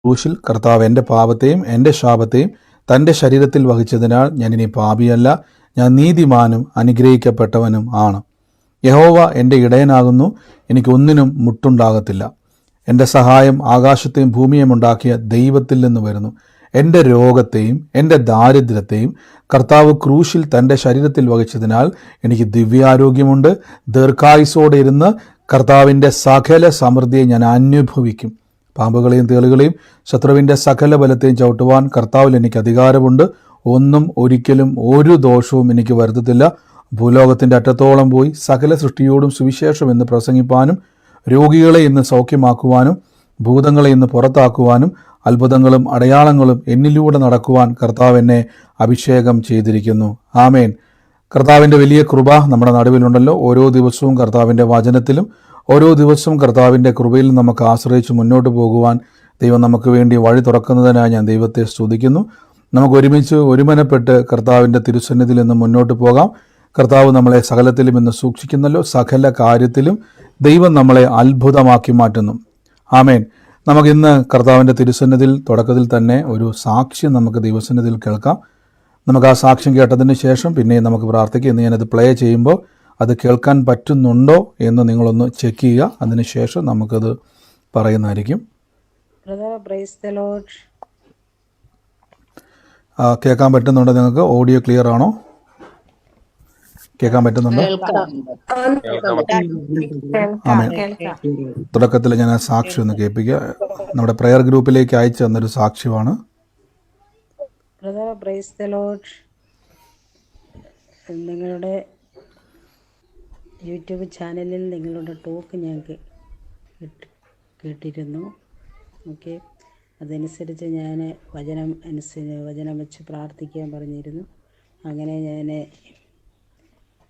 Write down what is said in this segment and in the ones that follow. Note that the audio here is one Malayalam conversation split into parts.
ക്രൂശിൽ കർത്താവ് എൻ്റെ പാപത്തെയും എൻ്റെ ശാപത്തെയും തൻ്റെ ശരീരത്തിൽ വഹിച്ചതിനാൽ ഞാൻ ഇനി പാപിയല്ല, ഞാൻ നീതിമാനും അനുഗ്രഹിക്കപ്പെട്ടവനും ആണ്. യഹോവ എൻ്റെ ഇടയനാകുന്നു, എനിക്കൊന്നിനും മുട്ടുണ്ടാകത്തില്ല. എൻ്റെ സഹായം ആകാശത്തെയും ഭൂമിയെയും ഉണ്ടാക്കിയ ദൈവത്തിൽ നിന്ന് വരുന്നു. എൻ്റെ രോഗത്തെയും എൻ്റെ ദാരിദ്ര്യത്തെയും കർത്താവ് ക്രൂശിൽ തൻ്റെ ശരീരത്തിൽ വഹിച്ചതിനാൽ എനിക്ക് ദിവ്യാരോഗ്യമുണ്ട്. ദീർഘായുസ്സോടെ ഇരുന്ന് കർത്താവിൻ്റെ സകല സമൃദ്ധിയെ ഞാൻ അനുഭവിക്കും. പാമ്പുകളെയും തേളുകളെയും ശത്രുവിൻ്റെ സകല ബലത്തെയും ചവിട്ടുവാൻ കർത്താവിൽ എനിക്ക് അധികാരമുണ്ട്. ഒന്നും ഒരിക്കലും ഒരു ദോഷവും എനിക്ക് വരുത്തത്തില്ല. ഭൂലോകത്തിൻ്റെ അറ്റത്തോളം പോയി സകല സൃഷ്ടിയോടും സുവിശേഷം എന്ന് പ്രസംഗിപ്പാനും രോഗികളെ ഇന്ന് സൗഖ്യമാക്കുവാനും ഭൂതങ്ങളെ ഇന്ന് പുറത്താക്കുവാനും അത്ഭുതങ്ങളും അടയാളങ്ങളും എന്നിലൂടെ നടക്കുവാൻ കർത്താവ് എന്നെ അഭിഷേകം ചെയ്തിരിക്കുന്നു. ആമേൻ. കർത്താവിൻ്റെ വലിയ കൃപ നമ്മുടെ നടുവിലുണ്ടല്ലോ. ഓരോ ദിവസവും കർത്താവിൻ്റെ വചനത്തിലും ഓരോ ദിവസവും കർത്താവിൻ്റെ കൃപയിലും നമുക്ക് ആശ്രയിച്ച് മുന്നോട്ട് പോകുവാൻ ദൈവം നമുക്ക് വേണ്ടി വഴി തുറക്കുന്നതിനായി ഞാൻ ദൈവത്തെ സ്തുതിക്കുന്നു. നമുക്ക് ഒരുമിച്ച് ഒരുമനപ്പെട്ട് കർത്താവിൻ്റെ തിരുസന്നിധിയിൽ നിന്ന് മുന്നോട്ട് പോകാം. കർത്താവ് നമ്മളെ സകലത്തിലും ഇന്ന് സൂക്ഷിക്കുന്നല്ലോ. സകല കാര്യത്തിലും ദൈവം നമ്മളെ അത്ഭുതമാക്കി മാറ്റുന്നു. ആമേൻ. നമുക്കിന്ന് കർത്താവിൻ്റെ തിരുസന്നിധിയിൽ തുടക്കത്തിൽ തന്നെ ഒരു സാക്ഷ്യം നമുക്ക് ദൈവസന്നിധിയിൽ കേൾക്കാം. നമുക്ക് ആ സാക്ഷ്യം കേട്ടതിന് ശേഷം പിന്നെയും നമുക്ക് പ്രാർത്ഥിക്കാം. ഇന്ന് ഞാനത് പ്ലേ ചെയ്യുമ്പോൾ അത് കേൾക്കാൻ പറ്റുന്നുണ്ടോ എന്ന് നിങ്ങളൊന്ന് ചെക്ക് ചെയ്യുക. അതിനുശേഷം നമുക്കത് പറയുന്നതായിരിക്കും. കേൾക്കാൻ പറ്റുന്നുണ്ടോ? നിങ്ങൾക്ക് ഓഡിയോ ക്ലിയർ ആണോ? കേൾക്കാൻ പറ്റുന്നുണ്ടോ? ആമേൻ. തുടക്കത്തിൽ ഞാൻ ആ സാക്ഷ്യം ഒന്ന് കേൾപ്പിക്കുക. നമ്മുടെ പ്രെയർ ഗ്രൂപ്പിലേക്ക് അയച്ചു തന്നൊരു സാക്ഷ്യമാണ്. നിങ്ങളുടെ യൂട്യൂബ് ചാനലിൽ നിങ്ങളുടെ ടോക്ക് ഞാൻ കേട്ടിരുന്നു. ഓക്കെ, അതനുസരിച്ച് ഞാൻ വചനം വെച്ച് പ്രാർത്ഥിക്കാൻ പറഞ്ഞിരുന്നു. അങ്ങനെ ഞാൻ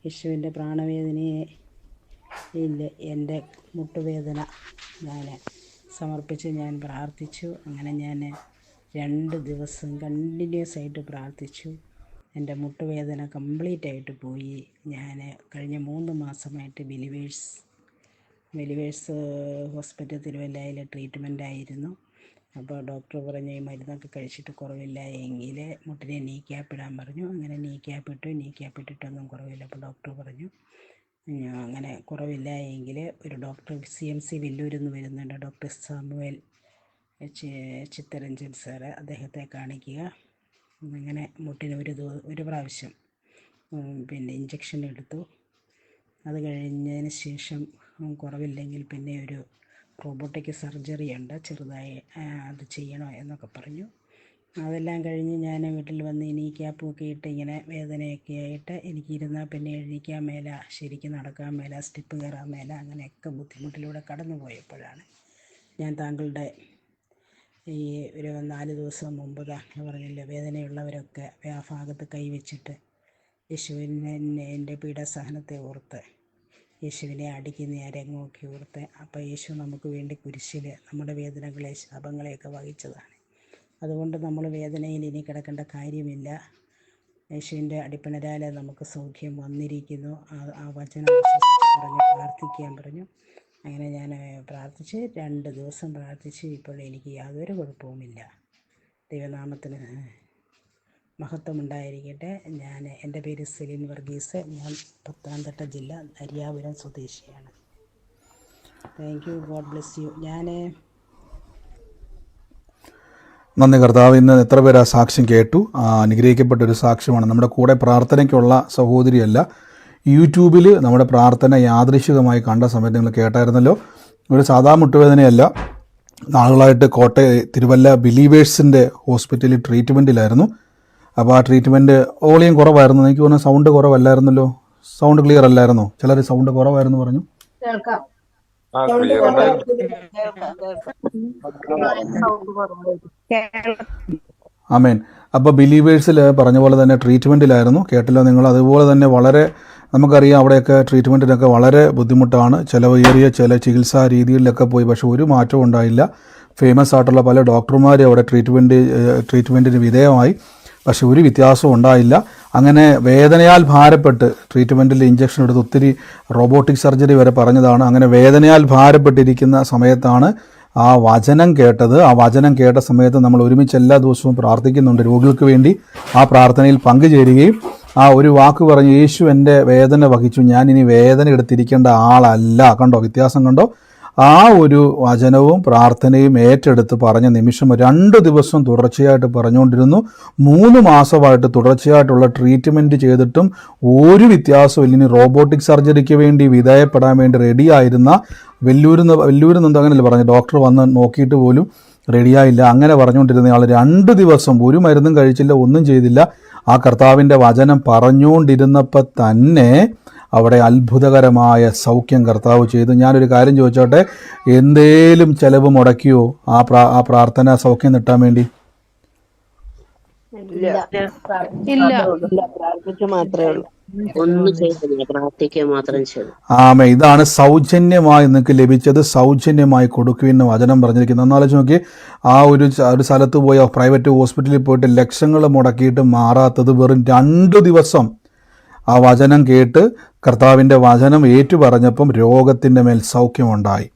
യേശുവിൻ്റെ പ്രാണവേദനയെ എൻ്റെ മുട്ടുവേദന ഞാൻ സമർപ്പിച്ച് ഞാൻ പ്രാർത്ഥിച്ചു. അങ്ങനെ ഞാൻ 2 ദിവസം കണ്ടിന്യൂസ് ആയിട്ട് പ്രാർത്ഥിച്ചു. എൻ്റെ മുട്ടുവേദന കംപ്ലീറ്റ് ആയിട്ട് പോയി. ഞാൻ കഴിഞ്ഞ 3 മാസമായിട്ട് ബിലീവേഴ്സ് ഹോസ്പിറ്റൽ തിരുവല്ലയിൽ ട്രീറ്റ്മെൻ്റ് ആയിരുന്നു. അപ്പോൾ ഡോക്ടർ പറഞ്ഞ ഈ മരുന്നൊക്കെ കഴിച്ചിട്ട് കുറവില്ല എങ്കിൽ മുട്ടിനെ നീ ക്യാപ്പ് ഇടാൻ പറഞ്ഞു. അങ്ങനെ നീ ക്യാപ്പ് ഇട്ടിട്ടൊന്നും കുറവില്ല. അപ്പോൾ ഡോക്ടർ പറഞ്ഞു അങ്ങനെ കുറവില്ല എങ്കിൽ ഒരു ഡോക്ടർ CMC വില്ലൂരിൽ നിന്ന് വരുന്നുണ്ട്, ഡോക്ടർ സാമുവേൽ ചിത്തരഞ്ജൻ സാറ്, അദ്ദേഹത്തെ കാണിക്കുക. അങ്ങനെ മുട്ടിന് ഒരു പ്രാവശ്യം ഇഞ്ചക്ഷൻ എടുത്തു. അത് കഴിഞ്ഞതിന് ശേഷം കുറവില്ലെങ്കിൽ പിന്നെ ഒരു റോബോട്ടിക് സർജറി ഉണ്ട്, ചെറുതായി അത് ചെയ്യണോ എന്നൊക്കെ പറഞ്ഞു. അതെല്ലാം കഴിഞ്ഞ് ഞാൻ വീട്ടിൽ വന്ന് ഇനി ക്യാപ്പൊക്കെ ഇട്ട് ഇങ്ങനെ വേദനയൊക്കെ ആയിട്ട് എനിക്ക് ഇരുന്നാൽ പിന്നെ എഴുന്നേക്കാൻ മേല, ശരിക്കും നടക്കാൻ മേല, സ്റ്റെപ്പ് കയറാൻ മേല, അങ്ങനെയൊക്കെ ബുദ്ധിമുട്ടിലൂടെ കടന്നു പോയപ്പോഴാണ് ഞാൻ താങ്കളുടെ ഈ ഒരു 4 ദിവസം മുമ്പ് താങ്കൾ പറഞ്ഞില്ലേ വേദനയുള്ളവരൊക്കെ ആ ഭാഗത്ത് കൈവച്ചിട്ട് യേശുവിനെ എൻ്റെ പീഡാസഹനത്തെ ഓർത്ത് യേശുവിനെ അടിക്കുന്ന രംഗമൊക്കെ ഓർത്ത്. അപ്പോൾ യേശു നമുക്ക് വേണ്ടി കുരിശിൽ നമ്മുടെ വേദനകളെ ശാപങ്ങളെയൊക്കെ വഹിച്ചതാണ്. അതുകൊണ്ട് നമ്മൾ വേദനയിൽ ഇനി കിടക്കേണ്ട കാര്യമില്ല. യേശുവിൻ്റെ അടിപ്പിണരാൽ നമുക്ക് സൗഖ്യം വന്നിരിക്കുന്നു. ആ വചനം പറഞ്ഞ് പ്രാർത്ഥിക്കാൻ പറഞ്ഞു. അങ്ങനെ ഞാൻ പ്രാർത്ഥിച്ച് 2 ദിവസം പ്രാർത്ഥിച്ച് ഇപ്പോൾ എനിക്ക് യാതൊരു കുഴപ്പവുമില്ല. ദൈവനാമത്തിന് മഹത്വമുണ്ടായിരിക്കട്ടെ. എൻ്റെ പേര് സെലിൻ വർഗീസ്. ഞാൻ പത്തനംതിട്ട ജില്ല അരിയാപുരം സ്വദേശിയാണ്. Thank you. God bless U. നന്ദി കർത്താവ്. ഇന്ന് എത്ര പേര് ആ സാക്ഷ്യം കേട്ടു? അനുഗ്രഹിക്കപ്പെട്ടൊരു സാക്ഷ്യമാണ്. നമ്മുടെ കൂടെ പ്രാർത്ഥനയ്ക്കുള്ള സഹോദരിയല്ല, യൂട്യൂബിൽ നമ്മുടെ പ്രാർത്ഥന യാദൃശികമായി കണ്ട സമയത്ത് നിങ്ങൾ കേട്ടായിരുന്നല്ലോ. ഒരു സാധാ മുട്ടുവേദനയല്ല, നാളുകളായിട്ട് തിരുവല്ല ബിലീവേഴ്സിൻ്റെ ഹോസ്പിറ്റലിൽ ട്രീറ്റ്മെൻറ്റിലായിരുന്നു. അപ്പോൾ ആ ട്രീറ്റ്മെൻറ്റ് വോളിയം കുറവായിരുന്നു. എനിക്ക് തോന്നുന്നു സൗണ്ട് കുറവല്ലായിരുന്നല്ലോ. സൗണ്ട് ക്ലിയർ അല്ലായിരുന്നോ? ചിലർ സൗണ്ട് കുറവായിരുന്നു പറഞ്ഞു. ആമേൻ. അപ്പോൾ ബിലീവേഴ്സിൽ പറഞ്ഞ പോലെ തന്നെ ട്രീറ്റ്മെൻറ്റിലായിരുന്നു. കേട്ടല്ലോ നിങ്ങൾ. അതുപോലെ തന്നെ വളരെ നമുക്കറിയാം അവിടെയൊക്കെ ട്രീറ്റ്മെൻറ്റിനൊക്കെ വളരെ ബുദ്ധിമുട്ടാണ്, ചിലവേറിയ ചില ചികിത്സാ രീതികളിലൊക്കെ പോയി. പക്ഷെ ഒരു മാറ്റവും ഉണ്ടായില്ല. ഫേമസ് ആയിട്ടുള്ള പല ഡോക്ടർമാരും അവിടെ ട്രീറ്റ്മെൻറ്റിന് വിധേയമായി, പക്ഷെ ഒരു വ്യത്യാസവും ഉണ്ടായില്ല. അങ്ങനെ വേദനയാൽ ഭാരപ്പെട്ട് ട്രീറ്റ്മെൻറ്റിൽ ഇഞ്ചക്ഷൻ എടുത്ത് ഒത്തിരി റോബോട്ടിക് സർജറി വരെ പറഞ്ഞതാണ്. അങ്ങനെ വേദനയാൽ ഭാരപ്പെട്ടിരിക്കുന്ന സമയത്താണ് ആ വചനം കേട്ടത്. ആ വചനം കേട്ട സമയത്ത് നമ്മൾ ഒരുമിച്ച് എല്ലാ ദിവസവും പ്രാർത്ഥിക്കുന്നുണ്ട് രോഗികൾക്ക് വേണ്ടി. ആ പ്രാർത്ഥനയിൽ പങ്കുചേരുകയും ആ ഒരു വാക്ക് പറഞ്ഞു, യേശു എൻ്റെ വേദന വഹിച്ചു, ഞാൻ ഇനി വേദന എടുത്തിരിക്കേണ്ട ആളല്ല. കണ്ടോ വ്യത്യാസം കണ്ടോ? ആ ഒരു വചനവും പ്രാർത്ഥനയും ഏറ്റെടുത്ത് പറഞ്ഞ നിമിഷം 2 ദിവസം തുടർച്ചയായിട്ട് പറഞ്ഞുകൊണ്ടിരുന്നു. 3 മാസമായിട്ട് തുടർച്ചയായിട്ടുള്ള ട്രീറ്റ്മെൻറ്റ് ചെയ്തിട്ടും ഒരു വ്യത്യാസവും ഇല്ല. ഇനി റോബോട്ടിക് സർജറിക്ക് വേണ്ടി വിധേയപ്പെടാൻ വേണ്ടി റെഡിയായിരുന്ന വെല്ലൂരിൽ നിന്ന് അങ്ങനെയല്ല പറഞ്ഞു, ഡോക്ടർ വന്ന് നോക്കിയിട്ട് പോലും റെഡിയായില്ല. അങ്ങനെ പറഞ്ഞുകൊണ്ടിരുന്ന ആൾ 2 ദിവസം ഒരു മരുന്നും കഴിച്ചില്ല, ഒന്നും ചെയ്തില്ല. ആ കർത്താവിൻ്റെ വചനം പറഞ്ഞുകൊണ്ടിരുന്നപ്പോൾ തന്നെ അവിടെ അത്ഭുതകരമായ സൗഖ്യം കർത്താവ് ചെയ്തു. ഞാനൊരു കാര്യം ചോദിച്ചോട്ടെ, എന്തേലും ചെലവ് മുടക്കിയോ ആ പ്രാർത്ഥന സൗഖ്യം കിട്ടാൻ വേണ്ടി? പ്രാർത്ഥിച്ചു മാത്രമേ ഉള്ളൂ, ഒന്നും ചെയ്തില്ല, പ്രാർത്ഥിക്കുക മാത്രം ചെയ്തു. ആമേ. ഇതാണ് സൗജന്യമായി നിങ്ങൾക്ക് ലഭിച്ചത്, സൗജന്യമായി കൊടുക്കുമെന്ന് വചനം പറഞ്ഞിരിക്കുന്നത്. എന്നാലോചിച്ച് നോക്കി, ആ ഒരു സ്ഥലത്ത് പോയി പ്രൈവറ്റ് ഹോസ്പിറ്റലിൽ പോയിട്ട് ലക്ഷങ്ങൾ മുടക്കിയിട്ട് മാറാത്തത് വെറും 2 ദിവസം ആ വചനം കേട്ട് കർത്താവിൻ്റെ വചനം ഏറ്റുപറഞ്ഞപ്പം രോഗത്തിൻ്റെ മേൽ സൗഖ്യമുണ്ടായി.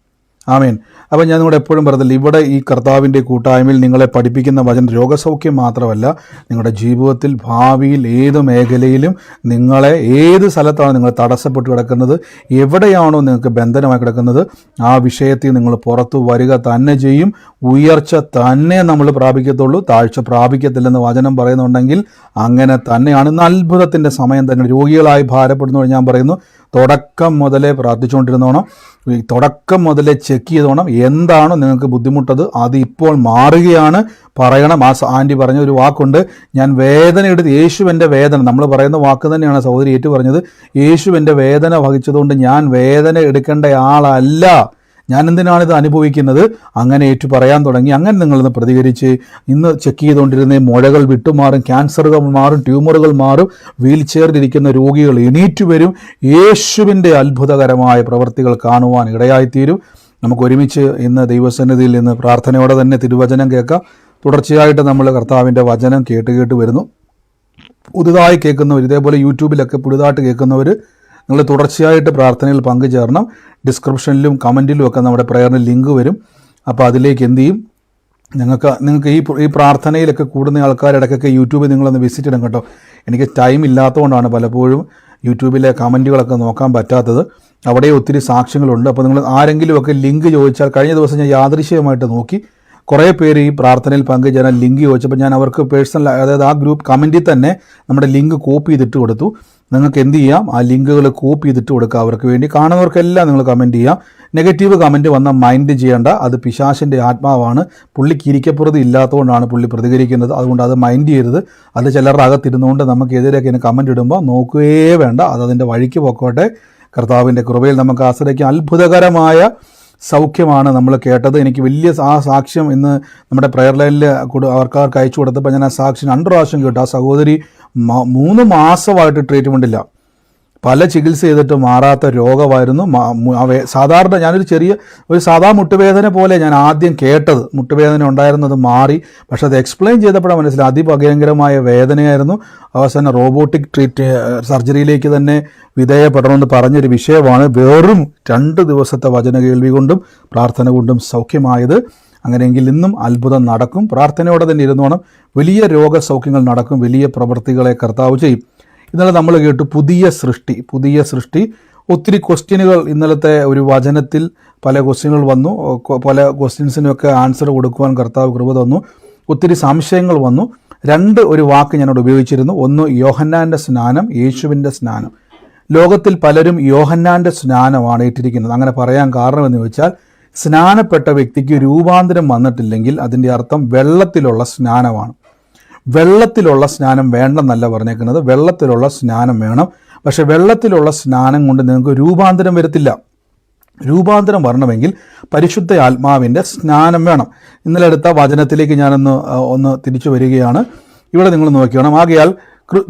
ആമേൻ. അപ്പം ഞാൻ നിങ്ങളോട് എപ്പോഴും പറഞ്ഞില്ല, ഇവിടെ ഈ കർത്താവിൻ്റെ കൂട്ടായ്മയിൽ നിങ്ങളെ പഠിപ്പിക്കുന്ന വചനം രോഗസൗഖ്യം മാത്രമല്ല, നിങ്ങളുടെ ജീവിതത്തിൽ ഭാവിയിൽ ഏത് മേഖലയിലും നിങ്ങളെ ഏത് സ്ഥലത്താണ് നിങ്ങൾ തടസ്സപ്പെട്ട് കിടക്കുന്നത്, എവിടെയാണോ നിങ്ങൾക്ക് ബന്ധനമായി കിടക്കുന്നത്, ആ വിഷയത്തിൽ നിങ്ങൾ പുറത്തു വരിക തന്നെ ചെയ്യും. ഉയർച്ച തന്നെ നമ്മൾ പ്രാപിക്കത്തുള്ളൂ, താഴ്ച പ്രാപിക്കത്തില്ലെന്ന് വചനം പറയുന്നുണ്ടെങ്കിൽ അങ്ങനെ തന്നെയാണ്. ഇന്ന് അത്ഭുതത്തിൻ്റെ സമയം തന്നെ. രോഗികളായി ഭാരപ്പെടുന്നവർ ഞാൻ പറയുന്നു, തുടക്കം മുതലേ പ്രാർത്ഥിച്ചുകൊണ്ടിരുന്നോണം, തുടക്കം മുതലേ ചെക്ക് ചെയ്തോണം. എന്താണോ നിങ്ങൾക്ക് ബുദ്ധിമുട്ടത് അത് ഇപ്പോൾ മാറുകയാണ് പറയണം. ആ ആൻറ്റി പറഞ്ഞ ഒരു വാക്കുണ്ട്, ഞാൻ വേദന എടുത്ത്, യേശുവിൻ്റെ വേദന, നമ്മൾ പറയുന്ന വാക്ക് തന്നെയാണ് സഹോദരി ഏറ്റു പറഞ്ഞത്, യേശുവിൻ്റെ വേദന വഹിച്ചതുകൊണ്ട് ഞാൻ വേദന എടുക്കേണ്ട ആളല്ല, ഞാൻ എന്തിനാണിത് അനുഭവിക്കുന്നത്, അങ്ങനെ ഏറ്റു പറയാൻ തുടങ്ങി. അങ്ങനെ നിങ്ങളിന്ന് പ്രതികരിച്ച് ഇന്ന് ചെക്ക് ചെയ്തുകൊണ്ടിരുന്ന മുഴകൾ വിട്ടുമാറും, ക്യാൻസറുകൾ മാറും, ട്യൂമറുകൾ മാറും, വീൽ ചെയറിലിരിക്കുന്ന രോഗികൾ എണീറ്റു വരും. യേശുവിൻ്റെ അത്ഭുതകരമായ പ്രവൃത്തികൾ കാണുവാൻ ഇടയായിത്തീരും. നമുക്ക് ഒരുമിച്ച് ഇന്ന് ദൈവസന്നിധിയിൽ നിന്ന് പ്രാർത്ഥനയോടെ തന്നെ തിരുവചനം കേൾക്കാം. തുടർച്ചയായിട്ട് നമ്മൾ കർത്താവിൻ്റെ വചനം കേട്ട് വരുന്നു. പുതുതായി കേൾക്കുന്നവർ, ഇതേപോലെ യൂട്യൂബിലൊക്കെ പുതുതായിട്ട് കേൾക്കുന്നവർ, നിങ്ങൾ തുടർച്ചയായിട്ട് പ്രാർത്ഥനയിൽ പങ്കുചേരണം. ഡിസ്ക്രിപ്ഷനിലും കമൻറ്റിലും ഒക്കെ നമ്മുടെ പ്രയറിന് ലിങ്ക് വരും. അപ്പോൾ അതിലേക്ക് എന്ത് ചെയ്യും, നിങ്ങൾക്ക് ഈ പ്രാർത്ഥനയിലൊക്കെ കൂടുന്ന ആൾക്കാരിടയ്ക്കൊക്കെ യൂട്യൂബിൽ നിങ്ങളൊന്ന് വിസിറ്റ് ഇടും കേട്ടോ. എനിക്ക് ടൈം ഇല്ലാത്തതുകൊണ്ടാണ് പലപ്പോഴും യൂട്യൂബിലെ കമൻറ്റുകളൊക്കെ നോക്കാൻ പറ്റാത്തത്. അവിടെ ഒത്തിരി സാക്ഷ്യങ്ങളുണ്ട്. അപ്പോൾ നിങ്ങൾ ആരെങ്കിലുമൊക്കെ ലിങ്ക് ചോദിച്ചാൽ, കഴിഞ്ഞ ദിവസം ഞാൻ യാദൃശ്യമായിട്ട് നോക്കി, കുറേ പേര് ഈ പ്രാർത്ഥനയിൽ പങ്കുചേരാൻ ലിങ്ക് ചോദിച്ചപ്പോൾ ഞാൻ അവർക്ക് പേഴ്സണൽ, അതായത് ആ ഗ്രൂപ്പ് കമൻറ്റിൽ തന്നെ നമ്മുടെ ലിങ്ക് കോപ്പി ചെയ്തിട്ട് കൊടുത്തു. നിങ്ങൾക്ക് എന്ത് ചെയ്യാം, ആ ലിങ്കുകൾ കോപ്പി ചെയ്തിട്ട് കൊടുക്കുക അവർക്ക് വേണ്ടി. കാണുന്നവർക്കെല്ലാം നിങ്ങൾ കമൻറ്റ് ചെയ്യാം. നെഗറ്റീവ് കമൻറ്റ് വന്നാൽ മൈൻഡ് ചെയ്യേണ്ട, അത് പിശാചിൻ്റെ ആത്മാവാണ്. പുള്ളിക്ക് ഇരിക്കപ്പുറത്ത് ഇല്ലാത്തതുകൊണ്ടാണ് പുള്ളി പ്രതികരിക്കുന്നത്. അതുകൊണ്ട് അത് മൈൻഡ് ചെയ്യരുത്. അത് ചിലരുടെ അകത്തിരുന്നുകൊണ്ട് നമുക്കെതിരെയൊക്കെ ഇങ്ങനെ കമൻറ്റ് ഇടുമ്പോൾ നോക്കുകയേ വേണ്ട, അതിൻ്റെ വഴിക്ക് പോക്കോട്ടെ. കർത്താവിൻ്റെ കൃപയിൽ നമുക്ക് ആശ്രയിക്കാം. അത്ഭുതകരമായ സൗഖ്യമാണ് നമ്മൾ കേട്ടത്. എനിക്ക് വലിയ ആ സാക്ഷ്യം ഇന്ന് നമ്മുടെ പ്രയർ ലൈനിൽ അവർക്കാർക്ക് അയച്ചു കൊടുത്തപ്പോൾ ഞാൻ ആ സാക്ഷ്യം 2 പ്രാവശ്യം കേട്ടു. ആ സഹോദരി 3 മാസമായിട്ട് ട്രീറ്റ്മെൻറ്റില്ല, പല ചികിത്സ ചെയ്തിട്ട് മാറാത്ത രോഗമായിരുന്നു. സാധാരണ ഞാനൊരു സാധാ മുട്ടുവേദന പോലെ ഞാൻ ആദ്യം കേട്ടത്, മുട്ടുവേദന ഉണ്ടായിരുന്നത് മാറി. പക്ഷെ അത് എക്സ്പ്ലെയിൻ ചെയ്തപ്പോഴാണ് മനസ്സിലായി അതിഭയങ്കരമായ വേദനയായിരുന്നു. അവസാനം റോബോട്ടിക് സർജറിയിലേക്ക് തന്നെ വിധേയപ്പെടണമെന്ന് പറഞ്ഞൊരു വിഷയമാണ്. വെറും 2 ദിവസത്തെ വചന കേൾവി കൊണ്ടും പ്രാർത്ഥന കൊണ്ടും സൗഖ്യമായത്. അങ്ങനെയെങ്കിൽ ഇന്നും അത്ഭുതം നടക്കും. പ്രാർത്ഥനയോടെ തന്നെ ഇരുന്നോണം. വലിയ രോഗസൗഖ്യങ്ങൾ നടക്കും, വലിയ പ്രവൃത്തികളെ കർത്താവ് ചെയ്യും. ഇന്നലെ നമ്മൾ കേട്ടു പുതിയ സൃഷ്ടി. ഒത്തിരി ക്വസ്റ്റ്യനുകൾ ഇന്നലത്തെ ഒരു വചനത്തിൽ പല ക്വസ്റ്റ്യനുകൾ വന്നു. പല ക്വസ്റ്റ്യൻസിനൊക്കെ ആൻസർ കൊടുക്കുവാൻ കർത്താവ് കൃപ തന്നു. ഒത്തിരി സംശയങ്ങൾ വന്നു. 2 ഒരു വാക്ക് ഞാനോട് ഉപയോഗിച്ചിരുന്നു. ഒന്ന് യോഹന്നാൻ്റെ സ്നാനം, യേശുവിൻ്റെ സ്നാനം. ലോകത്തിൽ പലരും യോഹന്നാൻ്റെ സ്നാനമാണ് ഏറ്റിരിക്കുന്നത്. അങ്ങനെ പറയാൻ കാരണമെന്ന് ചോദിച്ചാൽ, സ്നാനപ്പെട്ട വ്യക്തിക്ക് രൂപാന്തരം വന്നിട്ടില്ലെങ്കിൽ അതിൻ്റെ അർത്ഥം വെള്ളത്തിലുള്ള സ്നാനമാണ്. വെള്ളത്തിലുള്ള സ്നാനം വേണ്ടെന്നല്ല പറഞ്ഞേക്കുന്നത്, വെള്ളത്തിലുള്ള സ്നാനം വേണം. പക്ഷെ വെള്ളത്തിലുള്ള സ്നാനം കൊണ്ട് നിങ്ങൾക്ക് രൂപാന്തരം വരത്തില്ല. രൂപാന്തരം വരണമെങ്കിൽ പരിശുദ്ധ ആത്മാവിൻ്റെ സ്നാനം വേണം. ഇന്നലെ എടുത്ത വചനത്തിലേക്ക് ഞാനൊന്ന് തിരിച്ചു വരികയാണ്. ഇവിടെ നിങ്ങൾ നോക്കിയോണം. ആകയാൽ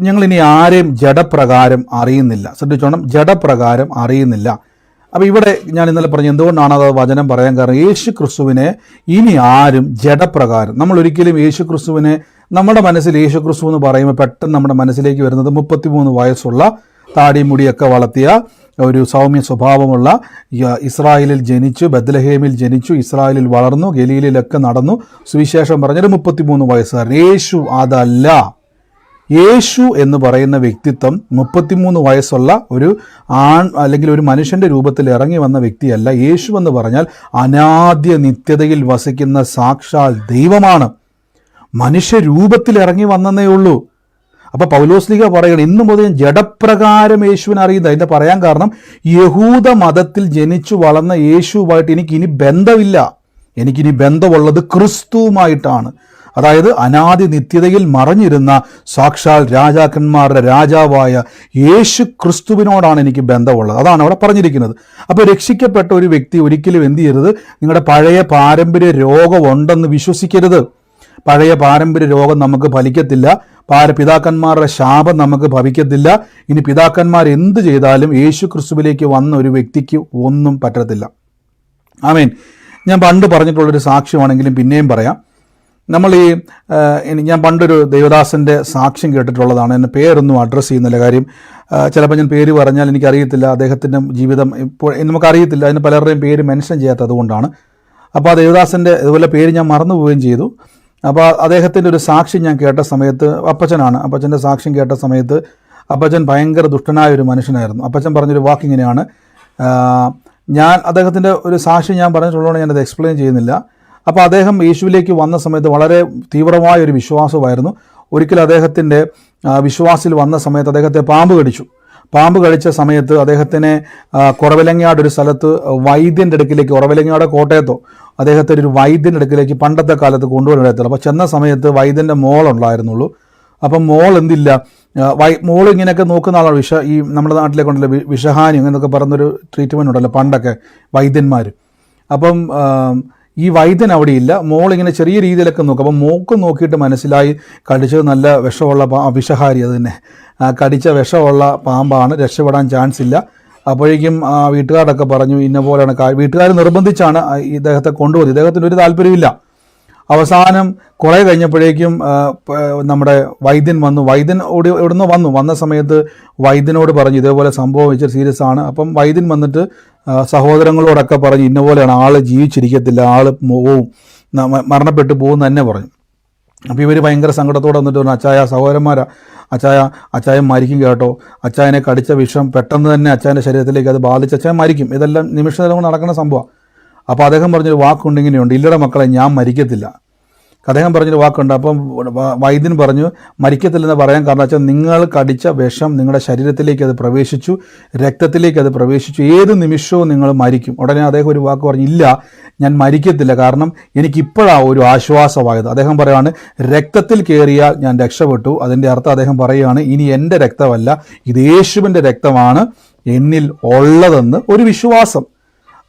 ഞങ്ങളിനി ആരെയും ജഡപ്രകാരം അറിയുന്നില്ല. ശ്രദ്ധിച്ചോണം, ജഡപ്രകാരം അറിയുന്നില്ല. അപ്പോൾ ഇവിടെ ഞാൻ ഇന്നലെ പറഞ്ഞു എന്തുകൊണ്ടാണ് അത് വചനം പറയാൻ കാരണം, യേശു ക്രിസ്തുവിനെ ഇനി ആരും ജഡപ്രകാരം, നമ്മൾ ഒരിക്കലും യേശു ക്രിസ്തുവിനെ, നമ്മുടെ മനസ്സിൽ യേശു ക്രിസ്തു എന്ന് പറയുമ്പോൾ പെട്ടെന്ന് നമ്മുടെ മനസ്സിലേക്ക് വരുന്നത് 33 വയസ്സുള്ള താടി മുടിയൊക്കെ വളർത്തിയ ഒരു സൗമ്യ സ്വഭാവമുള്ള ഇസ്രായേലിൽ ജനിച്ചു, ബത്ലഹേമിൽ ജനിച്ചു, ഇസ്രായേലിൽ വളർന്നു, ഗലീലിലൊക്കെ നടന്നു, സുവിശേഷം പറഞ്ഞൊരു 33 വയസ്സുകാരൻ. യേശു അതല്ല. യേശു എന്ന് പറയുന്ന വ്യക്തിത്വം 33 വയസ്സുള്ള ഒരു അല്ലെങ്കിൽ ഒരു മനുഷ്യന്റെ രൂപത്തിൽ ഇറങ്ങി വന്ന വ്യക്തിയല്ല. യേശു എന്ന് പറഞ്ഞാൽ അനാദ്യ നിത്യതയിൽ വസിക്കുന്ന സാക്ഷാൽ ദൈവമാണ്. മനുഷ്യരൂപത്തിൽ ഇറങ്ങി വന്നതേ ഉള്ളൂ. അപ്പോൾ പൗലോസ്ലീഹ പറയണം, ഇന്നു മുതൽ ജഡപ്രകാരം യേശുവിനെ അറിയുന്നത്. അതിൻ്റെ പറയാൻ കാരണം, യഹൂദ മതത്തിൽ ജനിച്ചു വളർന്ന യേശുവായിട്ട് എനിക്കിനി ബന്ധമില്ല. എനിക്കിനി ബന്ധമുള്ളത് ക്രിസ്തുവുമായിട്ടാണ്. അതായത് അനാദി നിത്യതയിൽ മറഞ്ഞിരുന്ന സാക്ഷാൽ രാജാക്കന്മാരുടെ രാജാവായ യേശു ക്രിസ്തുവിനോടാണ് എനിക്ക് ബന്ധമുള്ളത്. അതാണ് അവിടെ പറഞ്ഞിരിക്കുന്നത്. അപ്പോൾ രക്ഷിക്കപ്പെട്ട ഒരു വ്യക്തി ഒരിക്കലും എന്ത് ചെയ്യരുത്, നിങ്ങളുടെ പഴയ പാരമ്പര്യ രോഗമുണ്ടെന്ന് വിശ്വസിക്കരുത്. പഴയ പാരമ്പര്യ രോഗം നമുക്ക് ഫലിക്കത്തില്ല. പിതാക്കന്മാരുടെ ശാപം നമുക്ക് ഭവിക്കത്തില്ല. ഇനി പിതാക്കന്മാർ എന്ത് ചെയ്താലും യേശു ക്രിസ്തുവിലേക്ക് വന്ന ഒരു വ്യക്തിക്ക് ഒന്നും പറ്റത്തില്ല. ആമേൻ. ഞാൻ പണ്ട് പറഞ്ഞിട്ടുള്ളൊരു സാക്ഷ്യമാണെങ്കിലും പിന്നെയും പറയാം. ഞാൻ പണ്ടൊരു ദേവദാസൻ്റെ സാക്ഷ്യം കേട്ടിട്ടുള്ളതാണ്. എന്നെ പേരൊന്നും അഡ്രസ്സ് ചെയ്യുന്നില്ല. കാര്യം ചിലപ്പോൾ ഞാൻ പേര് പറഞ്ഞാൽ എനിക്കറിയത്തില്ല, അദ്ദേഹത്തിൻ്റെ ജീവിതം ഇപ്പോൾ നമുക്കറിയത്തില്ല. അതിന് പലരുടെയും പേര് മെൻഷൻ ചെയ്യാത്തത് കൊണ്ടാണ്. അപ്പോൾ ആ ദേവദാസൻ്റെ ഇതുപോലെ പേര് ഞാൻ മറന്നു പോവുകയും ചെയ്തു. അപ്പോൾ അദ്ദേഹത്തിൻ്റെ ഒരു സാക്ഷ്യം ഞാൻ കേട്ട സമയത്ത്, അപ്പച്ചനാണ്, അപ്പച്ചൻ്റെ സാക്ഷ്യം കേട്ട സമയത്ത് അപ്പച്ചൻ ഭയങ്കര ദുഷ്ടനായ ഒരു മനുഷ്യനായിരുന്നു. അപ്പച്ചൻ പറഞ്ഞൊരു വാക്കിങ്ങനെയാണ്, ഞാൻ അദ്ദേഹത്തിൻ്റെ ഒരു സാക്ഷ്യം ഞാൻ പറഞ്ഞിട്ടുള്ളതുകൊണ്ട് ഞാനത് എക്സ്പ്ലെയിൻ ചെയ്യുന്നില്ല. അപ്പോൾ അദ്ദേഹം യേശുവിലേക്ക് വന്ന സമയത്ത് വളരെ തീവ്രമായ ഒരു വിശ്വാസമായിരുന്നു. ഒരിക്കൽ അദ്ദേഹത്തിൻ്റെ വിശ്വാസിൽ വന്ന സമയത്ത് അദ്ദേഹത്തെ പാമ്പ് കടിച്ചു. പാമ്പ് കടിച്ച സമയത്ത് അദ്ദേഹത്തിനെ കുറവിലങ്ങാട് ഒരു സ്ഥലത്ത് വൈദ്യൻ്റെ അടുക്കിലേക്ക്, കുറവിലങ്ങാട് കോട്ടയത്തോ, അദ്ദേഹത്തെ ഒരു വൈദ്യൻ്റെ അടുക്കിലേക്ക് പണ്ടത്തെ കാലത്ത് കൊണ്ടുപോകത്തില്ല. അപ്പോൾ ചെന്ന സമയത്ത് വൈദ്യൻ്റെ മോളുണ്ടായിരുന്നുള്ളൂ. അപ്പം മോൾ എന്തില്ല, മോൾ ഇങ്ങനെയൊക്കെ നോക്കുന്ന ആളാണ്. ഈ നമ്മുടെ നാട്ടിലേക്ക് ഉണ്ടല്ലോ വിഷഹാനി എന്നൊക്കെ പറയുന്നൊരു ട്രീറ്റ്മെൻറ്റ് ഉണ്ടല്ലോ പണ്ടൊക്കെ വൈദ്യന്മാർ. അപ്പം ഈ വൈദ്യൻ അവിടെയില്ല. മോളിങ്ങനെ ചെറിയ രീതിയിലൊക്കെ നോക്കും. അപ്പം മോക്ക് നോക്കിയിട്ട് മനസ്സിലായി കടിച്ചത് നല്ല വിഷമുള്ള വിഷഹാരി, അത് തന്നെ കടിച്ച വിഷമുള്ള പാമ്പാണ്, രക്ഷപ്പെടാൻ ചാൻസ് ഇല്ല. അപ്പോഴേക്കും വീട്ടുകാരൊക്കെ പറഞ്ഞു ഇന്ന പോലെയാണ്. വീട്ടുകാർ നിർബന്ധിച്ചാണ് ഇദ്ദേഹത്തെ കൊണ്ടുപോയത്. ഇദ്ദേഹത്തിന് ഒരു താല്പര്യമില്ല. അവസാനം കുറേ കഴിഞ്ഞപ്പോഴേക്കും നമ്മുടെ വൈദ്യൻ വന്നു. വൈദ്യൻ എവിടുന്ന് വന്ന സമയത്ത് വൈദ്യനോട് പറഞ്ഞു ഇതേപോലെ സംഭവം വെച്ച് സീരിയസ് ആണ്. അപ്പം വൈദ്യൻ വന്നിട്ട് സഹോദരങ്ങളോടൊക്കെ പറഞ്ഞു ഇന്ന പോലെയാണ്, ആൾ ജീവിച്ചിരിക്കത്തില്ല, ആൾ പോവും, മരണപ്പെട്ടു പോകും തന്നെ പറഞ്ഞു. അപ്പോൾ ഇവർ ഭയങ്കര സങ്കടത്തോടെ വന്നിട്ട് പറഞ്ഞു, അച്ചായ സഹോദരന്മാരാ, അച്ചായൻ മരിക്കും കേട്ടോ, അച്ചായനെ കടിച്ച വിഷം പെട്ടെന്ന് തന്നെ അച്ചായൻ്റെ ശരീരത്തിലേക്ക് അത് ബാധിച്ച് അച്ചായൻ മരിക്കും. ഇതെല്ലാം നിമിഷം കൊണ്ട് നടക്കുന്ന സംഭവം. അപ്പോൾ അദ്ദേഹം പറഞ്ഞൊരു വാക്കുണ്ട്, ഇങ്ങനെയുണ്ട്, ഇല്ലട മക്കളെ ഞാൻ മരിക്കത്തില്ല. അദ്ദേഹം പറഞ്ഞൊരു വാക്കുണ്ട്. അപ്പം വൈദ്യൻ പറഞ്ഞു മരിക്കത്തില്ലെന്ന് പറയാൻ കാരണം വെച്ചാൽ നിങ്ങൾ കടിച്ച വിഷം നിങ്ങളുടെ ശരീരത്തിലേക്ക് അത് പ്രവേശിച്ചു, രക്തത്തിലേക്ക് അത് പ്രവേശിച്ചു, ഏത് നിമിഷവും നിങ്ങൾ മരിക്കും. ഉടനെ അദ്ദേഹം ഒരു വാക്ക് പറഞ്ഞു, ഇല്ല ഞാൻ മരിക്കത്തില്ല, കാരണം എനിക്കിപ്പോഴാണ് ഒരു ആശ്വാസമായത്. അദ്ദേഹം പറയുകയാണ് രക്തത്തിൽ കയറിയാൽ ഞാൻ രക്ഷപ്പെട്ടു. അതിൻ്റെ അർത്ഥം അദ്ദേഹം പറയുകയാണ് ഇനി എൻ്റെ രക്തമല്ല, ഇത് യേശുവിൻ്റെ രക്തമാണ് എന്നിൽ ഉള്ളതെന്ന് ഒരു വിശ്വാസം.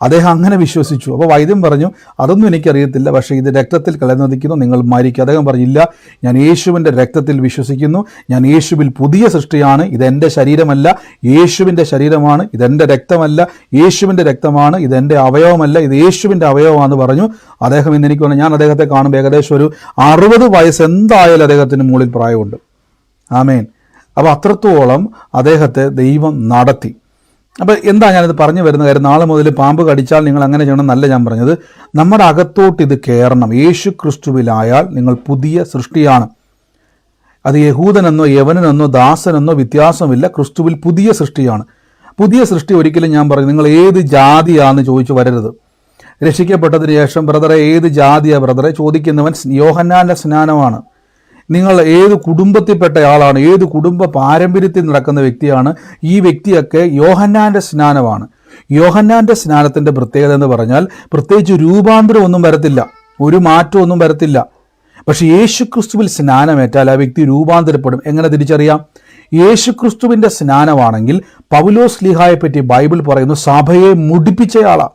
അദ്ദേഹം അങ്ങനെ വിശ്വസിച്ചു. അപ്പോൾ വൈദ്യൻ പറഞ്ഞു അതൊന്നും എനിക്കറിയത്തില്ല, പക്ഷേ ഇത് രക്തത്തിൽ കലർന്നിരിക്കുന്നു, നിങ്ങൾ മരിക്കും. അദ്ദേഹം പറഞ്ഞില്ല, ഞാൻ യേശുവിൻ്റെ രക്തത്തിൽ വിശ്വസിക്കുന്നു, ഞാൻ യേശുവിൽ പുതിയ സൃഷ്ടിയാണ്, ഇതെൻ്റെ ശരീരമല്ല, യേശുവിൻ്റെ ശരീരമാണ്, ഇതെൻ്റെ രക്തമല്ല, യേശുവിൻ്റെ രക്തമാണ്, ഇതെൻ്റെ അവയവമല്ല, ഇത് യേശുവിൻ്റെ അവയവമാണെന്ന് പറഞ്ഞു. അദ്ദേഹം ഇന്ന് എനിക്ക് പറഞ്ഞു, ഞാൻ അദ്ദേഹത്തെ കാണുമ്പോൾ ഏകദേശം ഒരു 60 വയസ്സ് എന്തായാലും അദ്ദേഹത്തിന് മുകളിൽ പ്രായമുണ്ട്. ആമേൻ. അപ്പോൾ അത്രത്തോളം അദ്ദേഹത്തെ ദൈവം നടത്തി. അപ്പോൾ എന്താ ഞാനിത് പറഞ്ഞു വരുന്ന കാര്യം, നാളെ മുതൽ പാമ്പ് കടിച്ചാൽ നിങ്ങൾ അങ്ങനെ ചെയ്യണം എന്നല്ല ഞാൻ പറഞ്ഞത്. നമ്മുടെ അകത്തോട്ട് ഇത് കയറണം. യേശു ക്രിസ്തുവിലായാൽ നിങ്ങൾ പുതിയ സൃഷ്ടിയാണ്. അത് യഹൂദനെന്നോ യവനനെന്നോ ദാസനെന്നോ വ്യത്യാസമില്ല, ക്രിസ്തുവിൽ പുതിയ സൃഷ്ടിയാണ്. പുതിയ സൃഷ്ടി ഒരിക്കലും ഞാൻ പറയും നിങ്ങൾ ഏത് ജാതിയാണെന്ന് ചോദിച്ചു വരരുത്. രക്ഷിക്കപ്പെട്ടതിന് ശേഷം ബ്രദറെ ഏത് ജാതിയാണ് ബ്രദറെ ചോദിക്കുന്നവൻ യോഹന്നാൻ്റെ സ്നാനമാണ്. നിങ്ങൾ ഏത് കുടുംബത്തിൽപ്പെട്ട ആളാണ്, ഏത് കുടുംബ പാരമ്പര്യത്തിൽ നടക്കുന്ന വ്യക്തിയാണ്, ഈ വ്യക്തിയൊക്കെ യോഹന്നാൻ്റെ സ്നാനമാണ്. യോഹന്നാൻ്റെ സ്നാനത്തിൻ്റെ പ്രത്യേകത എന്ന് പറഞ്ഞാൽ പ്രത്യേകിച്ച് രൂപാന്തരമൊന്നും വരത്തില്ല, ഒരു മാറ്റമൊന്നും വരത്തില്ല. പക്ഷേ യേശുക്രിസ്തുവിൽ സ്നാനമേറ്റാൽ ആ വ്യക്തി രൂപാന്തരപ്പെടും. എങ്ങനെ തിരിച്ചറിയാം? യേശുക്രിസ്തുവിൻ്റെ സ്നാനമാണെങ്കിൽ പൗലോസ് ശ്ലീഹായെ പറ്റി ബൈബിൾ പറയുന്നു സഭയെ മുടിപ്പിച്ചയാളാണ്.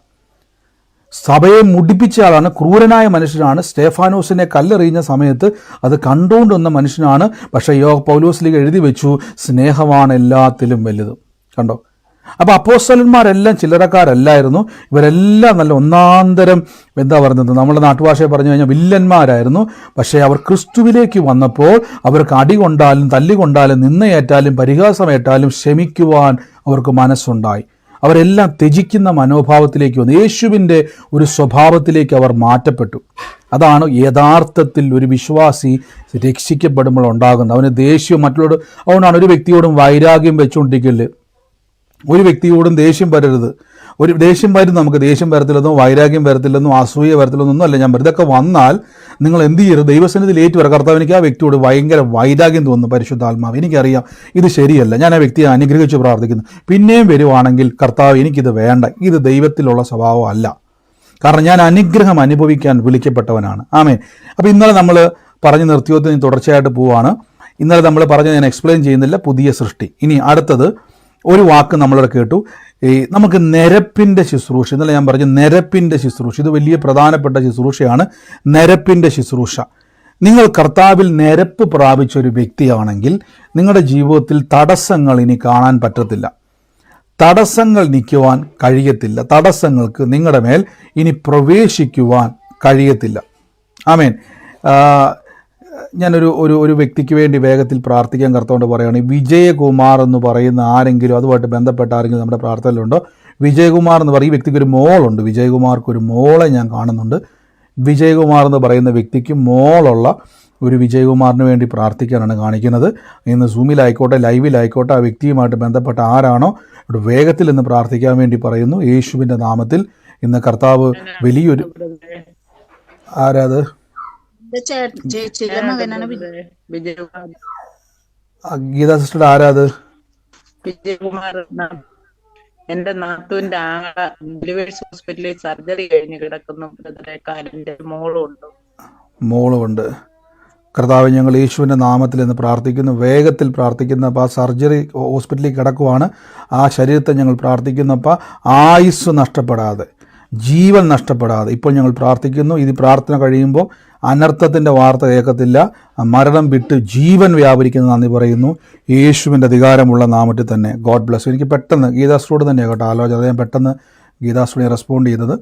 സഭയെ മുടിപ്പിച്ച ആളാണ്, ക്രൂരനായ മനുഷ്യനാണ്. സ്റ്റേഫാനോസിനെ കല്ലെറിയുന്ന സമയത്ത് അത് കണ്ടുകൊണ്ട് വന്ന മനുഷ്യനാണ്. പക്ഷേ പൗലോസ് ലീഗ എഴുതി വെച്ചു സ്നേഹമാണ് എല്ലാത്തിലും വലുത്. കണ്ടോ? അപ്പോൾ അപ്പോസ്തലന്മാരെല്ലാം ചില്ലറക്കാരല്ലായിരുന്നു. ഇവരെല്ലാം നല്ല ഒന്നാന്തരം എന്താ പറയുന്നത്, നമ്മുടെ നാട്ടുഭാഷയെ പറഞ്ഞു കഴിഞ്ഞാൽ വില്ലന്മാരായിരുന്നു. പക്ഷേ അവർ ക്രിസ്തുവിലേക്ക് വന്നപ്പോൾ അവർക്ക് അടി കൊണ്ടാലും തല്ലുകൊണ്ടാലും നിന്നയേറ്റാലും പരിഹാസമേറ്റാലും ക്ഷമിക്കുവാൻ അവർക്ക് മനസ്സുണ്ടായി. അവരെല്ലാം ത്യജിക്കുന്ന മനോഭാവത്തിലേക്ക് വന്നു. യേശുവിൻ്റെ ഒരു സ്വഭാവത്തിലേക്ക് അവർ മാറ്റപ്പെട്ടു. അതാണ് യഥാർത്ഥത്തിൽ ഒരു വിശ്വാസി രക്ഷിക്കപ്പെടുമ്പോൾ ഉണ്ടാകുന്നത്. അവന് ദേഷ്യവും മറ്റുള്ളവരോട്, അതുകൊണ്ടാണ് ഒരു വ്യക്തിയോടും വൈരാഗ്യം വെച്ചുകൊണ്ടിരിക്കല്. ഒരു വ്യക്തിയോടും ദേഷ്യം വരരുത്. ഒരു ദേഷ്യം വരും, നമുക്ക് ദേഷ്യം വരത്തില്ലെന്നോ വൈരാഗ്യം വരത്തില്ലെന്നോ അസൂയ വരത്തില്ലെന്നൊന്നും അല്ല ഞാൻ പറയും. ഇതൊക്കെ വന്നാൽ നിങ്ങൾ എന്ത് ചെയ്യരുത്, ദൈവസന്നിധിയിൽ ഏറ്റുവരാം. കർത്താവ്, എനിക്ക് ആ വ്യക്തിയോട് ഭയങ്കര വൈരാഗ്യം തോന്നുന്നു പരിശുദ്ധാത്മാവ്, എനിക്കറിയാം ഇത് ശരിയല്ല, ഞാൻ ആ വ്യക്തിയെ അനുഗ്രഹിച്ച് പ്രാർത്ഥിക്കുന്നു. പിന്നെയും വരുവാണെങ്കിൽ കർത്താവ് എനിക്കിത് വേണ്ട, ഇത് ദൈവത്തിലുള്ള സ്വഭാവം അല്ല. കാരണം ഞാൻ അനുഗ്രഹം അനുഭവിക്കാൻ വിളിക്കപ്പെട്ടവനാണ്. ആമേൻ. അപ്പോൾ ഇന്നലെ നമ്മൾ പറഞ്ഞു നിർത്തിയോത്തിന് തുടർച്ചയായിട്ട് പോവാണ്. ഇന്നലെ നമ്മൾ പറഞ്ഞത് ഞാൻ എക്സ്പ്ലെയിൻ ചെയ്യുന്നില്ല, പുതിയ സൃഷ്ടി. ഇനി അടുത്തത് ഒരു വാക്ക് നമ്മളിവിടെ കേട്ടു, നമുക്ക് നിരപ്പിൻ്റെ ശുശ്രൂഷ. ഇന്നലെ ഞാൻ പറഞ്ഞു നിരപ്പിൻ്റെ ശുശ്രൂഷ, ഇത് വലിയ പ്രധാനപ്പെട്ട ശുശ്രൂഷയാണ്. നിരപ്പിൻ്റെ ശുശ്രൂഷ. നിങ്ങൾ കർത്താവിൽ നിരപ്പ് പ്രാപിച്ച ഒരു വ്യക്തിയാണെങ്കിൽ നിങ്ങളുടെ ജീവിതത്തിൽ തടസ്സങ്ങൾ ഇനി കാണാൻ പറ്റത്തില്ല, തടസ്സങ്ങൾ നിൽക്കുവാൻ കഴിയത്തില്ല, തടസ്സങ്ങൾക്ക് നിങ്ങളുടെ മേൽ ഇനി പ്രവേശിക്കുവാൻ കഴിയത്തില്ല. ആമേൻ. ഞാനൊരു ഒരു ഒരു വ്യക്തിക്ക് വേണ്ടി വേഗത്തിൽ പ്രാർത്ഥിക്കാൻ കർത്താവോട് പറയുകയാണ്. വിജയകുമാർ എന്ന് പറയുന്ന ആരെങ്കിലും, അതുമായിട്ട് ബന്ധപ്പെട്ട ആരെങ്കിലും നമ്മുടെ പ്രാർത്ഥനയിലുണ്ടോ? വിജയകുമാർ എന്ന് പറയും, ഈ വ്യക്തിക്ക് ഒരു മോളുണ്ട്. വിജയകുമാർക്ക് ഒരു മോളെ ഞാൻ കാണുന്നുണ്ട്. വിജയകുമാർ എന്ന് പറയുന്ന വ്യക്തിക്ക് മോളുള്ള ഒരു വിജയകുമാറിന് വേണ്ടി പ്രാർത്ഥിക്കാനാണ് കാണിക്കുന്നത്. ഇന്ന് സൂമിലായിക്കോട്ടെ ലൈവിലായിക്കോട്ടെ ആ വ്യക്തിയുമായിട്ട് ബന്ധപ്പെട്ട ആരാണോ ഇവിടെ വേഗത്തിൽ ഇന്ന് പ്രാർത്ഥിക്കാൻ വേണ്ടി പറയുന്നു. യേശുവിൻ്റെ നാമത്തിൽ ഇന്ന് കർത്താവ് വലിയൊരു ആരാത് ഗീതാ സിസ്റ്റർ ആരാത്? വിജയകുമാർ എന്റെ നാത്തൂന്റെ ആങ്ങള ഡെലിവേഴ്സ് ഹോസ്പിറ്റലിൽ സർജറി കഴിഞ്ഞ് കിടക്കുന്നു. കാലിന്റെ മോളുമുണ്ട്. കർത്താവ്, ഞങ്ങൾ യേശുവിൻ്റെ നാമത്തിൽ എന്ന് പ്രാർത്ഥിക്കുന്നു, വേഗത്തിൽ പ്രാർത്ഥിക്കുന്നപ്പോൾ ആ സർജറി ഹോസ്പിറ്റലിൽ കിടക്കുവാണ്. ആ ശരീരത്തെ ഞങ്ങൾ പ്രാർത്ഥിക്കുന്നപ്പോൾ ആയുസ് നഷ്ടപ്പെടാതെ, ജീവൻ നഷ്ടപ്പെടാതെ ഇപ്പോൾ ഞങ്ങൾ പ്രാർത്ഥിക്കുന്നു. ഇത് പ്രാർത്ഥന കഴിയുമ്പോൾ അനർത്ഥത്തിൻ്റെ വാർത്ത കേൾക്കത്തില്ല, മരണം വിട്ട് ജീവൻ വ്യാപരിക്കുന്ന നന്ദി പറയുന്നു യേശുവിൻ്റെ അധികാരമുള്ള നാമത്തിൽ തന്നെ. God bless. എനിക്ക് പെട്ടെന്ന് ഗീതാസ്ട്രോട് തന്നെ കേട്ടോ ആലോചന, അത് ഞാൻ പെട്ടെന്ന് ഗീതാസ്ട്രോയെ റെസ്പോണ്ട് ചെയ്തത്.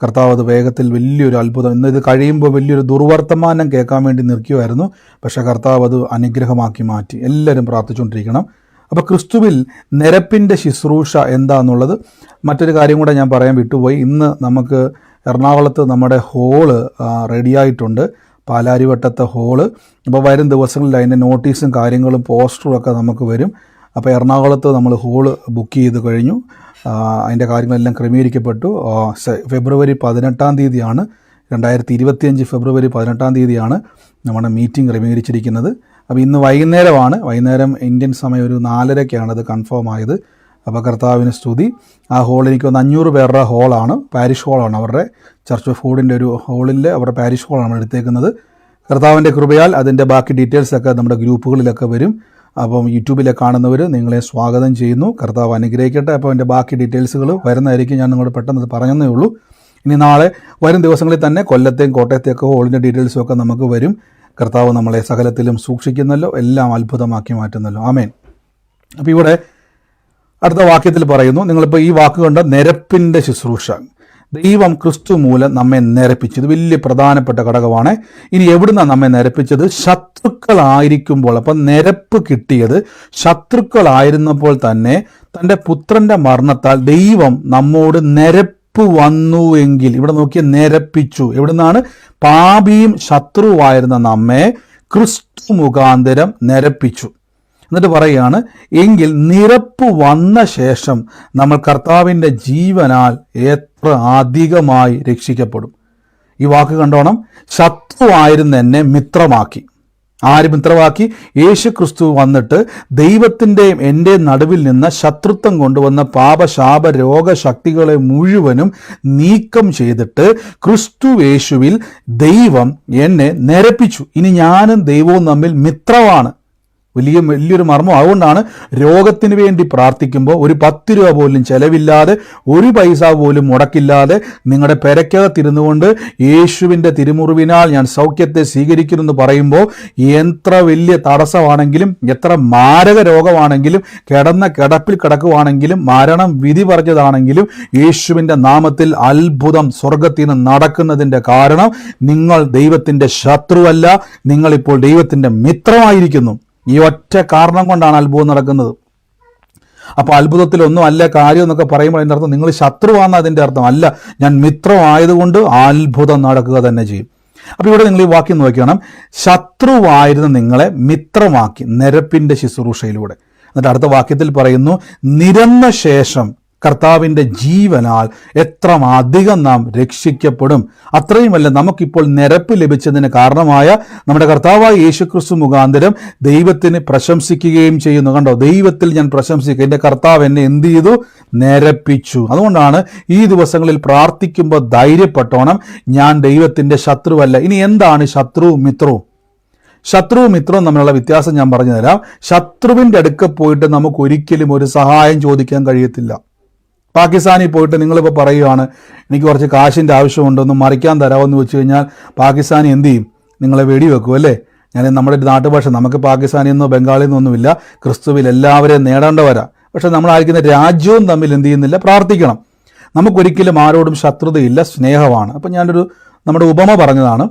കർത്താവ് അത് വേഗത്തിൽ വലിയൊരു അത്ഭുതം, ഇന്ന് ഇത് കഴിയുമ്പോൾ വലിയൊരു ദുർവർത്തമാനം കേൾക്കാൻ വേണ്ടി നിൽക്കുമായിരുന്നു. പക്ഷേ കർത്താവ് അത് അനുഗ്രഹമാക്കി മാറ്റി. എല്ലാവരും പ്രാർത്ഥിച്ചുകൊണ്ടിരിക്കണം. അപ്പോൾ ക്രിസ്തുവിൽ നിരപ്പിൻ്റെ ശുശ്രൂഷ എന്താണെന്നുള്ളത് മറ്റൊരു കാര്യം കൂടെ ഞാൻ പറയാൻ വിട്ടുപോയി. ഇന്ന് നമുക്ക് എറണാകുളത്ത് നമ്മുടെ ഹോള് റെഡിയായിട്ടുണ്ട്, പാലാരിവട്ടത്തെ ഹോള്. അപ്പോൾ വരും ദിവസങ്ങളിൽ അതിൻ്റെ നോട്ടീസും കാര്യങ്ങളും പോസ്റ്ററും ഒക്കെ നമുക്ക് വരും. അപ്പോൾ എറണാകുളത്ത് നമ്മൾ ഹോള് ബുക്ക് ചെയ്ത് കഴിഞ്ഞു, അതിൻ്റെ കാര്യങ്ങളെല്ലാം ക്രമീകരിക്കപ്പെട്ടു. ഫെബ്രുവരി 18-ാം തീയതിയാണ്, 2025 ഫെബ്രുവരി 18-ാം തീയതിയാണ് നമ്മുടെ മീറ്റിംഗ് ക്രമീകരിച്ചിരിക്കുന്നത്. അപ്പോൾ ഇന്ന് വൈകുന്നേരം ഇന്ത്യൻ സമയം ഒരു 4:30-ക്കാണ് അത് കൺഫേം ആയത്. അപ്പോൾ കർത്താവിന് സ്തുതി. ആ ഹോൾ എനിക്ക് 500 പേരുടെ ഹോളാണ്, പാരിഷ് ഹോളാണ്. അവരുടെ ചർച്ച് ഓഫ് ഗോഡിൻ്റെ ഒരു ഹോളിൽ അവരുടെ പാരിഷ് ഹോളാണ് നമ്മൾ എടുത്തേക്കുന്നത്. കർത്താവിൻ്റെ കൃപയാൽ അതിൻ്റെ ബാക്കി ഡീറ്റെയിൽസൊക്കെ നമ്മുടെ ഗ്രൂപ്പുകളിലൊക്കെ വരും. അപ്പം യൂട്യൂബിലെ കാണുന്നവർ നിങ്ങളെ സ്വാഗതം ചെയ്യുന്നു. കർത്താവ് അനുഗ്രഹിക്കട്ടെ. അപ്പോൾ അതിൻ്റെ ബാക്കി ഡീറ്റെയിൽസുകൾ വരുന്നതായിരിക്കും. ഞാൻ നിങ്ങളോട് പെട്ടെന്ന് പറഞ്ഞതേ ഉള്ളൂ. ഇനി നാളെ വരും ദിവസങ്ങളിൽ തന്നെ കൊല്ലത്തെയും കോട്ടയത്തെയൊക്കെ ഹോളിൻ്റെ ഡീറ്റെയിൽസും ഒക്കെ നമുക്ക് വരും. കർത്താവ് നമ്മളെ സകലത്തിലും സൂക്ഷിക്കുന്നല്ലോ, എല്ലാം അത്ഭുതമാക്കി മാറ്റുന്നല്ലോ. ആമേൻ. അപ്പോൾ ഇവിടെ അടുത്ത വാക്യത്തിൽ പറയുന്നു, നിങ്ങളിപ്പോൾ ഈ വാക്ക് കണ്ട നിരപ്പിൻ്റെ ശുശ്രൂഷ, ദൈവം ക്രിസ്തു മൂലം നമ്മെ നിരപ്പിച്ചു. ഇത് വലിയ പ്രധാനപ്പെട്ട ഘടകമാണ്. ഇനി എവിടുന്നാണ് നമ്മെ നിരപ്പിച്ചത്? ശത്രുക്കളായിരിക്കുമ്പോൾ. അപ്പം നിരപ്പ് കിട്ടിയത് ശത്രുക്കളായിരുന്നപ്പോൾ തന്നെ തൻ്റെ പുത്രൻ്റെ മരണത്താൽ ദൈവം നമ്മോട് നിരപ്പ് വന്നു എങ്കിൽ, ഇവിടെ നോക്കിയ നിരപ്പിച്ചു. എവിടുന്നാണ്? പാപിയും ശത്രുവായിരുന്ന നമ്മെ ക്രിസ്തു മുഖാന്തരം നിരപ്പിച്ചു. എന്നിട്ട് പറയുകയാണ്, എങ്കിൽ നിരപ്പ് വന്ന ശേഷം നമ്മൾ കർത്താവിൻ്റെ ജീവനാൽ എത്ര അധികമായി രക്ഷിക്കപ്പെടും. ഈ വാക്ക് കണ്ടോണം. ശത്രുവായിരുന്ന എന്നെ മിത്രമാക്കി. ആര് മിത്രമാക്കി? യേശു ക്രിസ്തു വന്നിട്ട് ദൈവത്തിൻ്റെയും എൻ്റെ നടുവിൽ നിന്ന് ശത്രുത്വം കൊണ്ടുവന്ന പാപശാപ രോഗശക്തികളെ മുഴുവനും നീക്കം ചെയ്തിട്ട് ക്രിസ്തു യേശുവിൽ ദൈവം എന്നെ നിരപ്പിച്ചു. ഇനി ഞാനും ദൈവവും തമ്മിൽ മിത്രമാണ്. വലിയൊരു മർമ്മം. അതുകൊണ്ടാണ് രോഗത്തിന് വേണ്ടി പ്രാർത്ഥിക്കുമ്പോൾ ഒരു 10 രൂപ പോലും ചെലവില്ലാതെ, ഒരു പൈസ പോലും മുടക്കില്ലാതെ നിങ്ങളുടെ പെരക്കകത്തിരുന്നു കൊണ്ട് യേശുവിൻ്റെ തിരുമുറിവിനാൽ ഞാൻ സൗഖ്യത്തെ സ്വീകരിക്കുമെന്ന് പറയുമ്പോൾ എത്ര വലിയ തടസ്സമാണെങ്കിലും, എത്ര മാരക രോഗമാണെങ്കിലും, കിടപ്പിൽ കിടക്കുവാണെങ്കിലും, മരണം വിധി പറഞ്ഞതാണെങ്കിലും യേശുവിൻ്റെ നാമത്തിൽ അത്ഭുതം സ്വർഗത്തിൽ നിന്ന് നടക്കുന്നതിൻ്റെ കാരണം നിങ്ങൾ ദൈവത്തിൻ്റെ ശത്രുവല്ല, നിങ്ങളിപ്പോൾ ദൈവത്തിൻ്റെ മിത്രമായിരിക്കുന്നു. ഈ ഒറ്റ കാരണം കൊണ്ടാണ് അത്ഭുതം നടക്കുന്നത്. അപ്പോൾ അത്ഭുതത്തിലൊന്നും അല്ല കാര്യം എന്നൊക്കെ പറയുമ്പോൾ അതിൻ്റെ അർത്ഥം നിങ്ങൾ ശത്രുവാണെന്ന് അതിൻ്റെ അർത്ഥം അല്ല. ഞാൻ മിത്രമായതുകൊണ്ട് അത്ഭുതം നടക്കുക തന്നെ ചെയ്യും. അപ്പോൾ ഇവിടെ നിങ്ങൾ ഈ വാക്യം നോക്കണം, ശത്രുവായിരുന്ന നിങ്ങളെ മിത്രമാക്കി നിരപ്പിൻ്റെ ശുശ്രൂഷയിലൂടെ. എന്നിട്ട് അടുത്ത വാക്യത്തിൽ പറയുന്നു, നിരന്ന ശേഷം കർത്താവിൻ്റെ ജീവനാൽ എത്ര അധികം നാം രക്ഷിക്കപ്പെടും. അത്രയുമല്ല, നമുക്കിപ്പോൾ നിരപ്പ് ലഭിച്ചതിന് കാരണമായ നമ്മുടെ കർത്താവായ യേശുക്രിസ്തു മുഖാന്തരം ദൈവത്തിന് പ്രശംസിക്കുകയും ചെയ്യുന്നു. കണ്ടോ, ദൈവത്തിൽ ഞാൻ പ്രശംസിക്കുക, എൻ്റെ കർത്താവ് എന്നെ എന്ത് ചെയ്തു? നിരപ്പിച്ചു. അതുകൊണ്ടാണ് ഈ ദിവസങ്ങളിൽ പ്രാർത്ഥിക്കുമ്പോൾ ധൈര്യപ്പെട്ടോണം, ഞാൻ ദൈവത്തിൻ്റെ ശത്രുവല്ല. ഇനി എന്താണ് ശത്രുവും മിത്രവും? ശത്രുവും മിത്രവും തമ്മിലുള്ള വ്യത്യാസം ഞാൻ പറഞ്ഞു തരാം. ശത്രുവിൻ്റെ അടുക്ക പോയിട്ട് നമുക്ക് ഒരിക്കലും ഒരു സഹായം ചോദിക്കാൻ കഴിയത്തില്ല. പാകിസ്ഥാനിൽ പോയിട്ട് നിങ്ങളിപ്പോൾ പറയുകയാണ്, എനിക്ക് കുറച്ച് കാശിൻ്റെ ആവശ്യമുണ്ടൊന്ന് മറിക്കാൻ തരാമെന്ന് വെച്ച് കഴിഞ്ഞാൽ പാകിസ്ഥാനി എന്ത് ചെയ്യും? നിങ്ങളെ വെടിവെക്കും അല്ലേ? ഞാൻ നമ്മുടെ നാട്ടുഭാഷ, നമുക്ക് പാകിസ്ഥാനിൽ നിന്നോ ബംഗാളിൽ നിന്നൊന്നുമില്ല, ക്രിസ്തുവിൽ എല്ലാവരെയും നേടേണ്ടവരാ. പക്ഷെ നമ്മളായിരിക്കുന്ന രാജ്യവും തമ്മിൽ എന്ത് ചെയ്യുന്നില്ല? പ്രാർത്ഥിക്കണം. നമുക്കൊരിക്കലും ആരോടും ശത്രുതയില്ല, സ്നേഹമാണ്. അപ്പം നമ്മുടെ ഉപമ പറഞ്ഞതാണ്.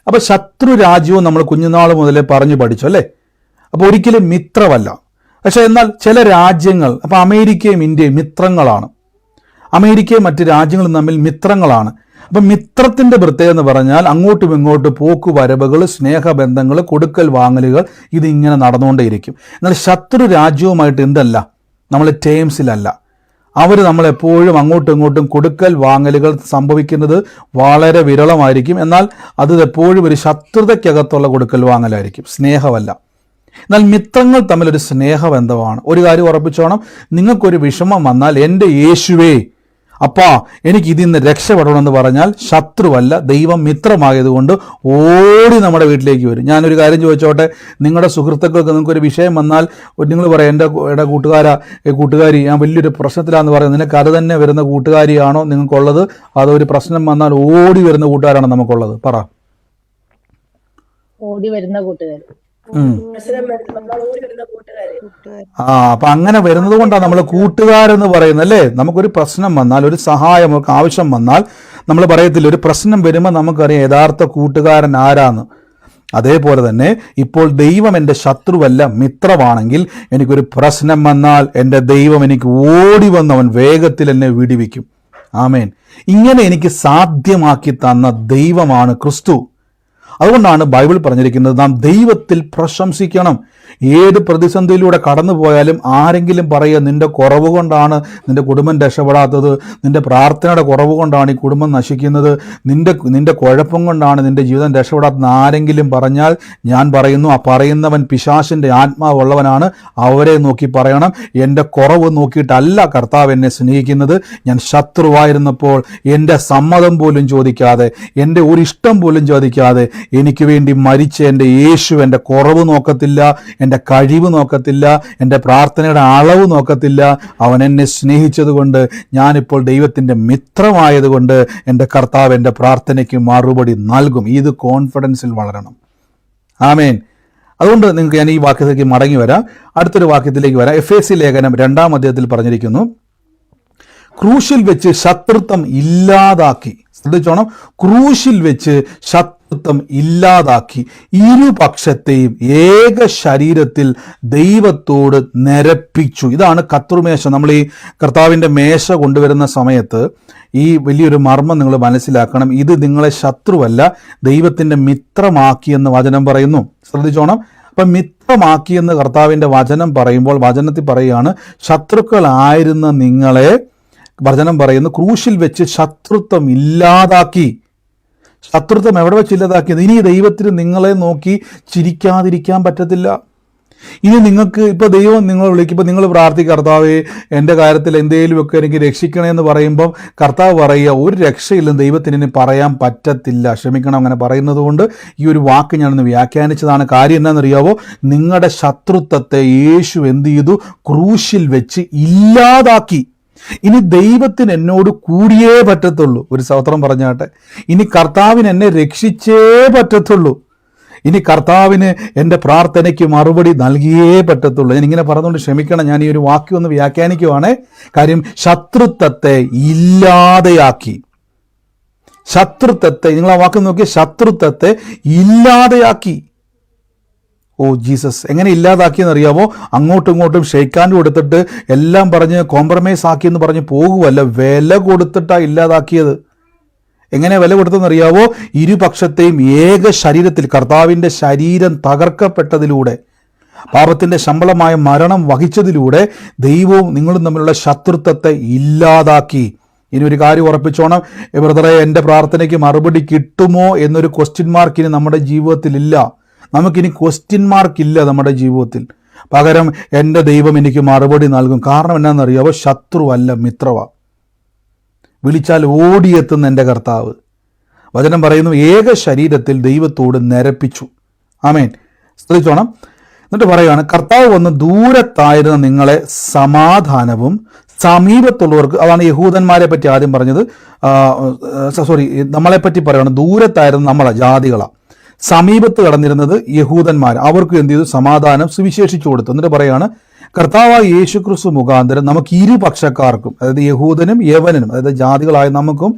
അപ്പോൾ ശത്രു രാജ്യവും നമ്മൾ കുഞ്ഞുനാൾ മുതലേ പറഞ്ഞു പഠിച്ചു അല്ലേ? അപ്പോൾ ഒരിക്കലും മിത്രമല്ല. പക്ഷെ എന്നാൽ ചില രാജ്യങ്ങൾ, അപ്പോൾ അമേരിക്കയും ഇന്ത്യയും മിത്രങ്ങളാണ്. അമേരിക്കയും മറ്റ് രാജ്യങ്ങളും തമ്മിൽ മിത്രങ്ങളാണ്. അപ്പം മിത്രത്തിൻ്റെ പ്രത്യേകത എന്ന് പറഞ്ഞാൽ അങ്ങോട്ടും ഇങ്ങോട്ടും പോക്കുവരവുകൾ, സ്നേഹബന്ധങ്ങൾ, കൊടുക്കൽ വാങ്ങലുകൾ, ഇതിങ്ങനെ നടന്നുകൊണ്ടേയിരിക്കും. എന്നാൽ ശത്രു രാജ്യവുമായിട്ട് എന്തല്ല, നമ്മൾ ടേംസിലല്ല. അവർ നമ്മളെപ്പോഴും അങ്ങോട്ടും ഇങ്ങോട്ടും കൊടുക്കൽ വാങ്ങലുകൾ സംഭവിക്കുന്നത് വളരെ വിരളമായിരിക്കും. എന്നാൽ അത് എപ്പോഴും ഒരു ശത്രുതയ്ക്കകത്തുള്ള കൊടുക്കൽ വാങ്ങലായിരിക്കും, സ്നേഹമല്ല. എന്നാൽ മിത്രങ്ങൾ തമ്മിലൊരു സ്നേഹബന്ധമാണ്. ഒരു കാര്യം ഉറപ്പിച്ചോണം, നിങ്ങൾക്കൊരു വിഷമം വന്നാൽ എൻ്റെ യേശുവേ അപ്പാ എനിക്ക് ഇതിൽ നിന്ന് രക്ഷപ്പെടണമെന്ന് പറഞ്ഞാൽ ശത്രുവല്ല, ദൈവം മിത്രമായതുകൊണ്ട് ഓടി നമ്മുടെ വീട്ടിലേക്ക് വരും. ഞാനൊരു കാര്യം ചോദിച്ചോട്ടെ, നിങ്ങളുടെ സുഹൃത്തുക്കൾക്ക് നിങ്ങൾക്കൊരു വിഷയം വന്നാൽ നിങ്ങൾ പറയാം, എൻ്റെ കൂട്ടുകാരി ഞാൻ വലിയൊരു പ്രശ്നത്തിലാണെന്ന് പറയുന്നത്, നിനക്ക് അത് തന്നെ വരുന്ന കൂട്ടുകാരിയാണോ നിങ്ങൾക്കുള്ളത്? അതൊരു പ്രശ്നം വന്നാൽ ഓടി വരുന്ന കൂട്ടുകാരാണോ നമുക്കുള്ളത്? പറ. ഓടി വരുന്ന കൂട്ടുകാർ. അപ്പൊ അങ്ങനെ വരുന്നത് കൊണ്ടാണ് നമ്മൾ കൂട്ടുകാരെന്ന് പറയുന്നത് അല്ലേ? നമുക്കൊരു പ്രശ്നം വന്നാൽ, ഒരു സഹായം നമുക്ക് ആവശ്യം വന്നാൽ നമ്മൾ പറയത്തില്ല, ഒരു പ്രശ്നം വരുമ്പോൾ നമുക്കറിയാം യഥാർത്ഥ കൂട്ടുകാരൻ ആരാന്ന്. അതേപോലെ തന്നെ ഇപ്പോൾ ദൈവം എൻ്റെ ശത്രുവല്ല, മിത്രമാണെങ്കിൽ എനിക്കൊരു പ്രശ്നം വന്നാൽ എൻ്റെ ദൈവം എനിക്ക് ഓടി വന്ന് അവൻ വേഗത്തിൽ എന്നെ വിടിവിക്കും. ആമേൻ. ഇങ്ങനെ എനിക്ക് സാധ്യമാക്കി തന്ന ദൈവമാണ് ക്രിസ്തു. അതുകൊണ്ടാണ് ബൈബിൾ പറഞ്ഞിരിക്കുന്നത്, നാം ദൈവത്തിൽ പ്രശംസിക്കണം. ഏത് പ്രതിസന്ധിയിലൂടെ കടന്നു പോയാലും ആരെങ്കിലും പറയുക, നിന്റെ കുറവ് കൊണ്ടാണ് നിന്റെ കുടുംബം രക്ഷപ്പെടാത്തത്, നിന്റെ പ്രാർത്ഥനയുടെ കുറവ് കൊണ്ടാണ് ഈ കുടുംബം നശിക്കുന്നത്, നിന്റെ കുഴപ്പം കൊണ്ടാണ് നിന്റെ ജീവിതം രക്ഷപ്പെടാത്തത് ആരെങ്കിലും പറഞ്ഞാൽ ഞാൻ പറയുന്നു, ആ പറയുന്നവൻ പിശാചിൻ്റെ ആത്മാവുള്ളവനാണ്. അവരെ നോക്കി പറയണം, എൻ്റെ കുറവ് നോക്കിയിട്ടല്ല കർത്താവ് എന്നെ സ്നേഹിക്കുന്നത്. ഞാൻ ശത്രുവായിരുന്നപ്പോൾ എൻ്റെ സമ്മതം പോലും ചോദിക്കാതെ, എൻ്റെ ഒരു ഇഷ്ടം പോലും ചോദിക്കാതെ എനിക്ക് വേണ്ടി മരിച്ച എൻ്റെ യേശു എൻ്റെ കുറവ് നോക്കത്തില്ല, എൻ്റെ കഴിവ് നോക്കത്തില്ല, എൻ്റെ പ്രാർത്ഥനയുടെ അളവ് നോക്കത്തില്ല. അവൻ എന്നെ സ്നേഹിച്ചതുകൊണ്ട്, ഞാനിപ്പോൾ ദൈവത്തിൻ്റെ മിത്രമായതുകൊണ്ട് എൻ്റെ കർത്താവ് എൻ്റെ പ്രാർത്ഥനയ്ക്ക് മറുപടി നൽകും. ഇത് കോൺഫിഡൻസിൽ വളരണം. ആമേൻ. അതുകൊണ്ട് നിങ്ങൾക്ക് ഞാൻ ഈ വാക്യത്തിലേക്ക് മടങ്ങി വരാം, അടുത്തൊരു വാക്യത്തിലേക്ക് വരാം. എഫേസ്യ ലേഖനം 2-ാം അധ്യായത്തിൽ പറഞ്ഞിരിക്കുന്നു, ക്രൂശിൽ വെച്ച് ശത്രുത്വം ഇല്ലാതാക്കി. ശ്രദ്ധിച്ചോണം, ക്രൂശിൽ വെച്ച് ശത്രുത്വം ഇല്ലാതാക്കി ഇരുപക്ഷത്തെയും ഏക ശരീരത്തിൽ ദൈവത്തോട് നിരപ്പിച്ചു. ഇതാണ് കർത്തൃമേശ. നമ്മൾ ഈ കർത്താവിൻ്റെ മേശ കൊണ്ടുവരുന്ന സമയത്ത് ഈ വലിയൊരു മർമ്മം നിങ്ങൾ മനസ്സിലാക്കണം. ഇത് നിങ്ങളെ ശത്രുവല്ല, ദൈവത്തിൻ്റെ മിത്രമാക്കിയെന്ന് വചനം പറയുന്നു. ശ്രദ്ധിച്ചോണം. അപ്പം മിത്രമാക്കിയെന്ന് കർത്താവിൻ്റെ വചനം പറയുമ്പോൾ വചനത്തിൽ പറയുകയാണ്, ശത്രുക്കളായിരുന്ന നിങ്ങളെ വചനം പറയുന്നു ക്രൂശിൽ വെച്ച് ശത്രുത്വം ഇല്ലാതാക്കി. ശത്രുത്വം എവിടെ വെച്ച് ഇല്ലാതാക്കിയത്? ഇനി ദൈവത്തിന് നിങ്ങളെ നോക്കി ചിരിക്കാതിരിക്കാൻ പറ്റത്തില്ല. ഇനി നിങ്ങൾക്ക് ഇപ്പോൾ ദൈവം നിങ്ങൾ വിളിക്കുമ്പോൾ നിങ്ങൾ പ്രാർത്ഥിക്കുക, കർത്താവേ എൻ്റെ കാര്യത്തിൽ എന്തെങ്കിലുമൊക്കെ എനിക്ക് രക്ഷിക്കണേ എന്ന് പറയുമ്പം കർത്താവ് പറയുക, ഒരു രക്ഷയില്ലെന്ന് ദൈവത്തിന് ഇനി പറയാൻ പറ്റത്തില്ല. ക്ഷമിക്കണം, അങ്ങനെ പറയുന്നത് കൊണ്ട് ഈ ഒരു വാക്ക് ഞാനൊന്ന് വ്യാഖ്യാനിച്ചതാണ്. കാര്യം എന്താണെന്നറിയാവോ? നിങ്ങളുടെ ശത്രുത്വത്തെ യേശു എന്ത് ചെയ്തു? ക്രൂശിൽ വെച്ച് ഇല്ലാതാക്കി. ഇനി ദൈവത്തിന് എന്നോട് കൂടിയേ പറ്റത്തുള്ളൂ. ഒരു സ്തോത്രം പറഞ്ഞാട്ടെ. ഇനി കർത്താവിന് എന്നെ രക്ഷിച്ചേ പറ്റത്തുള്ളൂ. ഇനി കർത്താവിന് എൻ്റെ പ്രാർത്ഥനയ്ക്ക് മറുപടി നൽകിയേ പറ്റത്തുള്ളൂ. ഞാനിങ്ങനെ പറഞ്ഞുകൊണ്ട് ക്ഷമിക്കണം, ഞാൻ ഈ ഒരു വാക്യം ഒന്ന് വ്യാഖ്യാനിക്കുവാണേ. കാര്യം ശത്രുത്വത്തെ ഇല്ലാതെയാക്കി. ശത്രുത്വത്തെ, നിങ്ങൾ ആ വാക്ക് നോക്കി, ശത്രുത്വത്തെ ഇല്ലാതെയാക്കി. ഓ ജീസസ്, എങ്ങനെ ഇല്ലാതാക്കിയെന്ന് അറിയാമോ? അങ്ങോട്ടും ഇങ്ങോട്ടും ഷെയ്ക്കാൻഡ് കൊടുത്തിട്ട് എല്ലാം പറഞ്ഞ് കോംപ്രമൈസ് ആക്കിയെന്ന് പറഞ്ഞ് പോകുമല്ല, വില കൊടുത്തിട്ടാണ് ഇല്ലാതാക്കിയത്. എങ്ങനെ വില കൊടുത്തെന്നറിയാവോ? ഇരുപക്ഷത്തെയും ഏക ശരീരത്തിൽ, കർത്താവിൻ്റെ ശരീരം തകർക്കപ്പെട്ടതിലൂടെ, പാപത്തിൻ്റെ ശമ്പളമായ മരണം വഹിച്ചതിലൂടെ ദൈവവും നിങ്ങളും തമ്മിലുള്ള ശത്രുത്വത്തെ ഇല്ലാതാക്കി. ഇനി ഒരു കാര്യം ഉറപ്പിച്ചോണം, ബ്രദറെ, എൻ്റെ പ്രാർത്ഥനയ്ക്ക് മറുപടി കിട്ടുമോ എന്നൊരു ക്വസ്റ്റ്യൻ മാർക്ക് ഇനി നമ്മുടെ ജീവിതത്തിലില്ല. നമുക്കിനി ക്വസ്റ്റ്യൻ മാർക്ക് ഇല്ല നമ്മുടെ ജീവിതത്തിൽ. പകരം എൻ്റെ ദൈവം എനിക്ക് മറുപടി നൽകും. കാരണം എന്നാണെന്നറിയാവോ? ശത്രുവല്ല, മിത്രവാ. വിളിച്ചാൽ ഓടിയെത്തുന്ന എൻ്റെ കർത്താവ്. വചനം പറയുന്നു, ഏക ശരീരത്തിൽ ദൈവത്തോട് നിരപ്പിച്ചു. ആമേൻ. ശ്രദ്ധിച്ചോണം. എന്നിട്ട് പറയുകയാണ്, കർത്താവ് വന്ന് ദൂരത്തായിരുന്ന നിങ്ങളെ സമാധാനവും സമീപത്തുള്ളവർക്ക്, അതാണ് യഹൂദന്മാരെ പറ്റി ആദ്യം പറഞ്ഞത്, നമ്മളെപ്പറ്റി പറയുകയാണ്. ദൂരത്തായിരുന്ന നമ്മളെ ജാതികളാണ്, സമീപത്ത് കടന്നിരുന്നത് യഹൂദന്മാർ, അവർക്ക് എന്ത് ചെയ്തു? സമാധാനം സുവിശേഷിച്ചു കൊടുത്തു. എന്നിട്ട് പറയുകയാണ്, കർത്താവായ യേശുക്രിസ്തു മുഖാന്തരം നമുക്ക് ഇരുപക്ഷക്കാർക്കും, അതായത് യഹൂദനും യവനനും, അതായത് ജാതികളായ നമുക്കും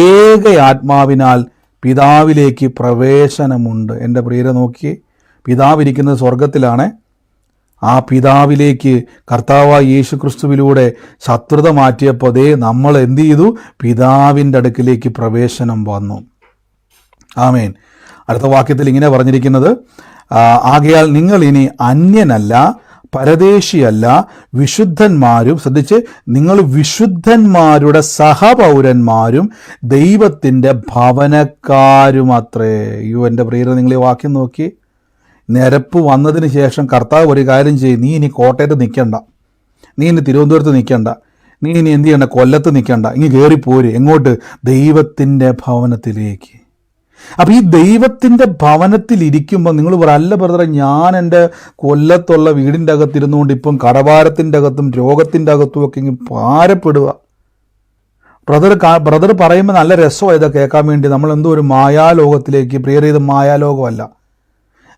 ഏക ആത്മാവിനാൽ പിതാവിലേക്ക് പ്രവേശനമുണ്ട്. എൻ്റെ പ്രിയരെ നോക്കിയേ, പിതാവിരിക്കുന്നത് സ്വർഗത്തിലാണ്. ആ പിതാവിലേക്ക് കർത്താവായ യേശുക്രിസ്തുവിലൂടെ ശത്രുത മാറ്റിയപ്പോൾ അതേ നമ്മൾ എന്ത് ചെയ്തു? പിതാവിൻ്റെ അടുക്കിലേക്ക് പ്രവേശനം വന്നു. ആമേൻ. അടുത്ത വാക്യത്തിൽ ഇങ്ങനെ പറഞ്ഞിരിക്കുന്നത്, ആകയാൽ നിങ്ങൾ ഇനി അന്യനല്ല, പരദേശിയല്ല, വിശുദ്ധന്മാരും, ശ്രദ്ധിച്ച്, നിങ്ങൾ വിശുദ്ധന്മാരുടെ സഹപൗരന്മാരും ദൈവത്തിൻ്റെ ഭവനക്കാരുമത്രേ. അയ്യോ എൻ്റെ പ്രിയരെ, നിങ്ങൾ ഈ വാക്യം നോക്കി. നിരപ്പ് വന്നതിന് ശേഷം കർത്താവ് ഒരു കാര്യം ചെയ്യും, നീ ഇനി കോട്ടയത്ത് നിൽക്കണ്ട, നീ ഇനി തിരുവനന്തപുരത്ത് നിൽക്കണ്ട, നീ ഇനി എന്ത് ചെയ്യണ്ട, കൊല്ലത്ത് നിൽക്കണ്ട, ഇനി കയറിപ്പോര്. എങ്ങോട്ട്? ദൈവത്തിൻ്റെ ഭവനത്തിലേക്ക്. അപ്പം ഈ ദൈവത്തിൻ്റെ ഭവനത്തിൽ ഇരിക്കുമ്പോൾ നിങ്ങൾ അല്ല ബ്രദറെ, ഞാൻ എൻ്റെ കൊല്ലത്തുള്ള വീടിൻ്റെ അകത്തിരുന്നുകൊണ്ട് ഇപ്പം കടഭാരത്തിൻ്റെ അകത്തും രോഗത്തിൻ്റെ അകത്തും ഒക്കെ ഇങ്ങനെ ഭാരപ്പെടുക. ബ്രദർ പറയുമ്പോൾ നല്ല രസമാണ് ഇതൊക്കെ കേൾക്കാൻ വേണ്ടി. നമ്മളെന്തോ ഒരു മായാലോകത്തിലേക്ക്, പ്രിയരെ, ഇത് മായാലോകമല്ല,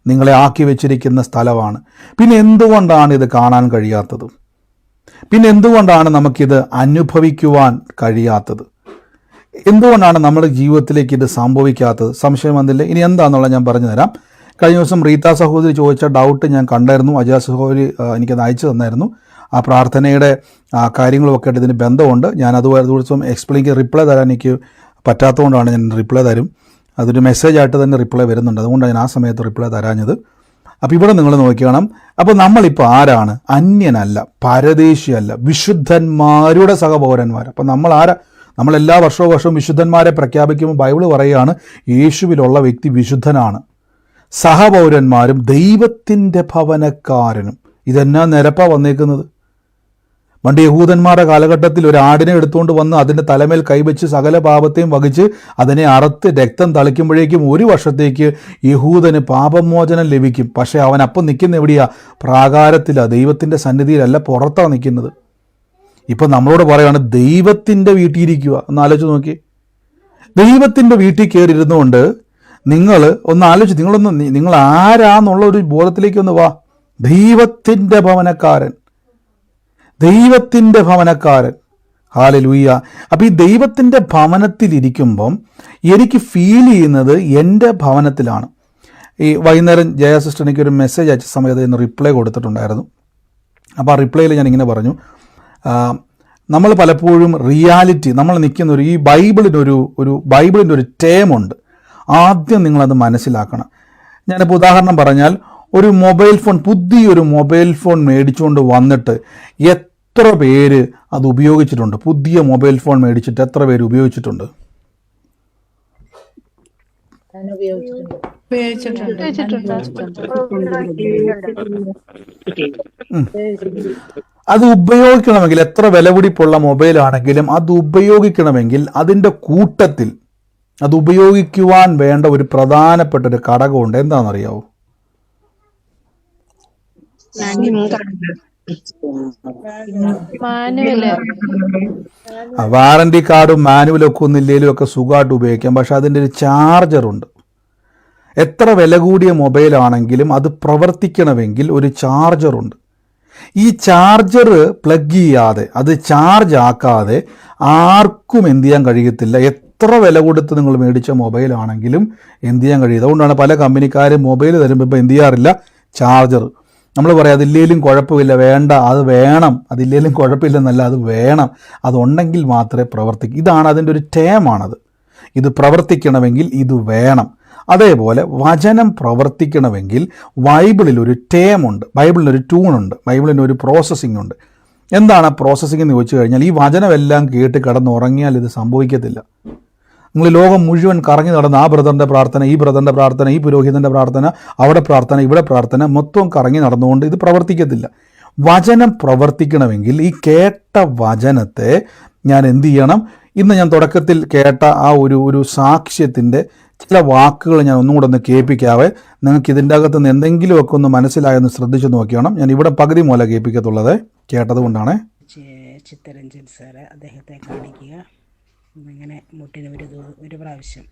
നിങ്ങളെ ആക്കി വെച്ചിരിക്കുന്ന സ്ഥലമാണ്. പിന്നെ എന്തുകൊണ്ടാണ് ഇത് കാണാൻ കഴിയാത്തത്? പിന്നെ എന്തുകൊണ്ടാണ് നമുക്കിത് അനുഭവിക്കുവാൻ കഴിയാത്തത്? എന്തുകൊണ്ടാണ് നമ്മുടെ ജീവിതത്തിലേക്ക് ഇത് സംഭവിക്കാത്തത്? സംശയം വന്നില്ലേ? ഇനി എന്താണെന്നുള്ളത് ഞാൻ പറഞ്ഞു തരാം. കഴിഞ്ഞ ദിവസം റീത്ത സഹോദരി ചോദിച്ച ഡൗട്ട് ഞാൻ കണ്ടായിരുന്നു. അജയ സഹോദരി എനിക്കത് അയച്ചു തന്നായിരുന്നു. ആ പ്രാർത്ഥനയുടെ കാര്യങ്ങളുമൊക്കെ ആയിട്ട് ഇതിന് ബന്ധമുണ്ട്. ഞാൻ ദിവസം റിപ്ലൈ തരാൻ എനിക്ക് പറ്റാത്തതുകൊണ്ടാണ്. ഞാൻ റിപ്ലൈ തരും. അതൊരു മെസ്സേജായിട്ട് തന്നെ റിപ്ലൈ വരുന്നുണ്ട്. അതുകൊണ്ടാണ് ഞാൻ ആ സമയത്ത് റിപ്ലൈ തരാഞ്ഞത്. അപ്പോൾ ഇവിടെ നിങ്ങൾ നോക്കിക്കണം. അപ്പോൾ നമ്മളിപ്പോൾ ആരാണ്? അന്യനല്ല, പരദേശിയല്ല, വിശുദ്ധന്മാരുടെ സഹപൗരന്മാർ. അപ്പോൾ നമ്മൾ ആരാ? നമ്മളെല്ലാ വർഷവും വിശുദ്ധന്മാരെ പ്രഖ്യാപിക്കുമ്പോൾ ബൈബിൾ പറയുകയാണ്, യേശുവിലുള്ള വ്യക്തി വിശുദ്ധനാണ്. സഹപൗരന്മാരും ദൈവത്തിൻ്റെ ഭവനക്കാരനും. ഇതെന്നാ നിരപ്പാണ് വന്നേക്കുന്നത്? പണ്ട് യഹൂദന്മാരുടെ കാലഘട്ടത്തിൽ ഒരു ആടിനെ എടുത്തുകൊണ്ട് വന്ന് അതിൻ്റെ തലമേൽ കൈവച്ച് സകല പാപത്തെയും വഹിച്ച് അതിനെ അറുത്ത് രക്തം തളിക്കുമ്പോഴേക്കും ഒരു വർഷത്തേക്ക് യഹൂദന് പാപമോചനം ലഭിക്കും. പക്ഷേ അവൻ അപ്പം നിൽക്കുന്ന എവിടെയാ? പ്രാകാരത്തിലാണ്, ദൈവത്തിൻ്റെ സന്നിധിയിലല്ല, പുറത്താണ് നിൽക്കുന്നത്. ഇപ്പം നമ്മളോട് പറയുകയാണ്, ദൈവത്തിൻ്റെ വീട്ടിൽ ഇരിക്കുക. ഒന്ന് ആലോചിച്ച് നോക്കി. ദൈവത്തിൻ്റെ വീട്ടിൽ കയറിയിരുന്നുകൊണ്ട് നിങ്ങൾ ഒന്ന് ആലോചിച്ച്, നിങ്ങൾ ആരാന്നുള്ള ഒരു ബോധത്തിലേക്ക് ഒന്ന് വാ. ദൈവത്തിൻ്റെ ഭവനക്കാരൻ, ദൈവത്തിൻ്റെ ഭവനക്കാരൻ. ഹല്ലേലൂയ. അപ്പം ഈ ദൈവത്തിൻ്റെ ഭവനത്തിലിരിക്കുമ്പം എനിക്ക് ഫീൽ ചെയ്യുന്നത് എൻ്റെ ഭവനത്തിലാണ്. ഈ വൈകുന്നേരം ജയ സിസ്റ്റർ എനിക്കൊരു മെസ്സേജ് അയച്ച സമയത്ത് ഇന്ന് റിപ്ലൈ കൊടുത്തിട്ടുണ്ടായിരുന്നു. അപ്പോൾ ആ റിപ്ലൈയിൽ ഞാൻ ഇങ്ങനെ പറഞ്ഞു, നമ്മൾ പലപ്പോഴും റിയാലിറ്റി, നമ്മൾ നിൽക്കുന്ന ഈ ബൈബിളിൻ്റെ ഒരു ടേമുണ്ട്. ആദ്യം നിങ്ങളത് മനസ്സിലാക്കണം. ഞാനിപ്പോൾ ഉദാഹരണം പറഞ്ഞാൽ, ഒരു മൊബൈൽ ഫോൺ, പുതിയൊരു മൊബൈൽ ഫോൺ മേടിച്ചുകൊണ്ട് വന്നിട്ട് എത്ര പേര് അത് ഉപയോഗിച്ചിട്ടുണ്ട്? പുതിയ മൊബൈൽ ഫോൺ മേടിച്ചിട്ട് എത്ര പേര് ഉപയോഗിച്ചിട്ടുണ്ട്? അത് ഉപയോഗിക്കണമെങ്കിൽ, എത്ര വിലപിടിപ്പുള്ള മൊബൈലാണെങ്കിലും അത് ഉപയോഗിക്കണമെങ്കിൽ അതിൻ്റെ കൂട്ടത്തിൽ അത് ഉപയോഗിക്കുവാൻ വേണ്ട ഒരു പ്രധാനപ്പെട്ട ഒരു ഘടകമുണ്ട്. എന്താണെന്നറിയാവോ? വാറണ്ടി കാർഡും മാനുവലൊക്കെ ഒന്നില്ലേലും ഒക്കെ സുഖമായിട്ട് ഉപയോഗിക്കാം. പക്ഷെ അതിൻ്റെ ഒരു ചാർജറുണ്ട്. എത്ര വില കൂടിയ മൊബൈലാണെങ്കിലും അത് പ്രവർത്തിക്കണമെങ്കിൽ ഒരു ചാർജറുണ്ട്. ഈ ചാർജർ പ്ലഗ് ചെയ്യാതെ, അത് ചാർജ് ആക്കാതെ ആർക്കും എന്ത് ചെയ്യാൻ കഴിയത്തില്ല. എത്ര വില കൊടുത്ത് നിങ്ങൾ മേടിച്ച മൊബൈലാണെങ്കിലും എന്ത് ചെയ്യാൻ കഴിയും. അതുകൊണ്ടാണ് പല കമ്പനിക്കാരും മൊബൈൽ തരുമ്പോൾ ഇപ്പോൾ എന്ത് ചെയ്യാറില്ല, ചാർജർ. നമ്മൾ പറയാം അതില്ലേലും കുഴപ്പമില്ല, വേണ്ട, അത് വേണം, അതില്ലേലും കുഴപ്പമില്ലെന്നല്ല, അത് വേണം, അതുണ്ടെങ്കിൽ മാത്രമേ പ്രവർത്തിക്കൂ. ഇതാണ് അതിൻ്റെ ഒരു ടേമാണത്. ഇത് പ്രവർത്തിക്കണമെങ്കിൽ ഇത് വേണം. അതേപോലെ വചനം പ്രവർത്തിക്കണമെങ്കിൽ ബൈബിളിലൊരു ടേമുണ്ട്, ബൈബിളിലൊരു ട്യൂണുണ്ട്, ബൈബിളിനൊരു പ്രോസസ്സിംഗ് ഉണ്ട്. എന്താണ് പ്രോസസ്സിംഗ് എന്ന് ചോദിച്ചു കഴിഞ്ഞാൽ, ഈ വചനമെല്ലാം കേട്ട് കിടന്നുറങ്ങിയാൽ ഇത് സംഭവിക്കത്തില്ല. നിങ്ങൾ ലോകം മുഴുവൻ കറങ്ങി നടന്ന് ആ ബ്രദറിൻ്റെ പ്രാർത്ഥന, ഈ ബ്രദറിൻ്റെ പ്രാർത്ഥന, ഈ പുരോഹിതൻ്റെ പ്രാർത്ഥന, അവിടെ പ്രാർത്ഥന, ഇവിടെ പ്രാർത്ഥന, മൊത്തം കറങ്ങി നടന്നുകൊണ്ട് ഇത് പ്രവർത്തിക്കത്തില്ല. വചനം പ്രവർത്തിക്കണമെങ്കിൽ ഈ കേട്ട വചനത്തെ ഞാൻ എന്ത് ചെയ്യണം? ഇന്ന് ഞാൻ തുടക്കത്തിൽ കേട്ട ആ ഒരു സാക്ഷ്യത്തിൻ്റെ ചില വാക്കുകൾ ഞാൻ ഒന്നും കൂടെ ഒന്ന് കേൾപ്പിക്കാവേ. നിങ്ങൾക്ക് ഇതിൻ്റെ അകത്ത് നിന്ന് എന്തെങ്കിലുമൊക്കെ ഒന്ന് മനസ്സിലായെന്ന് ശ്രദ്ധിച്ച് നോക്കിയാണ്. ഞാൻ ഇവിടെ പകുതി മൂല കേൾപ്പിക്കത്തുള്ളത്, കേട്ടത് കൊണ്ടാണ്. ചിത്തരഞ്ജൻ സാറ് അദ്ദേഹത്തെ കാണിക്കുക. അങ്ങനെ മുട്ടിന് ഒരു പ്രാവശ്യം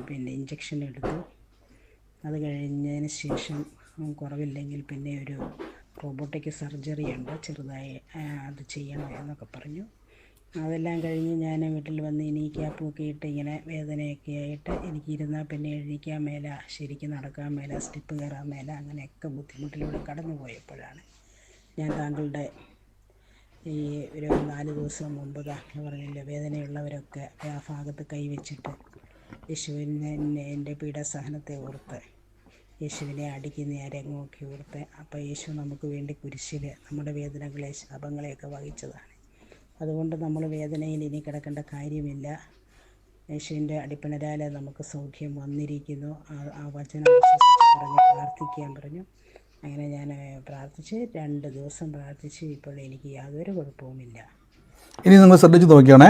പിന്നെ ഇഞ്ചക്ഷൻ എടുത്തു. അത് കഴിഞ്ഞതിന് ശേഷം കുറവില്ലെങ്കിൽ പിന്നെ ഒരു റോബോട്ടിക് സർജറി ഉണ്ട്, ചെറുതായി അത് ചെയ്യണം എന്നൊക്കെ പറഞ്ഞു. അതെല്ലാം കഴിഞ്ഞ് ഞാൻ വീട്ടിൽ വന്ന് ഇനി ക്യാപ്പൊക്കെ ഇട്ട് ഇങ്ങനെ വേദനയൊക്കെ ആയിട്ട് എനിക്ക് ഇരുന്നാൽ പിന്നെ എഴുന്നേക്കാൻ മേല, ശരിക്കും നടക്കാൻ മേല, സ്റ്റെപ്പ് കയറാൻ മേല, അങ്ങനെയൊക്കെ ബുദ്ധിമുട്ടിലൂടെ കടന്നു പോയപ്പോഴാണ് ഞാൻ താങ്കളുടെ ഈ ഒരു 4 ദിവസം മുമ്പ് താങ്കൾ പറഞ്ഞില്ല, വേദനയുള്ളവരൊക്കെ ആ ഭാഗത്ത് കൈവച്ചിട്ട് യേശുവിനെ എൻ്റെ പീഡാസഹനത്തെ ഓർത്ത്, യേശുവിനെ അടിക്കുന്ന ആ രംഗമൊക്കെ ഓർത്ത്, അപ്പോൾ യേശു നമുക്ക് വേണ്ടി കുരിശിൽ നമ്മുടെ വേദനകളെ ശാപങ്ങളെയൊക്കെ വഹിച്ചതാണ്. അതുകൊണ്ട് നമ്മൾ വേദനയിൽ ഇനി കിടക്കേണ്ട കാര്യമില്ല. യേശുവിൻ്റെ അടിപ്പിണരാൽ നമുക്ക് സൗഖ്യം വന്നിരിക്കുന്നു. ആ വചനം വിശ്വസിച്ച് പറഞ്ഞ് പ്രാർത്ഥിക്കാൻ പറഞ്ഞു. അങ്ങനെ ഞാൻ പ്രാർത്ഥിച്ച് 2 ദിവസം പ്രാർത്ഥിച്ച് ഇപ്പോൾ എനിക്ക് യാതൊരു കുഴപ്പവുമില്ല. ഇനി നിങ്ങൾ ശ്രദ്ധിച്ച് നോക്കിയാണേ,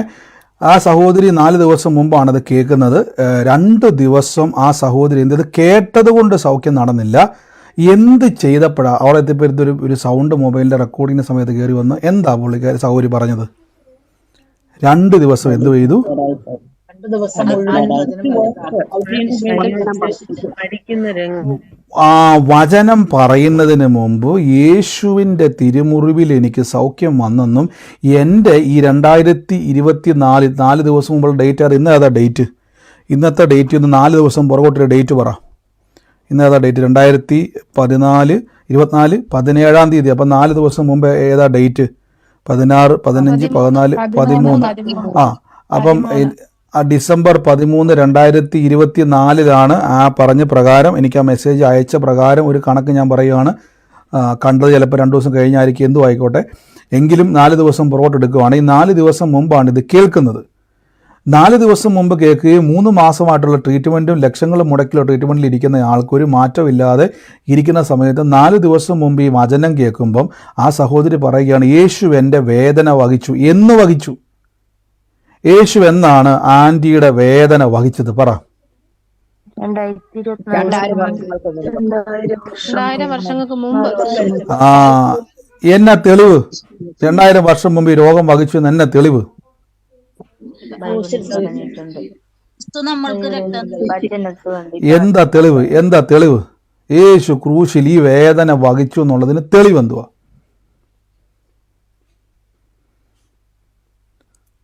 ആ സഹോദരി 4 ദിവസം മുമ്പാണ് അത് കേൾക്കുന്നത്. 2 ദിവസം ആ സഹോദരി എന്തത് കേട്ടത് കൊണ്ട് സൗഖ്യം നടന്നില്ല. എന്ത് ചെയ്തപ്പോഴാണ് അവളെ എത്തിപ്പോ ഒരു സൗണ്ട് മൊബൈലിൻ്റെ റെക്കോർഡിങ്ങിൻ്റെ സമയത്ത് കയറി വന്ന് എന്താ പുള്ളിക്കാരി സഹോദരി പറഞ്ഞത്? 2 ദിവസം എന്ത് ചെയ്തു? ആ വചനം പറയുന്നതിന് മുമ്പ് യേശുവിൻ്റെ തിരുമുറിവിൽ എനിക്ക് സൗഖ്യം വന്നെന്നും എൻ്റെ ഈ 2024 4 ദിവസം മുമ്പുള്ള ഡേറ്റ് ഇന്ന് ഏതാ ഡേറ്റ്? ഇന്നത്തെ ഡേറ്റ് ഒന്ന് 4 ദിവസം പുറകോട്ടൊരു ഡേറ്റ് പറ. ഇന്ന് ഏതാ ഡേറ്റ്? 2024 24 17-ാം തീയതി. അപ്പം 4 ദിവസം മുമ്പ് ഏതാ ഡേറ്റ്? 16 15 14 13. അപ്പം ഡിസംബർ 13 2024 ആ പറഞ്ഞ പ്രകാരം എനിക്ക് ആ മെസ്സേജ് അയച്ച പ്രകാരം ഒരു കണക്ക് ഞാൻ പറയുകയാണ്. കണ്ടത് ചിലപ്പോൾ 2 ദിവസം കഴിഞ്ഞായിരിക്കും, എന്തും ആയിക്കോട്ടെ. എങ്കിലും 4 ദിവസം പുറകോട്ട് എടുക്കുകയാണ്. ഈ 4 ദിവസം മുമ്പാണ് ഇത് കേൾക്കുന്നത്. 4 ദിവസം മുമ്പ് കേൾക്കുകയും 3 മാസമായിട്ടുള്ള ട്രീറ്റ്മെൻറ്റും ലക്ഷങ്ങളും മുടക്കിലുള്ള ട്രീറ്റ്മെൻറ്റിൽ ഇരിക്കുന്ന ആൾക്കൊരു മാറ്റമില്ലാതെ ഇരിക്കുന്ന സമയത്ത് 4 ദിവസം മുമ്പ് ഈ വചനം കേൾക്കുമ്പം ആ സഹോദരി പറയുകയാണ്, യേശു എൻ്റെ വേദന വഹിച്ചു. എന്ന് വഹിച്ചു? യേശു എന്നാണ് ആൻറ്റിയുടെ വേദന വഹിച്ചത്? പറ. 2000 വർഷങ്ങൾക്ക് മുമ്പ്. എന്നാ തെളിവ്? 2000 വർഷം മുമ്പ് ഈ രോഗം വഹിച്ചു എന്ന് എന്നാ തെളിവ്? എന്താ തെളിവ്? എന്താ തെളിവ്? യേശു ക്രൂശിൽ ഈ വേദന വഹിച്ചു എന്നുള്ളതിന് തെളിവ് എന്തുവാ?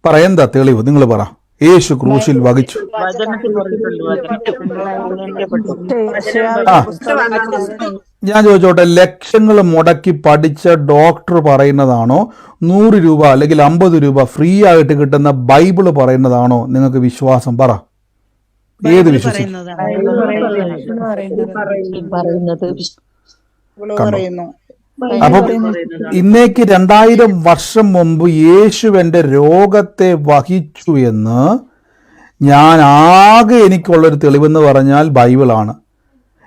പറ, എന്താ തെളിവ്? നിങ്ങൾ പറ. യേശു ക്രൂശിൽ വഹിച്ചു. ഞാൻ ചോദിച്ചോട്ടെ, ലക്ഷങ്ങൾ മുടക്കി പഠിച്ച ഡോക്ടർ പറയുന്നതാണോ 100 രൂപ അല്ലെങ്കിൽ 50 രൂപ ഫ്രീ ആയിട്ട് കിട്ടുന്ന ബൈബിള് പറയുന്നതാണോ നിങ്ങൾക്ക് വിശ്വാസം? പറ, ഏത് വിശ്വസിക്കും? അപ്പം ഇന്നേക്ക് 2000 വർഷം മുമ്പ് യേശുവിൻ്റെ രോഗത്തെ വഹിച്ചു എന്ന് ഞാൻ ആകെ എനിക്കുള്ളൊരു തെളിവെന്ന് പറഞ്ഞാൽ ബൈബിളാണ്.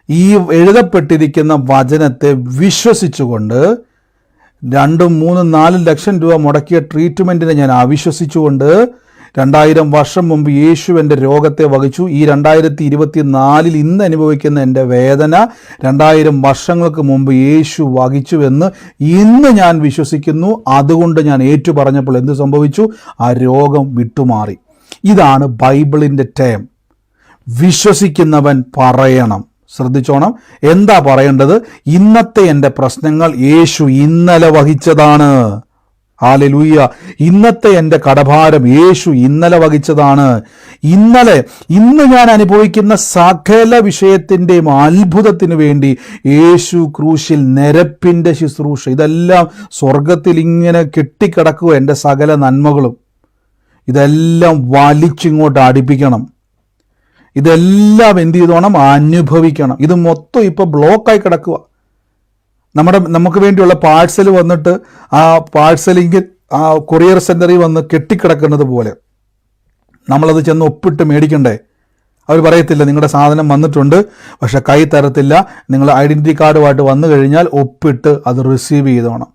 ഈ എഴുതപ്പെട്ടിരിക്കുന്ന വചനത്തെ വിശ്വസിച്ചുകൊണ്ട് 2, 3, 4 ലക്ഷം രൂപ മുടക്കിയ ട്രീറ്റ്മെൻറ്റിനെ ഞാൻ അവിശ്വസിച്ചുകൊണ്ട് 2000 വർഷം മുമ്പ് യേശുവിൻ്റെ രോഗത്തെ വഹിച്ചു. ഈ 2024 ഇന്ന് അനുഭവിക്കുന്ന എൻ്റെ വേദന 2000 വർഷങ്ങൾക്ക് മുമ്പ് യേശു വഹിച്ചുവെന്ന് ഇന്ന് ഞാൻ വിശ്വസിക്കുന്നു. അതുകൊണ്ട് ഞാൻ ഏറ്റുപറഞ്ഞപ്പോൾ എന്ത് സംഭവിച്ചു? ആ രോഗം വിട്ടുമാറി. ഇതാണ് ബൈബിളിൻ്റെ ടേം. വിശ്വസിക്കുന്നവൻ പറയണം. ശ്രദ്ധിച്ചോണം. എന്താ പറയേണ്ടത്? ഇന്നത്തെ എൻ്റെ പ്രശ്നങ്ങൾ യേശു ഇന്നലെ വഹിച്ചതാണ്. ഹല്ലേലൂയ. ഇന്നത്തെ എൻ്റെ കടഭാരം യേശു ഇന്നലെ വഹിച്ചതാണ്. ഇന്ന് ഞാൻ അനുഭവിക്കുന്ന സകല വിഷയത്തിൻ്റെയും അത്ഭുതത്തിന് വേണ്ടി യേശു ക്രൂശിൽ നിരപ്പിൻ്റെ ശുശ്രൂഷ, ഇതെല്ലാം സ്വർഗത്തിൽ ഇങ്ങനെ കെട്ടിക്കിടക്കുക. എൻ്റെ സകല നന്മകളും ഇതെല്ലാം വലിച്ചിങ്ങോട്ട് അടുപ്പിക്കണം. ഇതെല്ലാം എന്ത് ചെയ്തോണം? അനുഭവിക്കണം. ഇത് മൊത്തം ഇപ്പോൾ ബ്ലോക്കായി കിടക്കുക. നമുക്ക് വേണ്ടിയുള്ള പാഴ്സൽ വന്നിട്ട് ആ പാഴ്സലിങ്കിൽ ആ കൊറിയർ സെൻ്ററിൽ വന്ന് കെട്ടിക്കിടക്കുന്നത് പോലെ നമ്മളത് ചെന്ന് ഒപ്പിട്ട് മേടിക്കണ്ടേ? അവർ പറയത്തില്ല നിങ്ങളുടെ സാധനം വന്നിട്ടുണ്ട്, പക്ഷെ കൈ തരത്തില്ല, നിങ്ങൾ ഐഡൻറ്റിറ്റി കാർഡുമായിട്ട് വന്നു കഴിഞ്ഞാൽ ഒപ്പിട്ട് അത് റിസീവ് ചെയ്തോണം.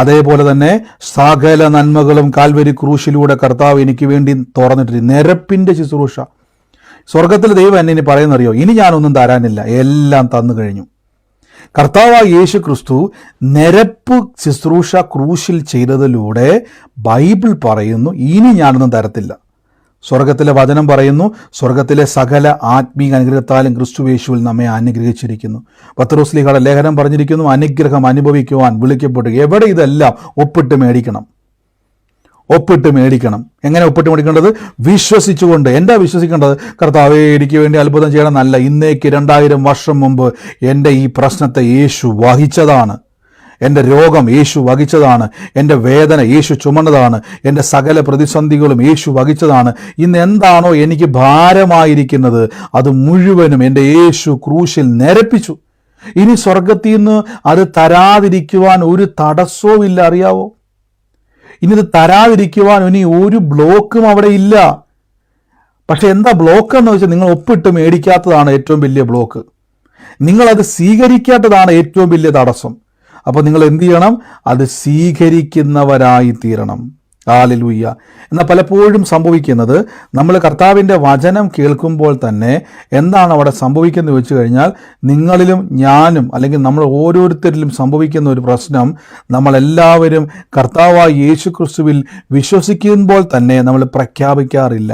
അതേപോലെ തന്നെ സകല നന്മകളും കാൽവരി ക്രൂശിലൂടെ കർത്താവ് എനിക്ക് വേണ്ടി തുറന്നിട്ടിരിക്കും. നിരപ്പിൻ്റെ ശുശ്രൂഷ. സ്വർഗത്തിൽ ദൈവം എന്നെ ഇനി പറയുന്നറിയോ? ഇനി ഞാനൊന്നും തരാനില്ല, എല്ലാം തന്നു കഴിഞ്ഞു. കർത്താവായ യേശു ക്രിസ്തു നിരപ്പ് ശുശ്രൂഷ ക്രൂശിൽ ചെയ്തതിലൂടെ ബൈബിൾ പറയുന്നു ഇനി ഞാനൊന്നും തരത്തില്ല. സ്വർഗത്തിലെ വചനം പറയുന്നു സ്വർഗത്തിലെ സകല ആത്മീക അനുഗ്രഹത്താലും ക്രിസ്തു യേശുവിൽ നമ്മെ അനുഗ്രഹിച്ചിരിക്കുന്നു. പത്രോസ്ലീഹയുടെ ലേഖനം പറഞ്ഞിരിക്കുന്നു അനുഗ്രഹം അനുഭവിക്കുവാൻ വിളിക്കപ്പെട്ടു. എവിടെ ഇതെല്ലാം ഒപ്പിട്ട് മേടിക്കണം. എങ്ങനെ ഒപ്പിട്ട് മേടിക്കേണ്ടത്? വിശ്വസിച്ചുകൊണ്ട്. എന്താ വിശ്വസിക്കേണ്ടത്? കർത്താവേ എനിക്ക് വേണ്ടി അത്ഭുതം ചെയ്യണം എന്നല്ല, ഇന്നേക്ക് 2000 വർഷം മുമ്പ് എൻ്റെ ഈ പ്രശ്നത്തെ യേശു വഹിച്ചതാണ്. എൻ്റെ രോഗം യേശു വഹിച്ചതാണ്. എൻ്റെ വേദന യേശു ചുമന്നതാണ്. എൻ്റെ സകല പ്രതിസന്ധികളും യേശു വഹിച്ചതാണ്. ഇന്ന് എന്താണോ എനിക്ക് ഭാരമായിരിക്കുന്നത് അത് മുഴുവനും എൻ്റെ യേശു ക്രൂശിൽ നിരപ്പിച്ചു. ഇനി സ്വർഗത്തിൽ നിന്ന് അത് തരാതിരിക്കുവാൻ ഒരു തടസ്സവും ഇല്ല. അറിയാവോ? ഇനി ഇത് തരാതിരിക്കുവാൻ ഇനി ഒരു ബ്ലോക്കും അവിടെ ഇല്ല. പക്ഷെ എന്താ ബ്ലോക്ക് എന്ന് വെച്ചാൽ നിങ്ങൾ ഒപ്പിട്ട് മേടിക്കാത്തതാണ് ഏറ്റവും വലിയ ബ്ലോക്ക്. നിങ്ങളത് സ്വീകരിക്കാത്തതാണ് ഏറ്റവും വലിയ തടസ്സം. അപ്പോൾ നിങ്ങൾ എന്ത് ചെയ്യണം? അത് സ്വീകരിക്കുന്നവരായി തീരണം. ഹല്ലേലൂയ. എന്നാൽ പലപ്പോഴും സംഭവിക്കുന്നത് നമ്മൾ കർത്താവിൻ്റെ വചനം കേൾക്കുമ്പോൾ തന്നെ എന്താണ് അവിടെ സംഭവിക്കുന്നത് വെച്ച് കഴിഞ്ഞാൽ നിങ്ങളിലും ഞാനും അല്ലെങ്കിൽ നമ്മൾ ഓരോരുത്തരിലും സംഭവിക്കുന്ന ഒരു പ്രശ്നം, നമ്മളെല്ലാവരും കർത്താവായ യേശു ക്രിസ്തുവിൽ വിശ്വസിക്കുമ്പോൾ തന്നെ നമ്മൾ പ്രഖ്യാപിക്കാറില്ല.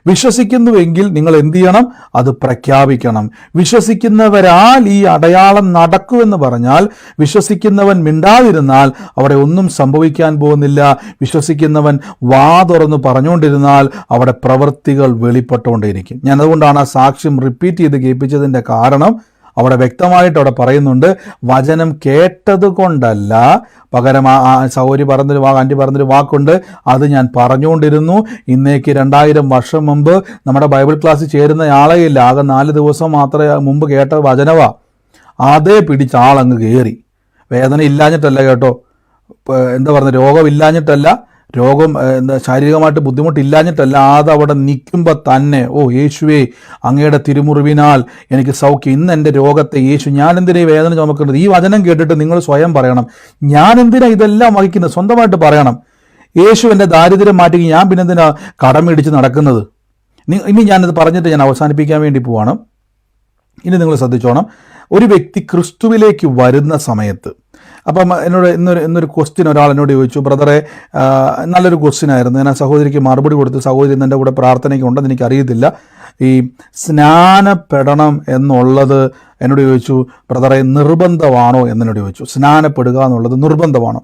വിശ്വസിക്കുന്നുവെങ്കിൽ നിങ്ങൾ എന്ത് ചെയ്യണം? അത് പ്രഖ്യാപിക്കണം. വിശ്വസിക്കുന്നവരാൽ ഈ അടയാളം നടക്കുമെന്ന് പറഞ്ഞാൽ വിശ്വസിക്കുന്നവൻ മിണ്ടാതിരുന്നാൽ അവിടെ ഒന്നും സംഭവിക്കാൻ പോകുന്നില്ല. വിശ്വസിക്കുന്നവൻ വാ തുറന്ന് പറഞ്ഞുകൊണ്ടിരുന്നാൽ അവിടെ പ്രവൃത്തികൾ വെളിപ്പെട്ടുകൊണ്ടേയിരിക്കും. ഞാൻ അതുകൊണ്ടാണ് ആ സാക്ഷ്യം റിപ്പീറ്റ് ചെയ്ത് കേൾപ്പിച്ചതിൻ്റെ കാരണം അവിടെ വ്യക്തമായിട്ട് അവിടെ പറയുന്നുണ്ട്, വചനം കേട്ടത് കൊണ്ടല്ല, പകരം ആ സൗരി പറഞ്ഞൊരു ആൻറ്റി പറഞ്ഞൊരു വാക്കുണ്ട്, അത് ഞാൻ പറഞ്ഞുകൊണ്ടിരുന്നു. ഇന്നേക്ക് 2000 വർഷം മുമ്പ് നമ്മുടെ ബൈബിൾ ക്ലാസ്സിൽ ചേരുന്ന ആളെയില്ല, ആകെ 4 ദിവസം മാത്രമേ മുമ്പ് കേട്ട വചനവാ. അതേ പിടിച്ച് ആളങ്ങ് കയറി. വേദന ഇല്ലാഞ്ഞിട്ടല്ല കേട്ടോ, എന്താ പറയുക, രോഗമില്ലാഞ്ഞിട്ടല്ല, രോഗം ശാരീരികമായിട്ട് ബുദ്ധിമുട്ടില്ലാഞ്ഞിട്ടല്ല, അതവിടെ നിൽക്കുമ്പോൾ തന്നെ ഓ യേശുവേ അങ്ങയുടെ തിരുമുറിവിനാൽ എനിക്ക് സൗഖ്യം. ഇന്ന് എൻ്റെ രോഗത്തെ യേശു, ഞാൻ എന്തിനാ ഈ വേദന ചുമക്കുന്നത്? ഈ വചനം കേട്ടിട്ട് നിങ്ങൾ സ്വയം പറയണം, ഞാൻ എന്തിനാ ഇതെല്ലാം വഹിക്കുന്നത്? സ്വന്തമായിട്ട് പറയണം, യേശു എൻ്റെ ദാരിദ്ര്യം മാറ്റി, ഞാൻ പിന്നെ എന്തിനാ കടം മേടിച്ച് നടക്കുന്നത്? ഇനി ഞാനിത് പറഞ്ഞിട്ട് ഞാൻ അവസാനിപ്പിക്കാൻ വേണ്ടി പോവാണ്. ഇനി നിങ്ങൾ ശ്രദ്ധിച്ചോണം, ഒരു വ്യക്തി ക്രിസ്തുവിലേക്ക് വരുന്ന സമയത്ത്, അപ്പം എന്നോട് ഇന്നൊരു ക്വസ്റ്റ്യൻ ഒരാൾ എന്നോട് ചോദിച്ചു, ബ്രദറെ നല്ലൊരു ക്വസ്റ്റ്യൻ ആയിരുന്നു, ഞാൻ ആ സഹോദരിക്ക് മറുപടി കൊടുത്ത്, സഹോദരി എൻ്റെ കൂടെ പ്രാർത്ഥനയ്ക്ക് ഉണ്ടെന്ന് എനിക്കറിയത്തില്ല, ഈ സ്നാനപ്പെടണം എന്നുള്ളത് എന്നോട് ചോദിച്ചു, ബ്രദറെ നിർബന്ധമാണോ എന്നോട് ചോദിച്ചു. സ്നാനപ്പെടുക എന്നുള്ളത് നിർബന്ധമാണോ?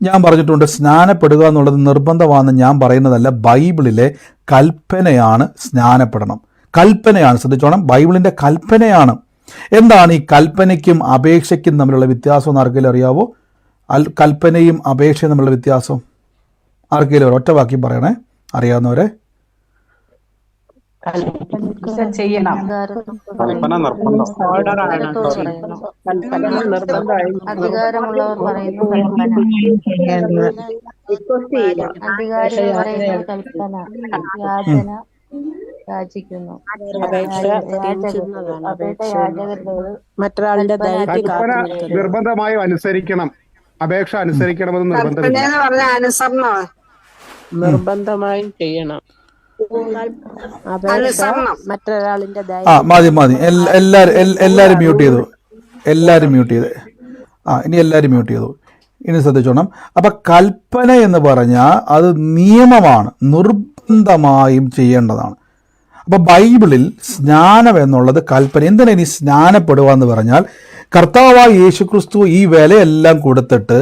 ഞാൻ പറഞ്ഞിട്ടുണ്ട്, സ്നാനപ്പെടുക എന്നുള്ളത് നിർബന്ധമാണെന്ന് ഞാൻ പറയുന്നതല്ല, ബൈബിളിലെ കൽപ്പനയാണ് സ്നാനപ്പെടണം. കൽപ്പനയാണ്, ശ്രദ്ധിച്ചോണം, ബൈബിളിൻ്റെ കൽപ്പനയാണ്. എന്താണ് ഈ കൽപ്പനയ്ക്കും അപേക്ഷയ്ക്കും തമ്മിലുള്ള വ്യത്യാസം എന്ന് ആർക്കെങ്കിലും അറിയാവോ? കൽപ്പനയും അപേക്ഷയും തമ്മിലുള്ള വ്യത്യാസം ആർക്കെങ്കിലും ഒറ്റ വാക്കി പറയണേ, അറിയാവുന്നവരെ. അധികാരമുള്ളവർ പറയുന്നു കൽപ്പന, യാചന യാചിക്കുന്നു, മറ്റൊരാളുടെ നിർബന്ധമായും അനുസരിക്കണം, അപേക്ഷ അനുസരിക്കണമെന്ന് നിർബന്ധമായും ചെയ്യണം. മറ്റൊരാളിന്റെ മതി എല്ലാരും മ്യൂട്ട് ചെയ്തു, ഇനി എല്ലാവരും മ്യൂട്ട് ചെയ്തു. ഇനി ശ്രദ്ധിച്ചോണം, അപ്പം കൽപ്പന എന്ന് പറഞ്ഞാൽ അത് നിയമമാണ്, നിർബന്ധമായും ചെയ്യേണ്ടതാണ്. അപ്പോൾ ബൈബിളിൽ സ്നാനം എന്നുള്ളത് കൽപ്പന. എന്തിനാ ഇനി സ്നാനപ്പെടുക എന്ന് പറഞ്ഞാൽ, കർത്താവായ യേശുക്രിസ്തു ഈ വിലയെല്ലാം കൊടുത്തിട്ട്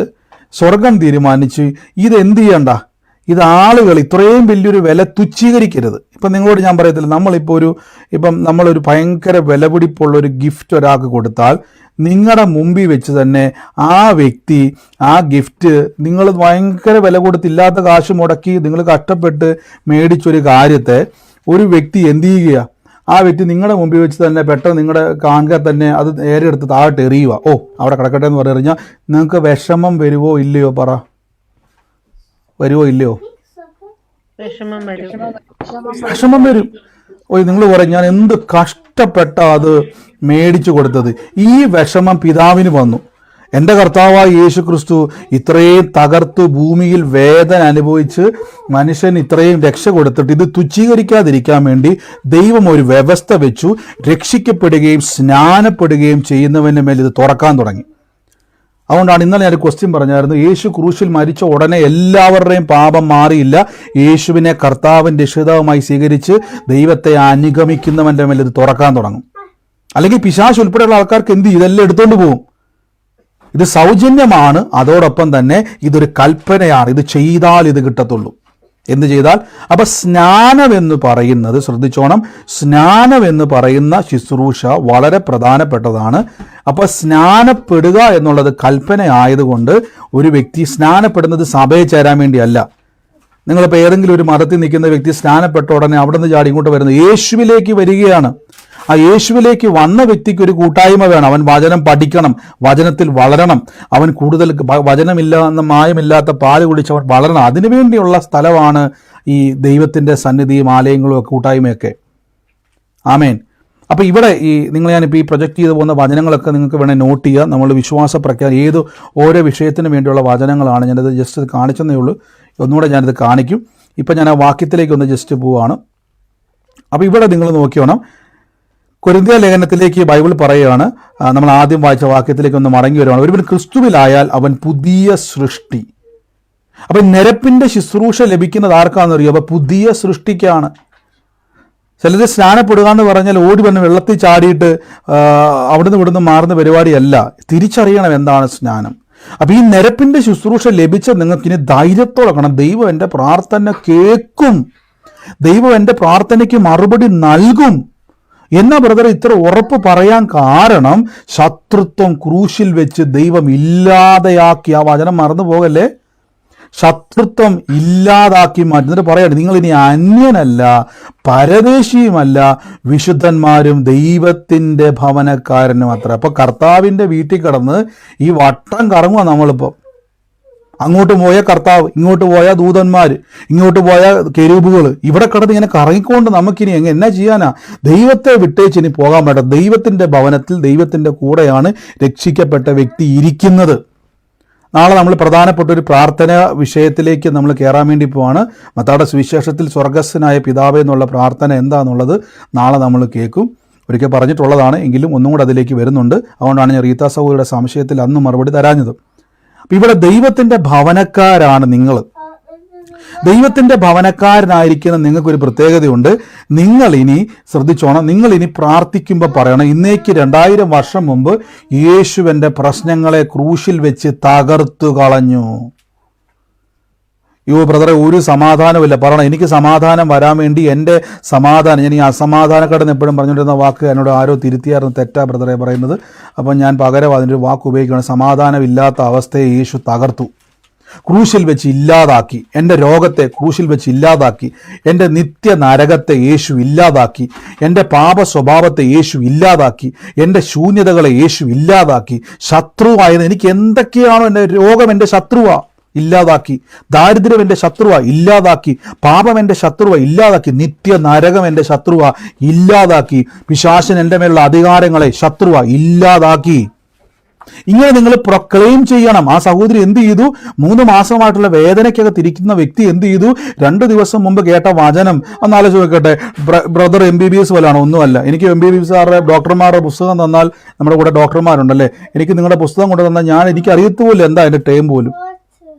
സ്വർഗം തീരുമാനിച്ച് ഇതെന്ത് ചെയ്യണ്ട, ഇത് ആളുകൾ ഇത്രയും വലിയൊരു വില തുച്ഛീകരിക്കരുത്. ഇപ്പം നിങ്ങളോട് ഞാൻ പറയത്തില്ല, നമ്മളൊരു ഭയങ്കര വിലപിടിപ്പുള്ള ഒരു ഗിഫ്റ്റ് ഒരാൾക്ക് കൊടുത്താൽ നിങ്ങളുടെ മുമ്പിൽ വെച്ച് തന്നെ ആ വ്യക്തി ആ ഗിഫ്റ്റ് നിങ്ങൾ ഭയങ്കര വില കൊടുത്തില്ലാത്ത കാശ് മുടക്കി നിങ്ങൾ കഷ്ടപ്പെട്ട് മേടിച്ചൊരു കാര്യത്തെ ഒരു വ്യക്തി എന്ത് ചെയ്യുക, ആ വ്യക്തി നിങ്ങളുടെ മുമ്പിൽ വെച്ച് തന്നെ പെട്ടെന്ന് നിങ്ങളുടെ കാണുക തന്നെ അത് നേരെ എടുത്ത് താഴോട്ട് എറിയുക. ഓ അവിടെ കിടക്കട്ടെ എന്ന് പറഞ്ഞാൽ നിങ്ങൾക്ക് വിഷമം വരുവോ ഇല്ലയോ? പറ, വരുവോ ഇല്ലയോ? വിഷമം വരും. ഓ നിങ്ങൾ പറയും ഞാൻ എന്ത് കഷ്ടപ്പെട്ട അത് മേടിച്ചു കൊടുത്തത്. ഈ വിഷമം പിതാവിന് വന്നു. എൻ്റെ കർത്താവായ യേശു ക്രിസ്തു ഇത്രയും തകർത്ത് ഭൂമിയിൽ വേദന അനുഭവിച്ച് മനുഷ്യൻ ഇത്രയും രക്ഷ കൊടുത്തിട്ട് ഇത് തുച്ഛീകരിക്കാതിരിക്കാൻ വേണ്ടി ദൈവം ഒരു വ്യവസ്ഥ വെച്ചു. രക്ഷിക്കപ്പെടുകയും സ്നാനപ്പെടുകയും ചെയ്യുന്നവൻ്റെ മേൽ ഇത് തുറക്കാൻ തുടങ്ങി. അതുകൊണ്ടാണ് ഇന്നലെ ഞാൻ ഒരു ക്വസ്റ്റ്യൻ പറഞ്ഞായിരുന്നു, യേശു ക്രൂശിൽ മരിച്ച ഉടനെ എല്ലാവരുടെയും പാപം മാറിയില്ല. യേശുവിനെ കർത്താവിൻ്റെ രക്ഷിതാവുമായി സ്വീകരിച്ച് ദൈവത്തെ അനുഗമിക്കുന്നവൻ്റെ മേൽ ഇത് തുറക്കാൻ തുടങ്ങും. അല്ലെങ്കിൽ പിശാച് ഉൾപ്പെടെയുള്ള ആൾക്കാർക്ക് എന്ത് ചെയ്യും? ഇതെല്ലാം എടുത്തുകൊണ്ട് പോകും. ഇത് സൗജന്യമാണ്, അതോടൊപ്പം തന്നെ ഇതൊരു കൽപ്പനയാണ്. ഇത് ചെയ്താൽ ഇത് കിട്ടത്തുള്ളൂ. എന്ത് ചെയ്താൽ? അപ്പൊ സ്നാനം എന്ന് പറയുന്നത്, ശ്രദ്ധിച്ചോണം, സ്നാനം എന്ന് പറയുന്ന ശുശ്രൂഷ വളരെ പ്രധാനപ്പെട്ടതാണ്. അപ്പൊ സ്നാനപ്പെടുക എന്നുള്ളത് കൽപ്പന ആയതുകൊണ്ട് ഒരു വ്യക്തി സ്നാനപ്പെടുന്നത് സഭയിൽ ചേരാൻ വേണ്ടിയല്ല. നിങ്ങളിപ്പോൾ ഏതെങ്കിലും ഒരു മതത്തിൽ നിൽക്കുന്ന വ്യക്തി സ്നാനപ്പെട്ട ഉടനെ അവിടെ നിന്ന് ചാടി ഇങ്ങോട്ട് വരുന്നത് യേശുവിലേക്ക് വരികയാണ്. ആ യേശുവിലേക്ക് വന്ന വ്യക്തിക്ക് ഒരു കൂട്ടായ്മ വേണം. അവൻ വചനം പഠിക്കണം, വചനത്തിൽ വളരണം, അവൻ കൂടുതൽ വചനമില്ലാത്ത മായമില്ലാത്ത പാല് കുടിച്ച് അവൻ വളരണം. അതിനുവേണ്ടിയുള്ള സ്ഥലമാണ് ഈ ദൈവത്തിൻ്റെ സന്നിധിയും ആലയങ്ങളും കൂട്ടായ്മയൊക്കെ. ആമേൻ. അപ്പോൾ ഇവിടെ ഞാനിപ്പോൾ ഈ പ്രൊജക്റ്റ് ചെയ്ത് പോകുന്ന വചനങ്ങളൊക്കെ നിങ്ങൾക്ക് വേണേൽ നോട്ട് ചെയ്യുക. നമ്മൾ വിശ്വാസ പ്രഖ്യാപനം ഓരോ വിഷയത്തിന് വേണ്ടിയുള്ള വചനങ്ങളാണ്. ഞാനത് ജസ്റ്റ് കാണിച്ചെന്നേ ഉള്ളൂ. ഒന്നുകൂടെ ഞാനിത് കാണിക്കും. ഇപ്പം ഞാൻ ആ വാക്യത്തിലേക്ക് ഒന്ന് ജസ്റ്റ് പോവാണ്. അപ്പോൾ ഇവിടെ നിങ്ങൾ നോക്കിയോണം, കൊരിന്ത്യ ലേഖനത്തിലേക്ക് ബൈബിൾ പറയുകയാണ്. നമ്മൾ ആദ്യം വായിച്ച വാക്യത്തിലേക്ക് ഒന്ന് മടങ്ങി വരുവാണ്. ഒരുവൻ ക്രിസ്തുവിലായാൽ അവൻ പുതിയ സൃഷ്ടി. അപ്പം നിരപ്പിൻ്റെ ശുശ്രൂഷ ലഭിക്കുന്നത് ആർക്കാണെന്നറിയോ? അപ്പം പുതിയ സൃഷ്ടിക്കാണ്. ചിലത് സ്നാനപ്പെടുക എന്ന് പറഞ്ഞാൽ ഓടി വന്ന് വെള്ളത്തിൽ ചാടിയിട്ട് അവിടുന്ന് ഇവിടുന്ന് മാറുന്ന പരിപാടിയല്ല. തിരിച്ചറിയണം എന്താണ് സ്നാനം. അപ്പം ഈ നിരപ്പിൻ്റെ ശുശ്രൂഷ ലഭിച്ച നിങ്ങൾക്കിനി ധൈര്യത്തോടെ കാണാം, ദൈവം എൻ്റെ പ്രാർത്ഥന കേൾക്കും, ദൈവം എൻ്റെ പ്രാർത്ഥനയ്ക്ക് മറുപടി നൽകും. എന്നാ ബ്രദർ ഇത്ര ഉറപ്പ് പറയാൻ കാരണം, ശത്രുത്വം ക്രൂശിൽ വെച്ച് ദൈവം ഇല്ലാതെയാക്കി. ആ വചനം മറന്നു പോകല്ലേ. ശത്രുത്വം ഇല്ലാതാക്കി മാറ്റി. എന്നിട്ട് പറയാണ്, നിങ്ങൾ ഇനി അന്യനല്ല, പരദേശിയുമല്ല, വിശുദ്ധന്മാരും ദൈവത്തിൻ്റെ ഭവനക്കാരനും അത്ര. അപ്പൊ കർത്താവിൻ്റെ വീട്ടിൽ കിടന്ന് ഈ വട്ടം കറങ്ങുക നമ്മളിപ്പോൾ. അങ്ങോട്ട് പോയ കർത്താവ്, ഇങ്ങോട്ട് പോയ ദൂതന്മാർ, ഇങ്ങോട്ട് പോയ കെരൂബുകൾ, ഇവിടെ കിടന്ന് ഇങ്ങനെ കറങ്ങിക്കൊണ്ട് നമുക്കിനി എന്നാ ചെയ്യാനാ? ദൈവത്തെ വിട്ടേച്ച് ഇനി പോകാൻ പറ്റും. ദൈവത്തിൻ്റെ ഭവനത്തിൽ ദൈവത്തിൻ്റെ കൂടെയാണ് രക്ഷിക്കപ്പെട്ട വ്യക്തി ഇരിക്കുന്നത്. നാളെ നമ്മൾ പ്രധാനപ്പെട്ട ഒരു പ്രാർത്ഥന വിഷയത്തിലേക്ക് നമ്മൾ കയറാൻ വേണ്ടി പോവാണ്. മത്തായിയുടെ സുവിശേഷത്തിൽ സ്വർഗസ്ഥനായ പിതാവേ എന്നുള്ള പ്രാർത്ഥന എന്താണെന്നുള്ളത് നാളെ നമ്മൾ കേൾക്കും. ഒരിക്കൽ പറഞ്ഞിട്ടുള്ളതാണ്, എങ്കിലും ഒന്നും കൂടെ അതിലേക്ക് വരുന്നുണ്ട്. അതുകൊണ്ടാണ് ഞാൻ റീത്ത സഹോദരിയുടെ സംശയത്തിൽ അന്ന് മറുപടി തരാഞ്ഞത്. അപ്പം ഇവിടെ ദൈവത്തിൻ്റെ ഭവനക്കാരാണ് നിങ്ങൾ. ദൈവത്തിൻ്റെ ഭവനക്കാരനായിരിക്കുന്ന നിങ്ങൾക്കൊരു പ്രത്യേകതയുണ്ട്. നിങ്ങളിനി ശ്രദ്ധിച്ചോണം, നിങ്ങളിനി പ്രാർത്ഥിക്കുമ്പോൾ പറയണം, ഇന്നേക്ക് 2000 വർഷം മുമ്പ് യേശുവിൻ്റെ പ്രശ്നങ്ങളെ ക്രൂശിൽ വെച്ച് തകർത്തു കളഞ്ഞു. ബ്രദറെ ഒരു സമാധാനമില്ല. പറയണം, എനിക്ക് സമാധാനം വരാൻ വേണ്ടി എൻ്റെ സമാധാനം, ഞാൻ ഈ അസമാധാനക്കാരെന്ന് എപ്പോഴും പറഞ്ഞുകൊണ്ടിരുന്ന വാക്ക് എന്നോട് ആരോ തിരുത്തിയായിരുന്നു, തെറ്റാ ബ്രദറെ പറയുന്നത്. അപ്പം ഞാൻ പകരം അതിൻ്റെ വാക്ക് ഉപയോഗിക്കുകയാണ്. സമാധാനമില്ലാത്ത അവസ്ഥയെ യേശു തകർത്തു, ക്രൂശിൽ വെച്ച് ഇല്ലാതാക്കി. എൻ്റെ രോഗത്തെ ക്രൂശിൽ വെച്ച് ഇല്ലാതാക്കി. എൻ്റെ നിത്യ നരകത്തെ യേശു ഇല്ലാതാക്കി. എൻ്റെ പാപ സ്വഭാവത്തെ യേശു ഇല്ലാതാക്കി. എൻ്റെ ശൂന്യതകളെ യേശു ഇല്ലാതാക്കി. ശത്രുവായത് എനിക്ക് എന്തൊക്കെയാണോ, എൻ്റെ രോഗം എൻ്റെ ശത്രുവാ, ഇല്ലാതാക്കി. ദാരിദ്ര്യം എൻ്റെ ശത്രുവാ, ഇല്ലാതാക്കി. പാപം എൻ്റെ ശത്രുവാ, ഇല്ലാതാക്കി. നിത്യ നരകം എൻ്റെ ശത്രുവാ, ഇല്ലാതാക്കി. പിശാചൻ എൻ്റെ മേലുള്ള അധികാരങ്ങളെ ശത്രുവാ, ഇല്ലാതാക്കി. ഇങ്ങനെ നിങ്ങൾ പ്രൊക്ലെയിം ചെയ്യണം. ആ സഹോദരി എന്ത് ചെയ്തു? 3 മാസമായിട്ടുള്ള വേദനയ്ക്കകത്ത് ഇരിക്കുന്ന വ്യക്തി എന്ത് ചെയ്തു? 2 ദിവസം മുമ്പ് കേട്ട വചനം ഒന്നാലോചിച്ച് നോക്കട്ടെ. ബ്രദർ MBBS പോലെയാണോ? ഒന്നുമല്ല. എനിക്ക് MBBS ഡോക്ടർമാരുടെ പുസ്തകം തന്നാൽ, നമ്മുടെ കൂടെ ഡോക്ടർമാരുണ്ടല്ലേ, എനിക്ക് നിങ്ങളുടെ പുസ്തകം കൊണ്ട് തന്നാൽ എനിക്ക് അറിയത്തുപോലും എന്താ അതിൻ്റെ ടൈം പോലും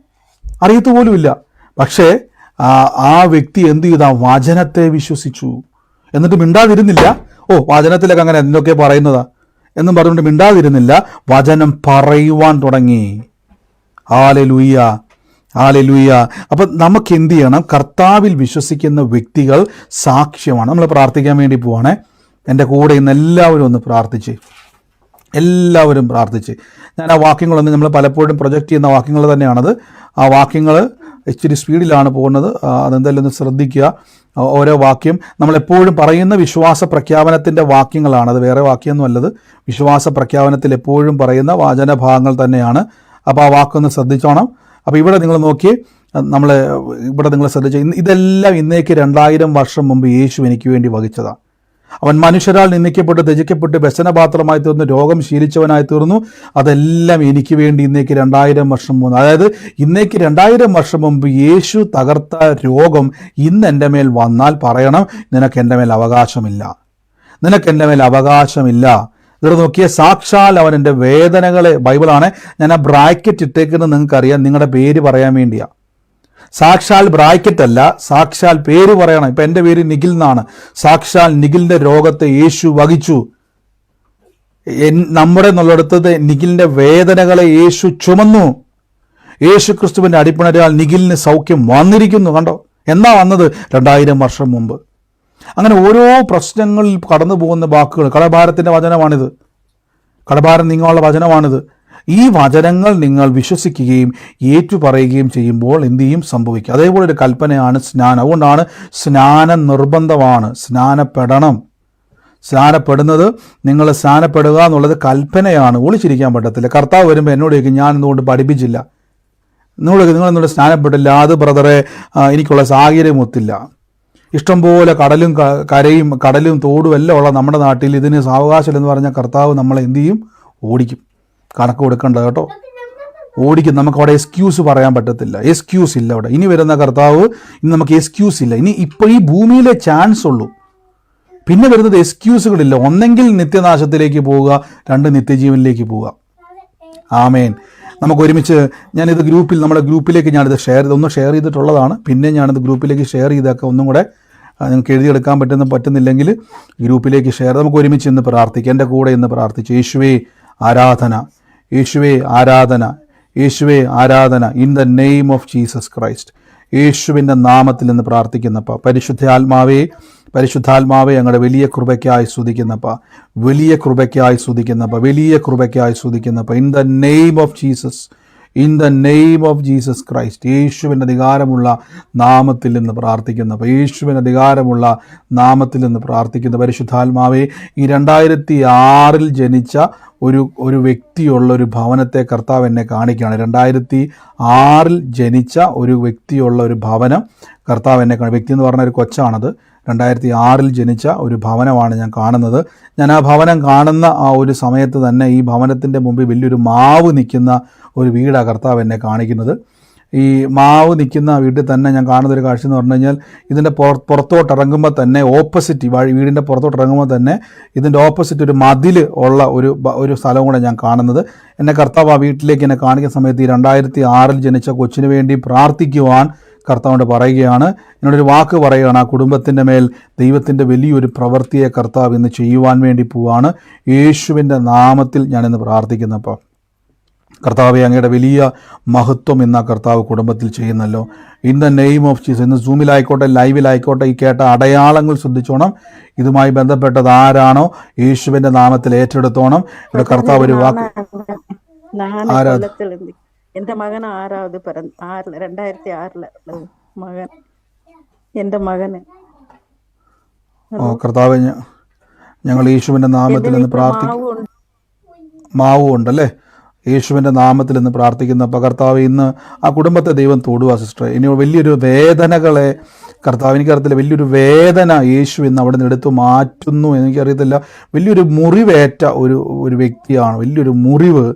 അറിയത്തുപോലുമില്ല. പക്ഷേ ആ വ്യക്തി എന്ത് ചെയ്തു? ആ വചനത്തെ വിശ്വസിച്ചു. എന്നിട്ട് മിണ്ടാതിരുന്നില്ല. വചനത്തിലൊക്കെ അങ്ങനെ എന്തൊക്കെ പറയുന്നതാ എന്നും പറഞ്ഞുകൊണ്ട് മിണ്ടാതിരുന്നില്ല. വചനം പറയുവാൻ തുടങ്ങി. Hallelujah, hallelujah. അപ്പം നമുക്ക് എന്ത് ചെയ്യണം? കർത്താവിൽ വിശ്വസിക്കുന്ന വ്യക്തികൾ സാക്ഷ്യമാണ്. നമ്മൾ പ്രാർത്ഥിക്കാൻ വേണ്ടി പോവാണേ. എൻ്റെ കൂടെ ഇന്ന് എല്ലാവരും ഒന്ന് പ്രാർത്ഥിച്ച്, എല്ലാവരും പ്രാർത്ഥിച്ച്. ഞാൻ ആ വാക്യങ്ങളൊന്നും നമ്മൾ പലപ്പോഴും പ്രൊജക്റ്റ് ചെയ്യുന്ന വാക്യങ്ങൾ തന്നെയാണത്. ആ വാക്യങ്ങൾ ഇച്ചിരി സ്പീഡിലാണ് പോകുന്നത്, അതെന്തായാലും ഒന്ന് ശ്രദ്ധിക്കുക. ഓരോ വാക്യം നമ്മളെപ്പോഴും പറയുന്ന വിശ്വാസ പ്രഖ്യാപനത്തിൻ്റെ വാക്യങ്ങളാണ്, അത് വേറെ വാക്യമൊന്നും അല്ലത്. വിശ്വാസ പ്രഖ്യാപനത്തിൽ എപ്പോഴും പറയുന്ന വാചനഭാഗങ്ങൾ തന്നെയാണ്. അപ്പോൾ ആ വാക്കൊന്ന് ശ്രദ്ധിച്ചോണം. അപ്പോൾ ഇവിടെ നിങ്ങൾ നോക്കി, ഇവിടെ നിങ്ങൾ ശ്രദ്ധിച്ച ഇതെല്ലാം ഇന്നേക്ക് 2000 വർഷം മുമ്പ് യേശു എനിക്ക് വേണ്ടി വഹിച്ചതാണ്. അവൻ മനുഷ്യരാൽ നിന്ദിക്കപ്പെട്ട് ത്യജിക്കപ്പെട്ട് വ്യസനപാത്രമായി തീർന്നു, രോഗം ശീലിച്ചവനായി തീർന്നു. അതെല്ലാം എനിക്ക് വേണ്ടി ഇന്നേക്ക് 2000 വർഷം മുമ്പ്, അതായത് ഇന്നേക്ക് 2000 വർഷം മുമ്പ് യേശു തകർത്ത രോഗം ഇന്ന് എൻ്റെ മേൽ വന്നാൽ പറയണം, നിനക്ക് എൻ്റെ മേൽ അവകാശമില്ല, നിനക്ക് എൻ്റെ മേൽ അവകാശമില്ല. ഇത് നോക്കിയ സാക്ഷാൽ അവൻ എൻ്റെ വേദനകളെ, ബൈബിളാണ്, ഞാൻ ആ ബ്രാക്കറ്റ് ഇട്ടേക്കുന്നത് നിങ്ങൾക്കറിയാം, നിങ്ങളുടെ പേര് പറയാൻ വേണ്ടിയാണ്. സാക്ഷാൽ ബ്രാക്കറ്റ് അല്ല, സാക്ഷാൽ പേര് പറയണം. ഇപ്പം എൻ്റെ പേര് നിഖിൽ എന്നാണ്. സാക്ഷാൽ നിഖിലിൻ്റെ രോഗത്തെ യേശു വഹിച്ചു. നമ്മുടെ എന്നുള്ളിടത്തത് നിഖിലിൻ്റെ വേദനകളെ യേശു ചുമന്നു. യേശു ക്രിസ്തുവിൻ്റെ അടിപ്പിണരാൽ നിഖിലിന് സൗഖ്യം വന്നിരിക്കുന്നു. കണ്ടോ? എന്നാ വന്നത്? 2000 വർഷം മുമ്പ്. അങ്ങനെ ഓരോ പ്രശ്നങ്ങളിൽ കടന്നു പോകുന്ന വാക്കുകൾ, കടഭാരത്തിൻ്റെ വചനമാണിത്, കടഭാരം നീങ്ങാനുള്ള വചനമാണിത്. ഈ വചനങ്ങൾ നിങ്ങൾ വിശ്വസിക്കുകയും ഏറ്റുപറയുകയും ചെയ്യുമ്പോൾ എന്ത് ചെയ്യും? സംഭവിക്കും. അതേപോലെ ഒരു കൽപ്പനയാണ് സ്നാനം. അതുകൊണ്ടാണ് സ്നാനം നിർബന്ധമാണ്. സ്നാനപ്പെടണം. സ്നാനപ്പെടുന്നത്, നിങ്ങൾ സ്നാനപ്പെടുക എന്നുള്ളത് കൽപ്പനയാണ്, ഒളിച്ചിരിക്കാൻ പറ്റത്തില്ല. കർത്താവ് വരുമ്പോൾ എന്നോട് ചോദിക്കും, ഞാൻ എന്തുകൊണ്ട് പഠിപ്പിച്ചില്ല, നിങ്ങൾ എന്നോട് സ്നാനപ്പെട്ടില്ല, അത് ബ്രദറെ എനിക്കുള്ള സാഹചര്യം ഒത്തില്ല. ഇഷ്ടംപോലെ കടലും തോടും എല്ലാം ഉള്ള നമ്മുടെ നാട്ടിൽ ഇതിന് സാവകാശം എന്ന് പറഞ്ഞാൽ കർത്താവ് നമ്മളെ എന്ത് ചെയ്യും? ഓടിക്കും. കണക്ക് കൊടുക്കണ്ട കേട്ടോ, ഓടിക്കും. നമുക്ക് അവിടെ എക്സ്ക്യൂസ് പറയാൻ പറ്റത്തില്ല, എക്സ്ക്യൂസ് ഇല്ല അവിടെ. ഇനി വരുന്ന കർത്താവ്, ഇനി നമുക്ക് എക്സ്ക്യൂസ് ഇല്ല. ഇപ്പോൾ ഈ ഭൂമിയിലെ ചാൻസ് ഉള്ളൂ, പിന്നെ വരുന്നത് എക്സ്ക്യൂസുകളില്ല. ഒന്നെങ്കിൽ നിത്യനാശത്തിലേക്ക് പോവുക, 2 നിത്യജീവനിലേക്ക് പോവുക. ആമേൻ. നമുക്ക് ഒരുമിച്ച് ഞാനിത് നമ്മുടെ ഗ്രൂപ്പിലേക്ക് ഞാനിത് ഒന്ന് ഷെയർ ചെയ്തിട്ടുള്ളതാണ്. പിന്നെ ഞാനിത് ഗ്രൂപ്പിലേക്ക് ഷെയർ ചെയ്തൊക്കെ ഒന്നും കൂടെ നിങ്ങൾക്ക് എഴുതിയെടുക്കാൻ പറ്റുന്നില്ലെങ്കിൽ ഗ്രൂപ്പിലേക്ക് ഷെയർ. നമുക്ക് ഒരുമിച്ച് ഇന്ന് പ്രാർത്ഥിക്കാം. എൻ്റെ കൂടെ ഇന്ന് പ്രാർത്ഥിച്ചു. യേശുവേ ആരാധന, യേശുവേ ആരാധന, യേശുവേ ആരാധന. In the name of Jesus Christ, യേശുവിൻ്റെ നാമത്തിൽ നിന്ന് പ്രാർത്ഥിക്കുന്നപ്പ. പരിശുദ്ധാത്മാവേ ഞങ്ങളുടെ വലിയ കൃപയ്ക്കായി സ്തുതിക്കുന്നപ്പ, വലിയ കൃപയ്ക്കായി സ്തുതിക്കുന്നപ്പ, വലിയ കൃപയ്ക്കായി സ്തുതിക്കുന്നപ്പ. In the name of Jesus, in the name of Jesus Christ, യേശുവിൻ്റെ അധികാരമുള്ള നാമത്തിൽ നിന്ന് പ്രാർത്ഥിക്കുന്നപ്പ, യേശുവിൻ്റെ അധികാരമുള്ള നാമത്തിൽ നിന്ന് പ്രാർത്ഥിക്കുന്ന പരിശുദ്ധാത്മാവേ, ഈ 2006 ജനിച്ച ഒരു വ്യക്തിയുള്ള ഒരു ഭവനത്തെ കർത്താവ് എന്നെ കാണിക്കുകയാണ്. 2006 ജനിച്ച ഒരു വ്യക്തിയുള്ള ഒരു ഭവനം കർത്താവ് എന്നെ വ്യക്തി എന്ന് പറഞ്ഞ ഒരു കൊച്ചാണത്. 2006 ജനിച്ച ഒരു ഭവനമാണ് ഞാൻ കാണുന്നത്. ഞാൻ ആ ഭവനം കാണുന്ന ആ ഒരു സമയത്ത് തന്നെ ഈ ഭവനത്തിൻ്റെ മുമ്പിൽ വലിയൊരു മാവ് നിൽക്കുന്ന ഒരു വീടാണ് കർത്താവ് എന്നെ കാണിക്കുന്നത്. ഈ മാവ് നിൽക്കുന്ന വീട്ടിൽ തന്നെ ഞാൻ കാണുന്നൊരു കാഴ്ച എന്ന് പറഞ്ഞു കഴിഞ്ഞാൽ, ഇതിൻ്റെ പുറത്തോട്ടിറങ്ങുമ്പോൾ തന്നെ ഓപ്പോസിറ്റ്, വീടിൻ്റെ പുറത്തോട്ടിറങ്ങുമ്പോൾ തന്നെ ഇതിൻ്റെ ഓപ്പോസിറ്റ് ഒരു മതിൽ ഉള്ള ഒരു സ്ഥലവും കൂടെ ഞാൻ കാണുന്നത്. എന്നെ കർത്താവ് ആ വീട്ടിലേക്ക് എന്നെ കാണിക്കുന്ന സമയത്ത് ഈ 2006 ജനിച്ച കൊച്ചിന് വേണ്ടി പ്രാർത്ഥിക്കുവാൻ കർത്താവിനോട് പറയുകയാണ്. എന്നോടൊരു വാക്ക് പറയുകയാണ്, ആ കുടുംബത്തിൻ്റെ മേൽ ദൈവത്തിൻ്റെ വലിയൊരു പ്രവൃത്തിയെ കർത്താവ് ഇന്ന് ചെയ്യുവാൻ വേണ്ടി പോവാണ്. യേശുവിൻ്റെ നാമത്തിൽ ഞാനിന്ന് പ്രാർത്ഥിക്കുന്നപ്പോൾ കർത്താവെ, അങ്ങയുടെ വലിയ മഹത്വം ഇന്ന് ആ കർത്താവ് കുടുംബത്തിൽ ചെയ്യുന്നല്ലോ. In the name of Jesus. ഇന്ന് സൂമിലായിക്കോട്ടെ, ലൈവിലായിക്കോട്ടെ, ഈ കേട്ട അടയാളങ്ങൾ ശ്രദ്ധിച്ചോണം. ഇതുമായി ബന്ധപ്പെട്ടത് ആരാണോ യേശുവിൻ്റെ നാമത്തിൽ ഏറ്റെടുത്തോണം. ഇവിടെ കർത്താവ് ഒരു വാക്ക്, എന്റെ മകൻ 2006 മകൻ, എന്റെ മകന്. കർത്താവ്, ഞങ്ങൾ യേശുവിൻ്റെ നാമത്തിൽ നിന്ന് പ്രാർത്ഥിക്കും. മാവും ഉണ്ടല്ലേ? യേശുവിൻ്റെ നാമത്തിൽ നിന്ന് പ്രാർത്ഥിക്കുന്ന കർത്താവ് ഇന്ന് ആ കുടുംബത്തെ ദൈവം തൊടുക സിസ്റ്റർ. ഇനി വലിയൊരു വേദനകളെ കർത്താവ്, എനിക്കറിയത്തില്ല, വലിയൊരു വേദന യേശു ഇന്ന് അവിടെ നിന്ന് എടുത്തു മാറ്റുന്നു. എനിക്കറിയത്തില്ല, വലിയൊരു മുറിവേറ്റ ഒരു വ്യക്തിയാണ്. വലിയൊരു മുറിവ്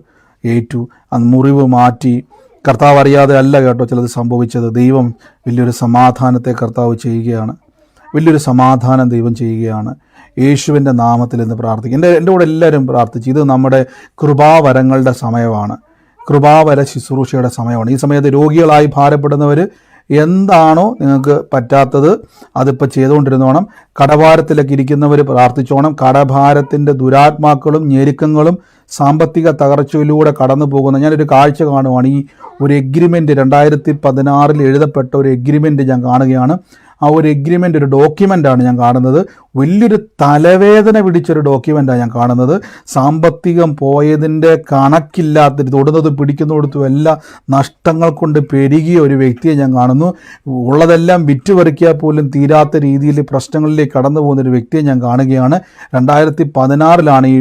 ഏറ്റു. ആ മുറിവ് മാറ്റി. കർത്താവ് അറിയാതെ അല്ല കേട്ടോ ചിലത് സംഭവിച്ചത്. ദൈവം വലിയൊരു സമാധാനത്തെ കർത്താവ് ചെയ്യുകയാണ്. വലിയൊരു സമാധാനം ദൈവം ചെയ്യുകയാണ്. യേശുവിൻ്റെ നാമത്തിൽ എന്ന് പ്രാർത്ഥിക്കും. എൻ്റെ കൂടെ എല്ലാവരും പ്രാർത്ഥിച്ചു. ഇത് നമ്മുടെ കൃപാവരങ്ങളുടെ സമയമാണ്, കൃപാവര ശുശ്രൂഷയുടെ സമയമാണ്. ഈ സമയത്ത് രോഗികളായി ഭാരപ്പെടുന്നവർ എന്താണോ നിങ്ങൾക്ക് പറ്റാത്തത് അതിപ്പോൾ ചെയ്തുകൊണ്ടിരുന്നോണം. കടഭാരത്തിലൊക്കെ ഇരിക്കുന്നവർ പ്രാർത്ഥിച്ചോണം. കടഭാരത്തിൻ്റെ ദുരാത്മാക്കളും ഞെരുക്കങ്ങളും സാമ്പത്തിക തകർച്ചയിലൂടെ കടന്നു പോകുന്ന ഞാനൊരു കാഴ്ച കാണുവാണ്. ഈ ഒരു എഗ്രിമെൻ്റ് 2016 എഴുതപ്പെട്ട ഒരു എഗ്രിമെൻ്റ് ഞാൻ കാണുകയാണ്. ആ ഒരു എഗ്രിമെൻ്റ് ഒരു ഡോക്യുമെൻ്റാണ് ഞാൻ കാണുന്നത്. വലിയൊരു തലവേദന പിടിച്ചൊരു ഡോക്യുമെൻ്റാണ് ഞാൻ കാണുന്നത്. സാമ്പത്തികം പോയതിൻ്റെ കണക്കില്ലാത്ത തൊടുന്നത് പിടിക്കുന്നിടത്തും എല്ലാ നഷ്ടങ്ങൾ കൊണ്ട് പെരുകിയ ഒരു വ്യക്തിയെ ഞാൻ കാണുന്നു. ഉള്ളതെല്ലാം വിറ്റുപറിക്കിയാൽ പോലും തീരാത്ത രീതിയിൽ പ്രശ്നങ്ങളിലേക്ക് കടന്നു പോകുന്ന ഒരു വ്യക്തിയെ ഞാൻ കാണുകയാണ്. 2016 ഈ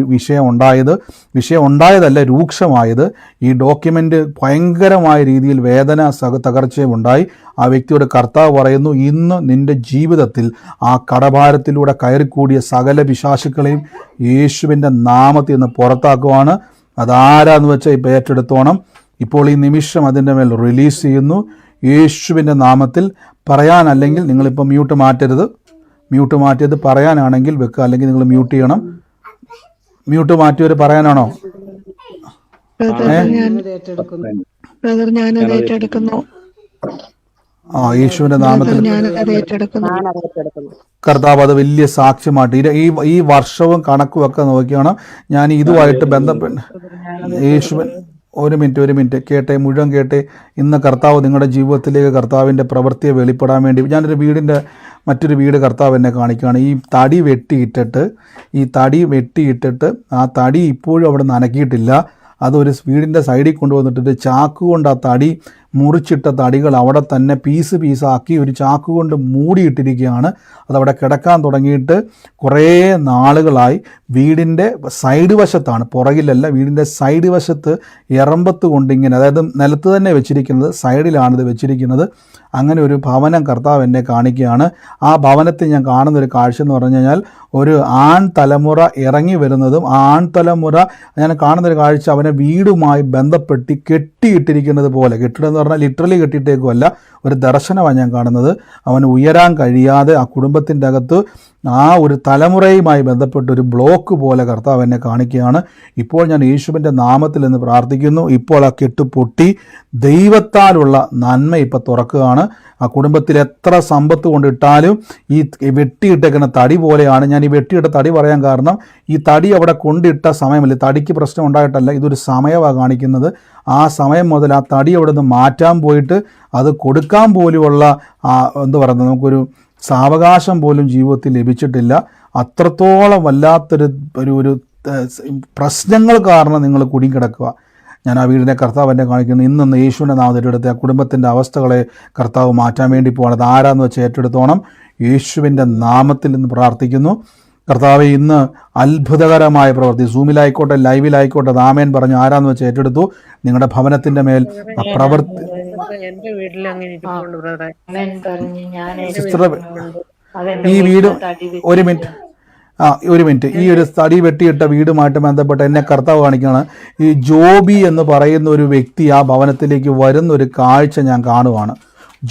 വിഷയം ഉണ്ടായതല്ല, രൂക്ഷമായത്. ഈ ഡോക്യുമെൻ്റ് ഭയങ്കരമായ രീതിയിൽ വേദന തകർച്ചയും ഉണ്ടായി. ആ വ്യക്തിയോട് കർത്താവ് പറയുന്നു, ഇന്ന് നിന്റെ ജീവിതത്തിൽ ആ കടഭാരത്തിലൂടെ കയറിക്കൂടിയ സകല പിശാചുക്കളെയും യേശുവിൻ്റെ നാമത്തിൽ നിന്ന് പുറത്താക്കുവാണ്. അതാരാന്ന് വെച്ചാൽ ഇപ്പോൾ ഏറ്റെടുത്തോണം. ഇപ്പോൾ ഈ നിമിഷം അതിൻ്റെ മേൽ റിലീസ് ചെയ്യുന്നു യേശുവിൻ്റെ നാമത്തിൽ. പറയാനല്ലെങ്കിൽ നിങ്ങളിപ്പോൾ മ്യൂട്ട് മാറ്റിയത് പറയാനാണെങ്കിൽ വെക്കുക, അല്ലെങ്കിൽ നിങ്ങൾ മ്യൂട്ട് ചെയ്യണം. മ്യൂട്ട് മാറ്റിയവർ പറയാനാണോ? ഞാനത് ഏറ്റെടുക്കുന്നു. യേശുവിന്റെ നാമത്തിൽ കർത്താവ് അത് വലിയ സാക്ഷ്യമായിട്ട് ഈ വർഷവും കണക്കും ഒക്കെ നോക്കിയാണ് ഞാൻ ഇതുമായിട്ട് ബന്ധപ്പെട്ട് യേശുവൻ. ഒരു മിനിറ്റ് കേട്ടെ, മുഴുവൻ കേട്ടെ. ഇന്ന് കർത്താവ് നിങ്ങളുടെ ജീവിതത്തിലേക്ക് കർത്താവിൻ്റെ പ്രവൃത്തിയെ വെളിപ്പെടാൻ വേണ്ടി മറ്റൊരു വീട് കർത്താവ് എന്നെ കാണിക്കുകയാണ്. ഈ തടി വെട്ടിയിട്ടിട്ട് ആ തടി ഇപ്പോഴും അവിടെ നനക്കിയിട്ടില്ല. അതൊരു വീടിൻ്റെ സൈഡിൽ കൊണ്ടുവന്നിട്ട് ചാക്കുകൊണ്ട് ആ തടി മുറിച്ചിട്ട തടികൾ അവിടെ തന്നെ പീസാക്കി ഒരു ചാക്കുകൊണ്ട് മൂടിയിട്ടിരിക്കുകയാണ്. അതവിടെ കിടക്കാൻ തുടങ്ങിയിട്ട് കുറേ നാളുകളായി. വീടിൻ്റെ സൈഡ് വശത്താണ്, പുറകിലല്ല, വീടിൻ്റെ സൈഡ് വശത്ത് എറമ്പത്ത് കൊണ്ടിങ്ങനെ, അതായത് നിലത്ത് തന്നെ വെച്ചിരിക്കുന്നത്, സൈഡിലാണിത് വെച്ചിരിക്കുന്നത്. അങ്ങനെ ഒരു ഭവനം കർത്താവ് എന്നെ കാണിക്കുകയാണ്. ആ ഭവനത്തിൽ ഞാൻ കാണുന്നൊരു കാഴ്ച എന്ന് പറഞ്ഞു കഴിഞ്ഞാൽ ഒരു ആൺ തലമുറ ഇറങ്ങി വരുന്നതും, ആ ആൺ തലമുറ ഞാൻ കാണുന്നൊരു കാഴ്ച അവനെ വീടുമായി ബന്ധപ്പെട്ട് കെട്ടിയിട്ടിരിക്കുന്നത് പോലെ. കെട്ടിടം പറഞ്ഞാൽ ലിറ്ററലി കെട്ടിയിട്ടേക്കുമല്ല, ഒരു ദർശനമാണ് ഞാൻ കാണുന്നത്. അവന് ഉയരാൻ കഴിയാതെ ആ കുടുംബത്തിൻ്റെ അകത്ത് ആ ഒരു തലമുറയുമായി ബന്ധപ്പെട്ട് ഒരു ബ്ലോക്ക് പോലെ കർത്താവ് എന്നെ കാണിക്കുകയാണ്. ഇപ്പോൾ ഞാൻ യേശുവിൻ്റെ നാമത്തിൽ നിന്ന് പ്രാർത്ഥിക്കുന്നു. ഇപ്പോൾ ആ കെട്ട് പൊട്ടി ദൈവത്താലുള്ള നന്മ ഇപ്പോൾ തുറക്കുകയാണ്. ആ കുടുംബത്തിൽ എത്ര സമ്പത്ത് കൊണ്ടിട്ടാലും ഈ വെട്ടിയിട്ടേക്കുന്ന തടി പോലെയാണ്. ഞാൻ ഈ വെട്ടിയിട്ട തടി പറയാൻ കാരണം ഈ തടി അവിടെ കൊണ്ടിട്ട സമയമല്ല, തടിക്ക് പ്രശ്നം ഉണ്ടായിട്ടല്ല, ഇതൊരു സമയമാണ് കാണിക്കുന്നത്. ആ സമയം മുതൽ ആ തടി അവിടെ നിന്ന് മാറ്റാൻ പോയിട്ട് അത് കൊടുക്കാൻ പോലുമുള്ള എന്താ പറയുന്നത്, നമുക്കൊരു സാവകാശം പോലും ജീവിതത്തിൽ ലഭിച്ചിട്ടില്ല. അത്രത്തോളം വല്ലാത്തൊരു ഒരു പ്രശ്നങ്ങൾ കാരണം നിങ്ങൾ കുടുങ്ങിക്കിടക്കുക. ഞാൻ ആ വീടിനെ കർത്താവ് എന്നെ കാണിക്കുന്നു. ഇന്ന് യേശുവിൻ്റെ നാമത്തിലെടുത്ത് ആ കുടുംബത്തിൻ്റെ അവസ്ഥകളെ കർത്താവ് മാറ്റാൻ വേണ്ടി പോകണം. അത് ആരാന്ന് വെച്ച് ഏറ്റെടുത്തോണം. യേശുവിൻ്റെ നാമത്തിൽ നിന്ന് പ്രാർത്ഥിക്കുന്നു. കർത്താവ് ഇന്ന് അത്ഭുതകരമായ പ്രവൃത്തി, സൂമിലായിക്കോട്ടെ ലൈവിലായിക്കോട്ടെ, ആമേൻ പറഞ്ഞു ആരാന്ന് വെച്ച് ഏറ്റെടുത്തു. നിങ്ങളുടെ ഭവനത്തിൻ്റെ മേൽ ആ പ്രവൃത്തി ഈ വീട് ഒരു മിനിറ്റ് ഈ ഒരു തടി വെട്ടിയിട്ട വീടുമായിട്ട് ബന്ധപ്പെട്ട് എന്നെ കർത്താവ് കാണിക്കുകയാണ്. ഈ ജോബി എന്ന് പറയുന്ന ഒരു വ്യക്തി ആ ഭവനത്തിലേക്ക് വരുന്ന ഒരു കാഴ്ച ഞാൻ കാണുവാണ്.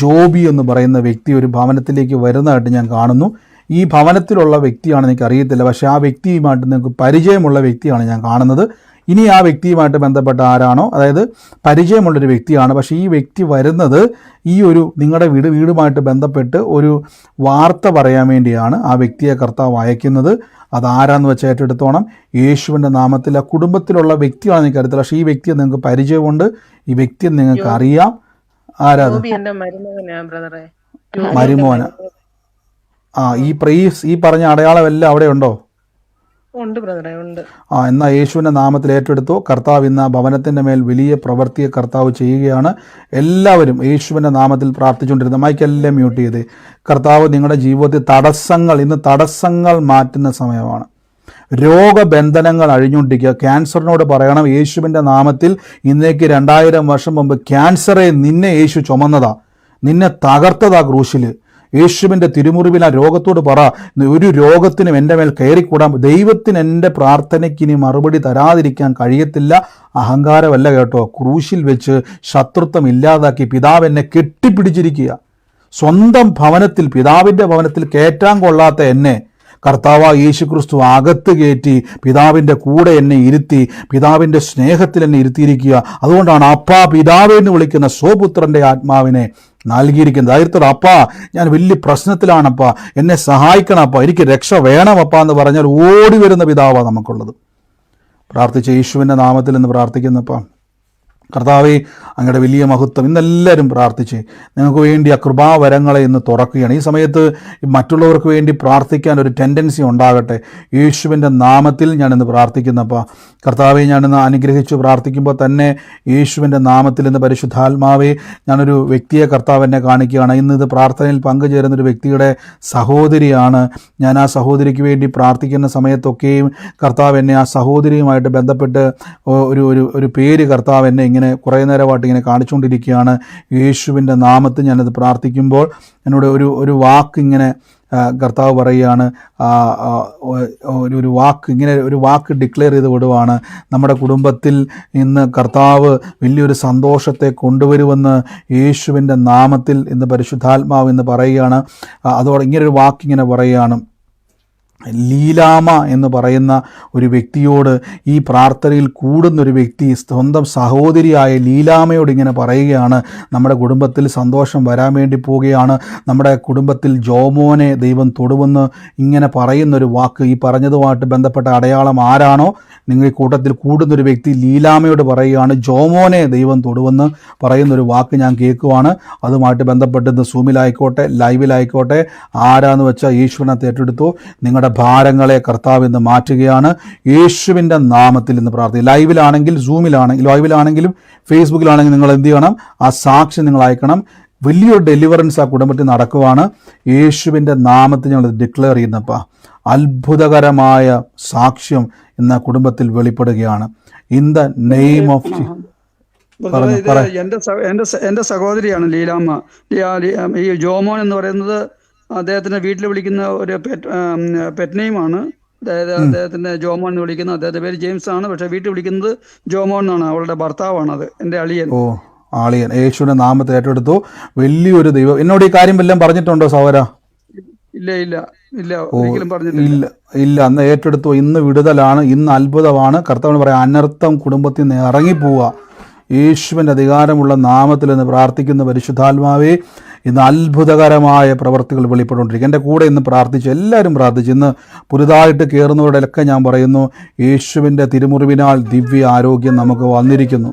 ജോബി എന്ന് പറയുന്ന വ്യക്തി ഒരു ഭവനത്തിലേക്ക് വരുന്നതായിട്ട് ഞാൻ കാണുന്നു. ഈ ഭവനത്തിലുള്ള വ്യക്തിയാണെന്ന് എനിക്ക് അറിയത്തില്ല, പക്ഷേ ആ വ്യക്തിയുമായിട്ട് നിങ്ങൾക്ക് പരിചയമുള്ള വ്യക്തിയാണ് ഞാൻ കാണുന്നത്. ഇനി ആ വ്യക്തിയുമായിട്ട് ബന്ധപ്പെട്ട ആരാണോ, അതായത് പരിചയമുള്ളൊരു വ്യക്തിയാണ്, പക്ഷേ ഈ വ്യക്തി വരുന്നത് ഈ ഒരു നിങ്ങളുടെ വീടുമായിട്ട് ബന്ധപ്പെട്ട് ഒരു വാർത്ത പറയാൻ വേണ്ടിയാണ് ആ വ്യക്തിയെ കർത്താവ് അയക്കുന്നത്. അതാരാന്ന് വെച്ച് ഏറ്റെടുത്തോണം. യേശുവിൻ്റെ നാമത്തിൽ ആ കുടുംബത്തിലുള്ള വ്യക്തിയാണെന്ന് എനിക്കറിയത്തില്ല, പക്ഷേ ഈ വ്യക്തിയെ നിങ്ങൾക്ക് പരിചയമുണ്ട്, ഈ വ്യക്തിയെ നിങ്ങൾക്ക് അറിയാം. ആരാത്? മരുമോന. ഈ പറഞ്ഞ അടയാളമെല്ലാം അവിടെ ഉണ്ടോ? എന്നാൽ യേശുവിൻ്റെ നാമത്തിൽ ഏറ്റെടുത്തു. കർത്താവ് ഇന്ന് ആ ഭവനത്തിൻ്റെ മേൽ വലിയ പ്രവൃത്തിയെ കർത്താവ് ചെയ്യുകയാണ്. എല്ലാവരും യേശുവിൻ്റെ നാമത്തിൽ പ്രാർത്ഥിച്ചുകൊണ്ടിരുന്ന മൈക്കെല്ലാം മ്യൂട്ട് ചെയ്തേ. കർത്താവ് നിങ്ങളുടെ ജീവിതത്തിൽ ഇന്ന് തടസ്സങ്ങൾ മാറ്റുന്ന സമയമാണ്. രോഗബന്ധനങ്ങൾ അഴിഞ്ഞുകൊണ്ടിരിക്കുക. ക്യാൻസറിനോട് പറയണം, യേശുവിൻ്റെ നാമത്തിൽ ഇന്നേക്ക് 2000 വർഷം മുമ്പ് ക്യാൻസറെ നിന്നെ യേശു ചുമന്നതാ, നിന്നെ തകർത്തതാ ക്രൂശിൽ. യേശുവിൻ്റെ തിരുമുറിവിൽ ആ രോഗത്തോട് പറ, ഒരു രോഗത്തിനും എൻ്റെ മേൽ കയറിക്കൂടാൻ, ദൈവത്തിന് എൻ്റെ പ്രാർത്ഥനയ്ക്ക് ഇനി മറുപടി തരാതിരിക്കാൻ കഴിയത്തില്ല. അഹങ്കാരമല്ല കേട്ടോ, ക്രൂശിൽ വെച്ച് ശത്രുത്വം ഇല്ലാതാക്കി പിതാവ് എന്നെ കെട്ടിപ്പിടിച്ചിരിക്കുക. സ്വന്തം ഭവനത്തിൽ, പിതാവിൻ്റെ ഭവനത്തിൽ കയറ്റാൻ കൊള്ളാത്ത എന്നെ കർത്താവ് യേശുക്രിസ്തു അകത്ത് കയറ്റി പിതാവിൻ്റെ കൂടെ എന്നെ ഇരുത്തി, പിതാവിൻ്റെ സ്നേഹത്തിൽ എന്നെ ഇരുത്തിയിരിക്കുക. അതുകൊണ്ടാണ് അപ്പാ പിതാവേ എന്ന് വിളിക്കുന്ന സ്വപുത്രൻ്റെ ആത്മാവിനെ നൽകിയിരിക്കുന്നത്. ആയിരത്തോട് അപ്പാ ഞാൻ വലിയ പ്രശ്നത്തിലാണപ്പാ, എന്നെ സഹായിക്കണപ്പാ, എനിക്ക് രക്ഷ വേണമപ്പാ എന്ന് പറഞ്ഞാൽ ഓടി വരുന്ന പിതാവാണ് നമുക്കുള്ളത്. പ്രാർത്ഥിച്ച യേശുവിൻ്റെ നാമത്തിൽ നിന്ന് പ്രാർത്ഥിക്കുന്നപ്പാ, കർത്താവേ, അങ്ങയുടെ വലിയ മഹത്വം ഇന്നെല്ലാവരും പ്രാർത്ഥിച്ച് നിങ്ങൾക്ക് വേണ്ടി ആ കൃപാവരങ്ങളെ ഇന്ന് തുറക്കുകയാണ്. ഈ സമയത്ത് മറ്റുള്ളവർക്ക് വേണ്ടി പ്രാർത്ഥിക്കാൻ ഒരു ടെൻഡൻസി ഉണ്ടാകട്ടെ. യേശുവിൻ്റെ നാമത്തിൽ ഞാനിന്ന് പ്രാർത്ഥിക്കുന്നപ്പോൾ കർത്താവെ, ഞാനിന്ന് അനുഗ്രഹിച്ചു പ്രാർത്ഥിക്കുമ്പോൾ തന്നെ യേശുവിൻ്റെ നാമത്തിൽ ഇന്ന് പരിശുദ്ധാത്മാവെ, ഞാനൊരു വ്യക്തിയെ കർത്താവ് എന്നെ കാണിക്കുകയാണ്. ഇന്ന് ഇത് പ്രാർത്ഥനയിൽ പങ്കുചേരുന്നൊരു വ്യക്തിയുടെ സഹോദരിയാണ്. ഞാൻ ആ സഹോദരിക്ക് വേണ്ടി പ്രാർത്ഥിക്കുന്ന സമയത്തൊക്കെയും കർത്താവ് എന്നെ ആ സഹോദരിയുമായിട്ട് ബന്ധപ്പെട്ട് ഒരു പേര് കർത്താവ് എന്നെ ഇങ്ങനെ കുറേ നേരമായിട്ട് ഇങ്ങനെ കാണിച്ചുകൊണ്ടിരിക്കുകയാണ്. യേശുവിൻ്റെ നാമത്തിൽ ഞാനത് പ്രാർത്ഥിക്കുമ്പോൾ എന്നോട് ഒരു വാക്ക് ഇങ്ങനെ കർത്താവ് പറയുകയാണ്, ഒരു വാക്ക് ഡിക്ലെയർ ചെയ്ത് വിടുവാണ്. നമ്മുടെ കുടുംബത്തിൽ ഇന്ന് കർത്താവ് വലിയൊരു സന്തോഷത്തെ കൊണ്ടുവരുമെന്ന് യേശുവിൻ്റെ നാമത്തിൽ ഇന്ന് പരിശുദ്ധാത്മാവ് ഇന്ന് പറയുകയാണ്. അതോടെ ഇങ്ങനൊരു വാക്കിങ്ങനെ പറയുകയാണ്. ലീലാമ എന്ന് പറയുന്ന ഒരു വ്യക്തിയോട്, ഈ പ്രാർത്ഥനയിൽ കൂടുന്നൊരു വ്യക്തി സ്വന്തം സഹോദരിയായ ലീലാമയോട് ഇങ്ങനെ പറയുകയാണ്, നമ്മുടെ കുടുംബത്തിൽ സന്തോഷം വരാൻ വേണ്ടി പോവുകയാണ്, നമ്മുടെ കുടുംബത്തിൽ ജോമോനെ ദൈവം തൊടുവെന്ന് ഇങ്ങനെ പറയുന്നൊരു വാക്ക്. ഈ പറഞ്ഞതുമായിട്ട് ബന്ധപ്പെട്ട അടയാളം ആരാണോ നിങ്ങൾ ഈ കൂട്ടത്തിൽ കൂടുന്നൊരു വ്യക്തി ലീലാമയോട് പറയുകയാണ്, ജോമോനെ ദൈവം തൊടുവെന്ന് പറയുന്നൊരു വാക്ക് ഞാൻ കേൾക്കുവാണ്. അതുമായിട്ട് ബന്ധപ്പെട്ട് സൂമിലായിക്കോട്ടെ ലൈവിലായിക്കോട്ടെ ആരാന്ന് വെച്ചാൽ യേശുവിനകത്ത് ഏറ്റെടുത്തു. നിങ്ങളുടെ ഭാരങ്ങളെ കർത്താവ് ഇന്ന് മാറ്റുകയാണ്. യേശുവിൻ്റെ നാമത്തിൽ ഇന്ന് പ്രാർത്ഥിക്കും. ലൈവിലാണെങ്കിലും ഫേസ്ബുക്കിലാണെങ്കിലും നിങ്ങൾ എന്ത് ചെയ്യണം? ആ സാക്ഷ്യം നിങ്ങൾ അയക്കണം. വലിയൊരു ഡെലിവറൻസ് ആ കുടുംബത്തിൽ നടക്കുവാണ്. യേശുവിൻ്റെ നാമത്തിൽ ഞങ്ങൾ ഡിക്ലെയർ ചെയ്യുന്നപ്പോൾ അത്ഭുതകരമായ സാക്ഷ്യം ഇന്ന് കുടുംബത്തിൽ വെളിപ്പെടുകയാണ്. ഇൻ ദ നെയിം ഓഫ് എന്റെ സഹോദരിയാണ് ലീലാമ്മ. ഈ ജോമോൻ എന്ന് പറയുന്നത് അദ്ദേഹത്തിന്റെ വീട്ടിൽ വിളിക്കുന്ന ഒരു പെറ്റ് നെയിമാണ്. അതായത് അദ്ദേഹത്തിന്റെ ജോമോൻ എന്ന് വിളിക്കുന്നത്, അദ്ദേഹത്തിന്റെ പേര് ജെയിംസ് ആണ്, പക്ഷെ വീട്ടിൽ വിളിക്കുന്നത് ജോമോൻ എന്നാണ്. അവളുടെ ഭർത്താവാണ് അത്, എന്റെ അളിയൻ. ആളിയൻ യേശുവിന്റെ നാമത്തിൽ ഏറ്റെടുത്തു. വലിയൊരു ദൈവം. എന്നോട് ഈ കാര്യം വല്ലതും പറഞ്ഞിട്ടുണ്ടോ സഹോദരാ? ഒരിക്കലും പറഞ്ഞിട്ടില്ല. ഇല്ല, അന്ന് ഏറ്റെടുത്തു. ഇന്ന് വിടുതലാണ്, ഇന്ന് അത്ഭുതമാണ്. കർത്താവിന് പറയാം, അനർത്ഥം കുടുംബത്തിൽ നിന്ന് ഇറങ്ങിപ്പോവുക. യേശുവിൻ്റെ അധികാരമുള്ള നാമത്തിൽ നിന്ന് പ്രാർത്ഥിക്കുന്ന പരിശുദ്ധാത്മാവേ, ഇന്ന് അത്ഭുതകരമായ പ്രവർത്തികൾ വെളിപ്പെട്ടുകൊണ്ടിരിക്കും. എൻ്റെ കൂടെ ഇന്ന് പ്രാർത്ഥിച്ചു, എല്ലാവരും പ്രാർത്ഥിച്ചു. ഇന്ന് പുതുതായിട്ട് കയറുന്നവരുടെയൊക്കെ ഞാൻ പറയുന്നു, യേശുവിൻ്റെ തിരുമുറിവിനാൽ ദിവ്യ ആരോഗ്യം നമുക്ക് വന്നിരിക്കുന്നു.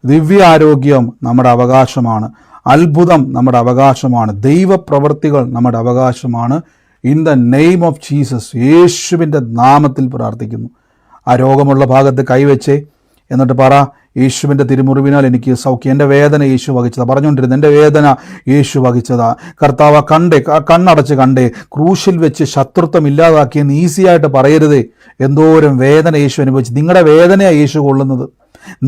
ദിവ്യ ആരോഗ്യം നമ്മുടെ അവകാശമാണ്. അത്ഭുതം നമ്മുടെ അവകാശമാണ്. ദൈവപ്രവൃത്തികൾ നമ്മുടെ അവകാശമാണ്. In the name of Jesus, യേശുവിൻ്റെ നാമത്തിൽ പ്രാർത്ഥിക്കുന്നു. ആ രോഗമുള്ള ഭാഗത്ത് കൈവച്ചേ, എന്നിട്ട് പറ, യേശുവിൻ്റെ തിരുമുറിവിനാൽ എനിക്ക് സൗഖ്യം. എൻ്റെ വേദന യേശു വഹിച്ചതാ പറഞ്ഞുകൊണ്ടിരുന്നത്. എൻ്റെ വേദന യേശു വഹിച്ചതാ. കർത്താവ് കണ്ണടച്ച് കണ്ടേ, ക്രൂശിൽ വെച്ച് ശത്രുത്വം ഇല്ലാതാക്കിയെന്ന് ഈസിയായിട്ട് പറയരുതേ. എന്തോരം വേദന യേശു അനുഭവിച്ചു. നിങ്ങളുടെ വേദനയാണ് യേശു കൊള്ളുന്നത്.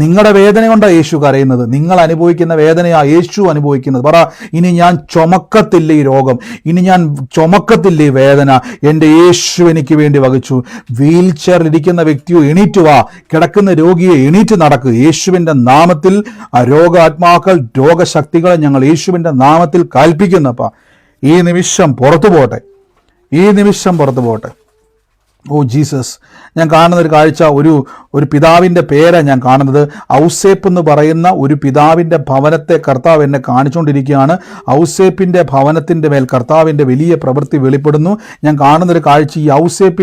നിങ്ങളുടെ വേദന കൊണ്ടാണ് യേശു കരയുന്നത്. നിങ്ങൾ അനുഭവിക്കുന്ന വേദനയാണ് യേശു അനുഭവിക്കുന്നത്. പറ, ഇനി ഞാൻ ചുമക്കത്തില്ല ഈ രോഗം, ഇനി ഞാൻ ചുമക്കത്തില്ല ഈ വേദന. എൻ്റെ യേശു എനിക്ക് വേണ്ടി വഹിച്ചു. വീൽ ചെയറിൽ ഇരിക്കുന്ന വ്യക്തിയോ എണീറ്റ് വാ, കിടക്കുന്ന രോഗിയെ എണീറ്റ് നടക്കുക. യേശുവിൻ്റെ നാമത്തിൽ ആ രോഗാത്മാക്കൾ, രോഗശക്തികളെ ഞങ്ങൾ യേശുവിൻ്റെ നാമത്തിൽ കൽപ്പിക്കുന്നപ്പ ഈ നിമിഷം പുറത്തു പോട്ടെ, ഈ നിമിഷം പുറത്തു പോട്ടെ. ഓ ജീസസ്, ഞാൻ കാണുന്ന ഒരു കാഴ്ച, ഒരു പിതാവിൻ്റെ പേരാണ് ഞാൻ കാണുന്നത്. ഔസേപ്പ് എന്ന് പറയുന്ന ഒരു പിതാവിൻ്റെ ഭവനത്തെ കർത്താവ് എന്നെ കാണിച്ചുകൊണ്ടിരിക്കുകയാണ്. ഔസേപ്പിൻ്റെ ഭവനത്തിൻ്റെ മേൽ കർത്താവിൻ്റെ വലിയ പ്രവൃത്തി വെളിപ്പെടുന്നു. ഞാൻ കാണുന്നൊരു കാഴ്ച, ഈ ഔസേപ്പ്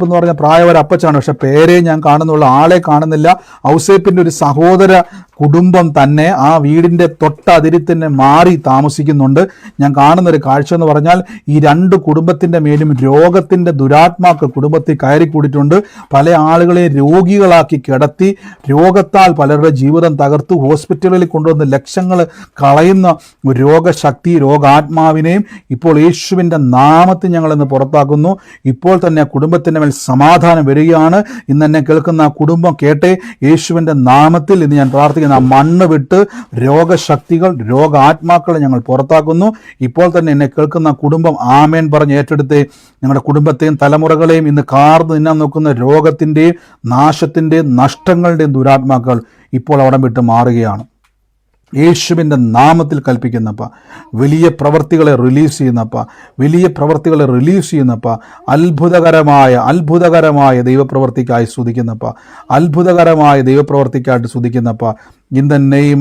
എന്ന് പറഞ്ഞ പ്രായവര അപ്പച്ചാണ്, പക്ഷെ പേരെ ഞാൻ കാണുന്നുള്ള, ആളെ കാണുന്നില്ല. ഔസേപ്പിൻ്റെ ഒരു സഹോദര കുടുംബം തന്നെ ആ വീടിൻ്റെ തൊട്ടതിരി തന്നെ മാറി താമസിക്കുന്നുണ്ട്. ഞാൻ കാണുന്നൊരു കാഴ്ച എന്ന് പറഞ്ഞാൽ, ഈ രണ്ട് കുടുംബത്തിൻ്റെ മേലും രോഗത്തിൻ്റെ ദുരാത്മാക്കൾ കുടുംബത്തിൽ കയറിക്കൂടിയിട്ടുണ്ട്. പല ആളുകളെ രോഗികളാക്കി കിടത്തി, രോഗത്താൽ പലരുടെ ജീവിതം തകർത്തു ഹോസ്പിറ്റലുകളിൽ കൊണ്ടുവന്ന് ലക്ഷങ്ങൾ കളയുന്ന രോഗശക്തി, രോഗാത്മാവിനെയും ഇപ്പോൾ യേശുവിൻ്റെ നാമത്തിൽ ഞങ്ങളിന്ന് പുറത്താക്കുന്നു. ഇപ്പോൾ തന്നെ കുടുംബത്തിൻ്റെ മേൽ സമാധാനം വരികയാണ്. ഇന്ന് എന്നെ കേൾക്കുന്ന കുടുംബം കേട്ടെ, യേശുവിൻ്റെ നാമത്തിൽ ഇന്ന് ഞാൻ പ്രാർത്ഥിക്കുന്നു. മണ്ണ് വിട്ട് രോഗശക്തികൾ, രോഗാത്മാക്കളെ ഞങ്ങൾ പുറത്താക്കുന്നു. ഇപ്പോൾ തന്നെ എന്നെ കേൾക്കുന്ന കുടുംബം ആമേൻ പറഞ്ഞ് ഏറ്റെടുത്ത് ഞങ്ങളുടെ കുടുംബത്തെയും തലമുറകളെയും ഇന്ന് കാർന്ന് തിന്നാൻ നോക്കുന്ന രോഗത്തിൻ്റെയും നാശത്തിൻ്റെയും നഷ്ടങ്ങളുടെയും ദുരാത്മാക്കൾ ഇപ്പോൾ അവിടെ വിട്ട് മാറുകയാണ്. യേശുവിൻ്റെ നാമത്തിൽ കൽപ്പിക്കുന്നപ്പ വലിയ പ്രവർത്തികളെ റിലീസ് ചെയ്യുന്നപ്പ, അത്ഭുതകരമായ ദൈവപ്രവർത്തിക്കായി സ്തുതിക്കുന്നപ്പ, സ്തുതിക്കുന്നപ്പ. In the name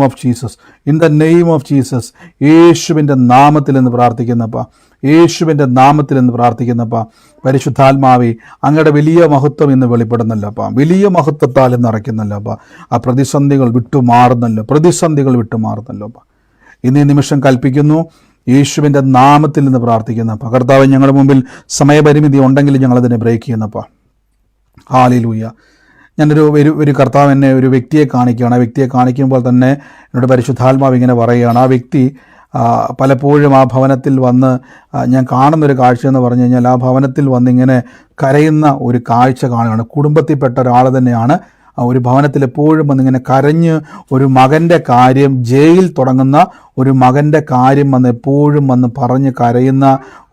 of Jesus, യേശുവിൻ്റെ നാമത്തിൽ എന്ന് പ്രാർത്ഥിക്കുന്നപ്പ, യേശുവിൻ്റെ നാമത്തിൽ എന്ന് പ്രാർത്ഥിക്കുന്നപ്പാ. പരിശുദ്ധാത്മാവേ, അങ്ങയുടെ വലിയ മഹത്വം ഇന്ന് വെളിപ്പെടുന്നല്ലപ്പാ, വലിയ മഹത്വത്താൽ ഇന്ന് നിറയ്ക്കുന്നല്ലപ്പാ. ആ പ്രതിസന്ധികൾ വിട്ടുമാറുന്നല്ലോപ്പാ. ഇന്ന് ഈ നിമിഷം കൽപ്പിക്കുന്നു, യേശുവിൻ്റെ നാമത്തിൽ നിന്ന് പ്രാർത്ഥിക്കുന്നപ്പാ. കർത്താവ്, ഞങ്ങളുടെ മുമ്പിൽ സമയപരിമിതി ഉണ്ടെങ്കിൽ ഞങ്ങളതിനെ ബ്രേക്ക് ചെയ്യുന്നപ്പാ. ഹല്ലേലൂയ. ഒരു കർത്താവ് എന്നെ ഒരു വ്യക്തിയെ കാണിക്കുകയാണ്. ആ വ്യക്തിയെ കാണിക്കുമ്പോൾ തന്നെ എന്നോട് പരിശുദ്ധാത്മാവ് ഇങ്ങനെ പറയുകയാണ്, ആ വ്യക്തി പലപ്പോഴും ആ ഭവനത്തിൽ വന്ന് ഞാൻ കാണുന്നൊരു കാഴ്ച എന്ന് പറഞ്ഞു കഴിഞ്ഞാൽ, ആ ഭവനത്തിൽ വന്നിങ്ങനെ കരയുന്ന ഒരു കാഴ്ച കാണുകയാണ്. കുടുംബത്തിൽപ്പെട്ട ഒരാൾ തന്നെയാണ്. ഒരു ഭവനത്തിൽ എപ്പോഴും വന്നിങ്ങനെ കരഞ്ഞ് ഒരു മകൻ്റെ കാര്യം, ജയിൽ തുടങ്ങുന്ന ഒരു മകൻ്റെ കാര്യം എപ്പോഴും പറഞ്ഞ് കരയുന്ന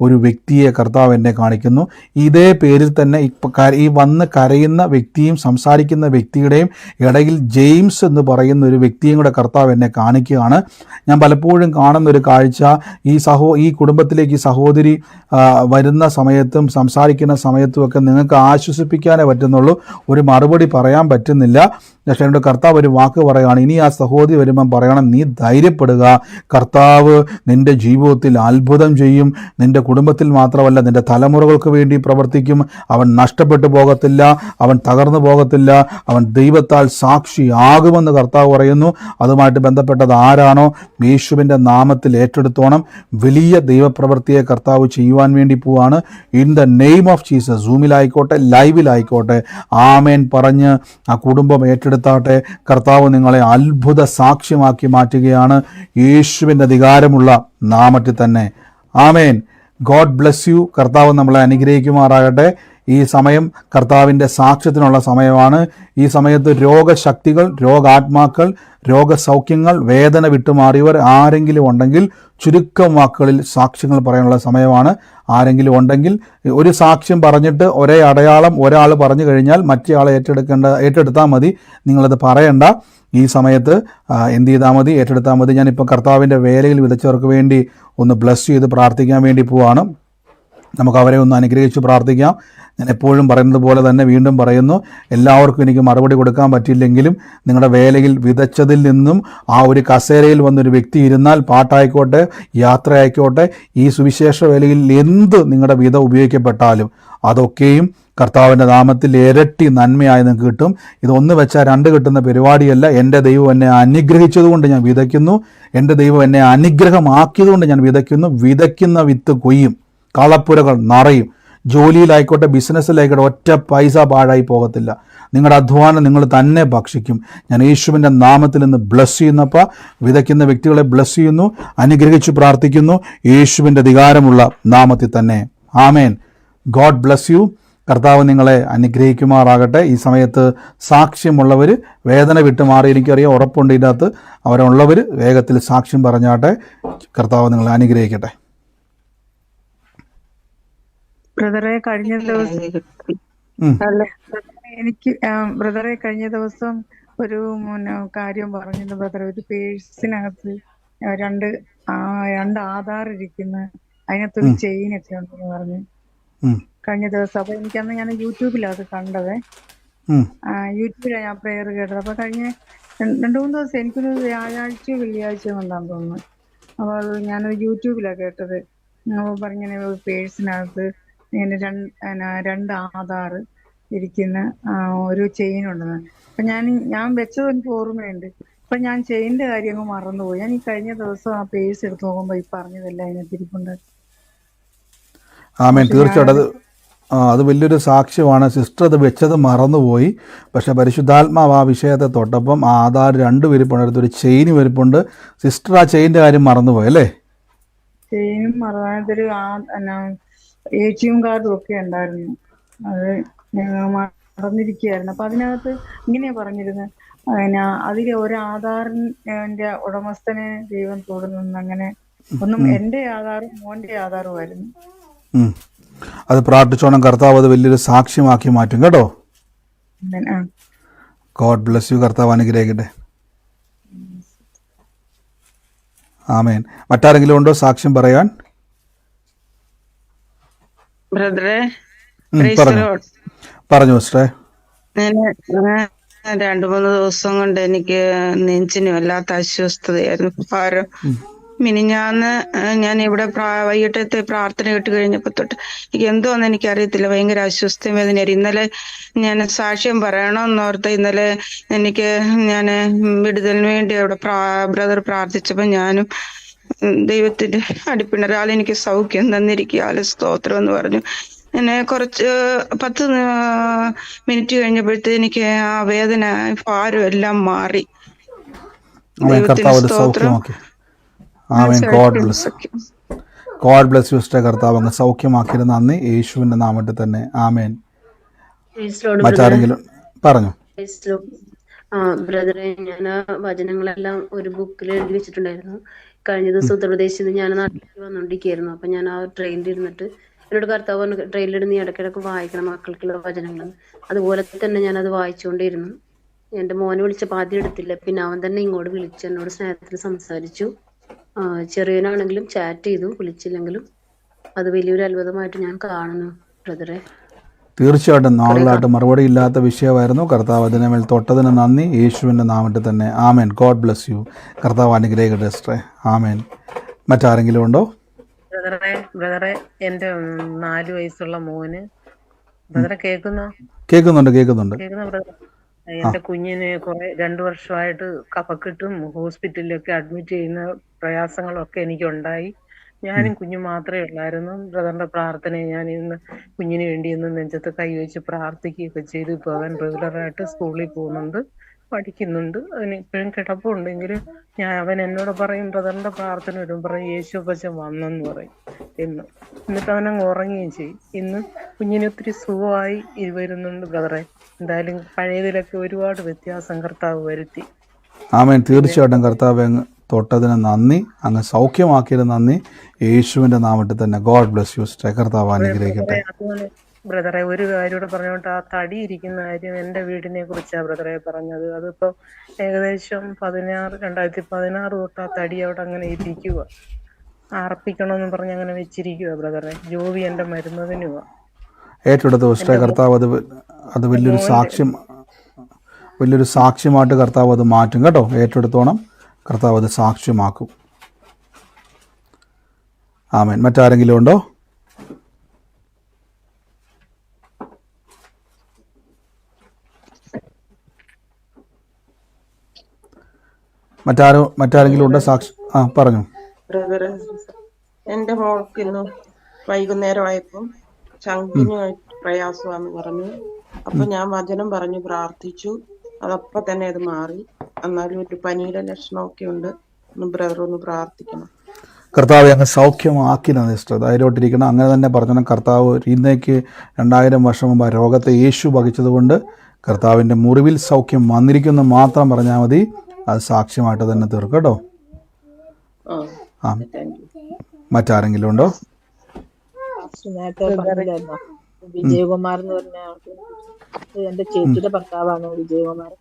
ഒരു വ്യക്തിയെ കർത്താവ് എന്നെ കാണിക്കുന്നു. ഇതേ പേരിൽ തന്നെ ഈ വന്ന് കരയുന്ന വ്യക്തിയും സംസാരിക്കുന്ന വ്യക്തിയുടെയും ഇടയിൽ ജെയിംസ് എന്ന് പറയുന്ന ഒരു വ്യക്തിയും കൂടെ കർത്താവ് എന്നെ കാണിക്കുകയാണ്. ഞാൻ പലപ്പോഴും കാണുന്ന ഒരു കാഴ്ച, ഈ കുടുംബത്തിലേക്ക് ഈ സഹോദരി വരുന്ന സമയത്തും സംസാരിക്കുന്ന സമയത്തുമൊക്കെ നിങ്ങൾക്ക് ആശ്വസിപ്പിക്കാനേ പറ്റുന്നുള്ളൂ, ഒരു മറുപടി പറയാൻ പറ്റുന്നില്ല. പക്ഷേ എൻ്റെ കർത്താവ് ഒരു വാക്ക് പറയുകയാണ്, ഇനി ആ സഹോദരി വരുമ്പം പറയണം, നീ ധൈര്യപ്പെടുക, കർത്താവ് നിൻ്റെ ജീവിതത്തിൽ അത്ഭുതം ചെയ്യും. നിൻ്റെ കുടുംബത്തിൽ മാത്രമല്ല, നിൻ്റെ തലമുറകൾക്ക് വേണ്ടി പ്രവർത്തിക്കും. അവൻ നഷ്ടപ്പെട്ടു പോകത്തില്ല, അവൻ തകർന്നു പോകത്തില്ല, അവൻ ദൈവത്താൽ സാക്ഷിയാകുമെന്ന് കർത്താവ് പറയുന്നു. അതുമായിട്ട് ബന്ധപ്പെട്ടത് ആരാണോ യേശുവിൻ്റെ നാമത്തിൽ ഏറ്റെടുത്തോണം. വലിയ ദൈവപ്രവൃത്തിയെ കർത്താവ് ചെയ്യുവാൻ വേണ്ടി പോവാണ്. In the name of Jesus. സൂമിലായിക്കോട്ടെ, ലൈവിലായിക്കോട്ടെ, ആമേൻ പറഞ്ഞ് ആ കുടുംബം ഏറ്റെടുത്താട്ടെ. കർത്താവ് നിങ്ങളെ അത്ഭുത സാക്ഷ്യമാക്കി മാറ്റുകയാണ്, യേശുവിൻ്റെ അധികാരമുള്ള നാമത്തിൽ തന്നെ. ആമേൻ. God bless you. കർത്താവ് നമ്മളെ അനുഗ്രഹിക്കുമാറാകട്ടെ. ഈ സമയം കർത്താവിൻ്റെ സാക്ഷ്യത്തിനുള്ള സമയമാണ്. ഈ സമയത്ത് രോഗശക്തികൾ, രോഗാത്മാക്കൾ, രോഗസൗഖ്യങ്ങൾ, വേദന വിട്ടുമാറിയവർ ആരെങ്കിലും ഉണ്ടെങ്കിൽ ചുരുക്കം വാക്കുകളിൽ സാക്ഷ്യങ്ങൾ പറയാനുള്ള സമയമാണ്. ആരെങ്കിലും ഉണ്ടെങ്കിൽ ഒരു സാക്ഷ്യം പറഞ്ഞിട്ട് ഒരേ അടയാളം ഒരാൾ പറഞ്ഞു കഴിഞ്ഞാൽ മറ്റേ ആളെ ഏറ്റെടുത്താൽ മതി. നിങ്ങളത് പറയണ്ട. ഈ സമയത്ത് എന്ത് ചെയ്താൽ മതി? ഏറ്റെടുത്താൽ മതി. ഞാനിപ്പോൾ കർത്താവിൻ്റെ വേലയിൽ വിതച്ചവർക്ക് വേണ്ടി ഒന്ന് ബ്ലസ് ചെയ്ത് പ്രാർത്ഥിക്കാൻ വേണ്ടി പോവാണ്. നമുക്ക് അവരെ ഒന്ന് അനുഗ്രഹിച്ച് പ്രാർത്ഥിക്കാം. ഞാൻ എപ്പോഴും പറയുന്നത് പോലെ തന്നെ വീണ്ടും പറയുന്നു, എല്ലാവർക്കും എനിക്ക് മറുപടി കൊടുക്കാൻ പറ്റില്ലെങ്കിലും നിങ്ങളുടെ വേലയിൽ വിതച്ചതിൽ നിന്നും ആ ഒരു കസേരയിൽ വന്നൊരു വ്യക്തി ഇരുന്നാൽ, പാട്ടായിക്കോട്ടെ, യാത്രയായിക്കോട്ടെ, ഈ സുവിശേഷ വേലയിൽ എന്ത് നിങ്ങളുടെ വിധം ഉപയോഗിക്കപ്പെട്ടാലും അതൊക്കെയും കർത്താവിൻ്റെ നാമത്തിൽ ഇരട്ടി നന്മയായി നിങ്ങൾക്ക് കിട്ടും. ഇതൊന്ന് വെച്ചാൽ രണ്ട് കിട്ടുന്ന പരിപാടിയല്ല. എൻ്റെ ദൈവം എന്നെ അനുഗ്രഹിച്ചതുകൊണ്ട് ഞാൻ വിതയ്ക്കുന്നു. എൻ്റെ ദൈവം എന്നെ അനുഗ്രഹമാക്കിയതുകൊണ്ട് ഞാൻ വിതയ്ക്കുന്നു. വിതയ്ക്കുന്ന വിത്ത് കൊയ്യും, കളപ്പുരകൾ നിറയും. ജോലിയിലായിക്കോട്ടെ, ബിസിനസ്സിലായിക്കോട്ടെ, ഒറ്റ പൈസ പാഴായി പോകത്തില്ല. നിങ്ങളുടെ അധ്വാനം നിങ്ങൾ തന്നെ ഭക്ഷിക്കും. ഞാൻ യേശുവിൻ്റെ നാമത്തിൽ നിന്ന് ബ്ലസ് ചെയ്യുന്നപ്പോൾ വിതയ്ക്കുന്ന വ്യക്തികളെ ബ്ലസ് ചെയ്യുന്നു, അനുഗ്രഹിച്ചു പ്രാർത്ഥിക്കുന്നു, യേശുവിൻ്റെ അധികാരമുള്ള നാമത്തിൽ തന്നെ. ആമേൻ. God bless you. കർത്താവ് നിങ്ങളെ അനുഗ്രഹിക്കുമാറാകട്ടെ. ഈ സമയത്ത് സാക്ഷ്യമുള്ളവർ വേദന വിട്ടുമാറി, എനിക്കറിയാം, ഉറപ്പുണ്ട് ഇതിനകത്ത്. അവരുള്ളവർ വേഗത്തിൽ സാക്ഷ്യം പറഞ്ഞാട്ടെ. കർത്താവ് നിങ്ങളെ അനുഗ്രഹിക്കട്ടെ. ബ്രദറെ, കഴിഞ്ഞ ദിവസം കഴിഞ്ഞ ദിവസം ഒരു കാര്യം പറഞ്ഞിരുന്നു ബ്രദറെ. ഒരു പേഴ്സിനകത്ത് രണ്ട് ആധാർ ഇരിക്കുന്ന, അതിനകത്തൊരു ചെയിനൊക്കെ ഉണ്ടെന്ന് പറഞ്ഞു കഴിഞ്ഞ ദിവസം. അപ്പൊ എനിക്കന്ന് ഞാൻ യൂട്യൂബിലാണ് അത് കണ്ടത്. യൂട്യൂബിലാണ് ഞാൻ പ്രെയർ കേട്ടത്. അപ്പൊ കഴിഞ്ഞ 2-3 ദിവസം, എനിക്കൊരു വ്യാഴാഴ്ചയോ വെള്ളിയാഴ്ചയോ കൊണ്ടാന്ന് തോന്നുന്നു. അപ്പോൾ ഞാനത് യൂട്യൂബിലാണ് കേട്ടത്. പറഞ്ഞിങ്ങനെ ഒരു പേഴ്സിനകത്ത് ഇങ്ങനെ രണ്ട് ആധാർ ഇരിക്കുന്ന ഒരു ചെയിൻ ഉണ്ടെന്ന്. അപ്പൊ ഞാൻ വെച്ചത് എനിക്ക് ഓർമ്മയുണ്ട്. അപ്പൊ ഞാൻ ചെയിൻ്റെ കാര്യം അങ്ങ് മറന്നുപോയി. ഞാൻ ഈ കഴിഞ്ഞ ദിവസം ആ പേഴ്സ് എടുത്ത് നോക്കുമ്പോൾ ഈ പറഞ്ഞതല്ല അതിനകത്ത് ഇരിപ്പുണ്ട്. ആമേൻ. തീർച്ചയായിട്ടും അത് വലിയൊരു സാക്ഷ്യമാണ്. സിസ്റ്റർ അത് വെച്ചത് മറന്നുപോയി. പക്ഷേ പരിശുദ്ധാത്മാവ് ആ വിഷയത്തെ തൊട്ടപ്പം ആ ആധാർ 2 വരിപ്പുണ്ട്, അടുത്തൊരു ചെയിൻ വരിപ്പുണ്ട്. സിസ്റ്റർ ആ ചെയിൻ്റെ കാര്യം മറന്നുപോയി അല്ലേ? ചെയിനും മറന്നതൊരു ATM കാർഡും ഒക്കെ ഉണ്ടായിരുന്നു. അത് മറന്നിരിക്കുകയായിരുന്നു. അപ്പൊ അതിനകത്ത് ഇങ്ങനെയാ പറഞ്ഞിരുന്നത്, അതിലെ ഒരു ആധാറിന്റെ ഉടമസ്ഥനെ ദൈവം തൊടുന്നു. അങ്ങനെ ഒന്നും എൻ്റെ ആധാറും മോന്റെ ആധാറുമായിരുന്നു. അത് പ്രാർത്ഥിച്ചോണം. കർത്താവ് അത് വലിയൊരു സാക്ഷ്യമാക്കി മാറ്റും കേട്ടോ. God bless you. കർത്താവ് അനുഗ്രഹിക്കട്ടെ. ആമേൻ. മറ്റാരെങ്കിലും ഉണ്ടോ സാക്ഷ്യം പറയാൻ? ബ്രദറെ, പറഞ്ഞു സിസ്റ്ററെ. 2-3 ദിവസം കൊണ്ട് എനിക്ക് നെഞ്ചിന് വല്ലാത്ത അസ്വസ്ഥതയായിരുന്നു, ഭാരം. മിനിഞ്ഞാന്ന് ഞാൻ ഇവിടെ വൈകിട്ടത്തെ പ്രാർത്ഥന കേട്ട് കഴിഞ്ഞപ്പോ തൊട്ട് എനിക്ക് എന്തോന്ന് എനിക്കറിയത്തില്ല, ഭയങ്കര അസ്വസ്ഥ വേദനയായിരുന്നു. ഇന്നലെ ഞാൻ സാക്ഷ്യം പറയണമെന്നോർത്ത് ഇന്നലെ ഞാൻ വിടുതലിന് വേണ്ടി അവിടെ ബ്രദർ പ്രാർത്ഥിച്ചപ്പോ ഞാനും ദൈവത്തിന്റെ അടിപ്പിണരാൽ എനിക്ക് സൗഖ്യം തന്നിരിക്കുക, സ്തോത്രം എന്ന് പറഞ്ഞു. എന്നെ കുറച്ച് 10 മിനിറ്റ് കഴിഞ്ഞപ്പോഴത്തെ എനിക്ക് ആ വേദന ഭാരം എല്ലാം മാറി. ദൈവത്തിന് സ്തോത്രം. ആമേൻ. God bless you sister. കർത്താവ് അങ്ങ് സൗഖ്യമാക്കിയത് നന്ദി, യേശുവിന്റെ നാമത്തിൽ തന്നെ. ആമേൻ. മറ്റാരെങ്കിലും പറഞ്ഞു? ബ്രദറെ, ഞാൻ ആ വചനങ്ങളെല്ലാം ഒരു ബുക്കിൽ എഴുതി വെച്ചിട്ടുണ്ടായിരുന്നു. കഴിഞ്ഞ ദിവസം ഉത്തർപ്രദേശിൽ നിന്ന് ഞാൻ നാട്ടിലേക്ക് വന്നുകൊണ്ടിരിക്കുകയായിരുന്നു. അപ്പൊ ഞാൻ ആ ട്രെയിനിലിരുന്നിട്ട് എന്നോട് കർത്താവ് പറഞ്ഞു, ട്രെയിനിലിരുന്ന് നീ ഇടയ്ക്കിടയ്ക്ക് വായിക്കണം മക്കൾക്കുള്ള വചനങ്ങൾ. അതുപോലെ തന്നെ ഞാനത് വായിച്ചുകൊണ്ടിരുന്നു. എന്റെ മോനെ വിളിച്ചപ്പോൾ ആദ്യം എടുത്തില്ല, പിന്നെ അവൻ തന്നെ ഇങ്ങോട്ട് വിളിച്ചു എന്നോട് സ്നേഹത്തിൽ സംസാരിച്ചു. ചെറിയനാണെങ്കിലും ചാറ്റ് ചെയ്തു, വിളിച്ചില്ലെങ്കിലും. അത് വലിയൊരു അത്ഭുതമായിട്ട് ഞാൻ കാണുന്നു ബ്രദറെ. തീർച്ചയായിട്ടും നാളുകളായിട്ട് മറുപടി ഇല്ലാത്ത വിഷയമായിരുന്നു. കർത്താവ് അതിനെ മേൽ തൊട്ടതിന് നന്ദി, യേശുവിൻ്റെ നാമത്തിൽ തന്നെ. ആമേൻ. God bless you. കർത്താവ് അനുഗ്രഹിക്കട്ടെ സിസ്റ്ററെ. ആമേൻ. മറ്റാരെങ്കിലും ഉണ്ടോ? ബ്രദറെ, എൻ്റെ 4 വയസ്സുള്ള മോന്, ബ്രദറെ കേൾക്കുന്നുണ്ട്. ബ്രദർ, എന്റെ കുഞ്ഞിന് 2 വർഷമായിട്ട് കഫക്കെട്ടും ഹോസ്പിറ്റലിലൊക്കെ അഡ്മിറ്റ് ചെയ്യുന്ന പ്രയാസങ്ങളൊക്കെ എനിക്കുണ്ടായി. ഞാനും കുഞ്ഞു മാത്രമേ ഉള്ളായിരുന്നു. ബ്രദറിന്റെ പ്രാർത്ഥനയെ ഞാൻ ഇന്ന് കുഞ്ഞിന് വേണ്ടി ഇന്ന് നെഞ്ചത്ത് കൈവച്ച് പ്രാർത്ഥിക്കുകയൊക്കെ ചെയ്തു. ഇപ്പൊ അവൻ റെഗുലറായിട്ട് സ്കൂളിൽ പോകുന്നുണ്ട്, പഠിക്കുന്നുണ്ട്. അതിന് ഇപ്പോഴും കിടപ്പുണ്ടെങ്കിലും അവൻ എന്നോട് പറയും, ബ്രദറിന്റെ പ്രാർത്ഥന വരും, പറയും യേശു പച്ച വന്നെന്ന് പറയും എന്നിട്ട് അവനങ്ങ് ഉറങ്ങുകയും ചെയ്യും. ഇന്ന് കുഞ്ഞിന് ഒത്തിരി സുഖമായി വരുന്നുണ്ട് ബ്രദറെ. എന്തായാലും പഴയതിലൊക്കെ ഒരുപാട് വ്യത്യാസം കർത്താവ് വരുത്തി. ആമേൻ. തീർച്ചയായിട്ടും കർത്താവ് അങ്ങ് തൊട്ടതിന് നന്ദി, അങ്ങ് സൗഖ്യമാക്കിയത് നന്ദി, യേശുവിന്റെ നാമത്തിൽ തന്നെ. God bless you sister. കർത്താവ് അനുഗ്രഹിക്കട്ടെ. ബ്രദറെ, ഒരു കാര്യം പറഞ്ഞോട്ട്, ആ തടി ഇരിക്കുന്ന കാര്യം എന്റെ വീടിനെ കുറിച്ചാണ് ബ്രദറെ പറഞ്ഞത്. അതിപ്പോ ഏകദേശം 2016 തൊട്ട് ആ തടി അവിടെ അങ്ങനെ ഇരിക്കുക. അർപ്പിക്കണമെന്ന് പറഞ്ഞ് അങ്ങനെ വെച്ചിരിക്കുക ബ്രദറെ. ജോബി എന്റെ മരുന്നതിനുവാ ഏറ്റെടുത്ത സിസ്റ്റർ. കർത്താവ് അത് വലിയൊരു സാക്ഷ്യമായിട്ട് കർത്താവ് അത് മാറ്റും കേട്ടോ. ഏറ്റെടുത്തോണം, കർത്താവ് അത് സാക്ഷ്യമാക്കും. ആമേൻ. മറ്റാരെങ്കിലും ഉണ്ടോ? മറ്റാരെങ്കിലും ഉണ്ടോ? പറഞ്ഞു. ബ്രദറെ, എന്റെ മോൾക്ക് ഇന്ന് വൈകുന്നേരമായപ്പം ചങ്കിന് പ്രയാസമാന്ന് പറഞ്ഞു. അപ്പൊ ഞാൻ വചനം പറഞ്ഞു പ്രാർത്ഥിച്ചു. അതപ്പൊ തന്നെ അത് മാറി. എന്നാലും ഒരു പനിയുടെ ലക്ഷണമൊക്കെ ഉണ്ട്. ബ്രദർ ഒന്ന് പ്രാർത്ഥിക്കണം. കർത്താവ് അങ്ങ് സൗഖ്യമാക്കില്ല സിസ്റ്റർ. ധൈര്യമായിട്ടിരിക്കണം. അങ്ങനെ തന്നെ പറഞ്ഞു. കർത്താവ് ഇന്നേക്ക് 2000 വർഷം മുമ്പ് രോഗത്തെ യേശു വഹിച്ചതുകൊണ്ട് കർത്താവിൻ്റെ മുറിവിൽ സൗഖ്യം വന്നിരിക്കുന്നു മാത്രം പറഞ്ഞാൽ മതി. അത് സാക്ഷ്യമായിട്ട് തന്നെ തീർക്കും കേട്ടോ. മറ്റാരെങ്കിലും ഉണ്ടോ? വിജയകുമാർ എന്ന് പറഞ്ഞ എന്റെ ചേച്ചിയുടെ ഭർത്താവാണ് വിജയകുമാർ.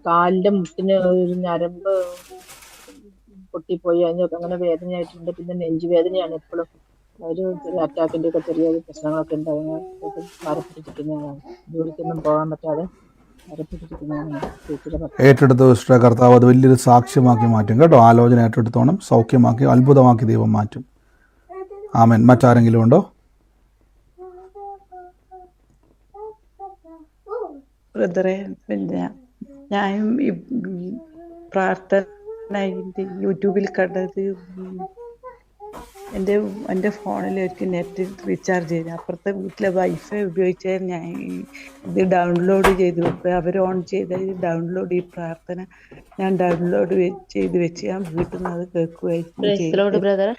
കാലിന്റെ മുട്ടിന് ഒരു ഞരമ്പ് പൊട്ടിപ്പോയി, അങ്ങനെ വേദനയായിട്ടുണ്ട്. പിന്നെ നെഞ്ചുവേദനയാണ് എപ്പോഴും. ഒരു അറ്റാക്കിന്റെ ഒക്കെ ചെറിയ പ്രശ്നങ്ങളൊക്കെ ഉണ്ടാവുന്ന ഭാരപ്പെട്ടിരിക്കുന്നതാണ്. ജോലിക്കൊന്നും പോകാൻ പറ്റാതെ ഭാരപ്പെട്ടിരിക്കുന്നതാണ് ചേച്ചിയുടെ ഭർത്താവ്. ഏറ്റെടുത്ത സിസ്റ്റർ. കർത്താവ് അത് വലിയൊരു സാക്ഷ്യമാക്കി മാറ്റും കേട്ടോ. ആലോചന ഏറ്റെടുത്തോണം, സൗഖ്യമാക്കി അത്ഭുതമാക്കി ദൈവം മാറ്റും. ആമേൻ. മറ്റാരെങ്കിലും ഉണ്ടോ? ബ്രദറെ, പിന്നെ ഞാനും ഈ പ്രാർത്ഥന യൂട്യൂബിൽ കണ്ടത് എൻ്റെ ഫോണിൽ ഒരു നെറ്റ് റീചാർജ് ചെയ്ത് അപ്പുറത്തെ വീട്ടിലെ വൈഫൈ ഉപയോഗിച്ച് ഞാൻ ഇത് ഡൗൺലോഡ് ചെയ്ത് വെക്കുക. അവർ ഓൺ ചെയ്ത് ഡൗൺലോഡ് ഈ പ്രാർത്ഥന ഞാൻ ഡൗൺലോഡ് ചെയ്ത് വെച്ച് ഞാൻ വീട്ടിൽ നിന്ന് അത് കേൾക്കുമായിരുന്നു.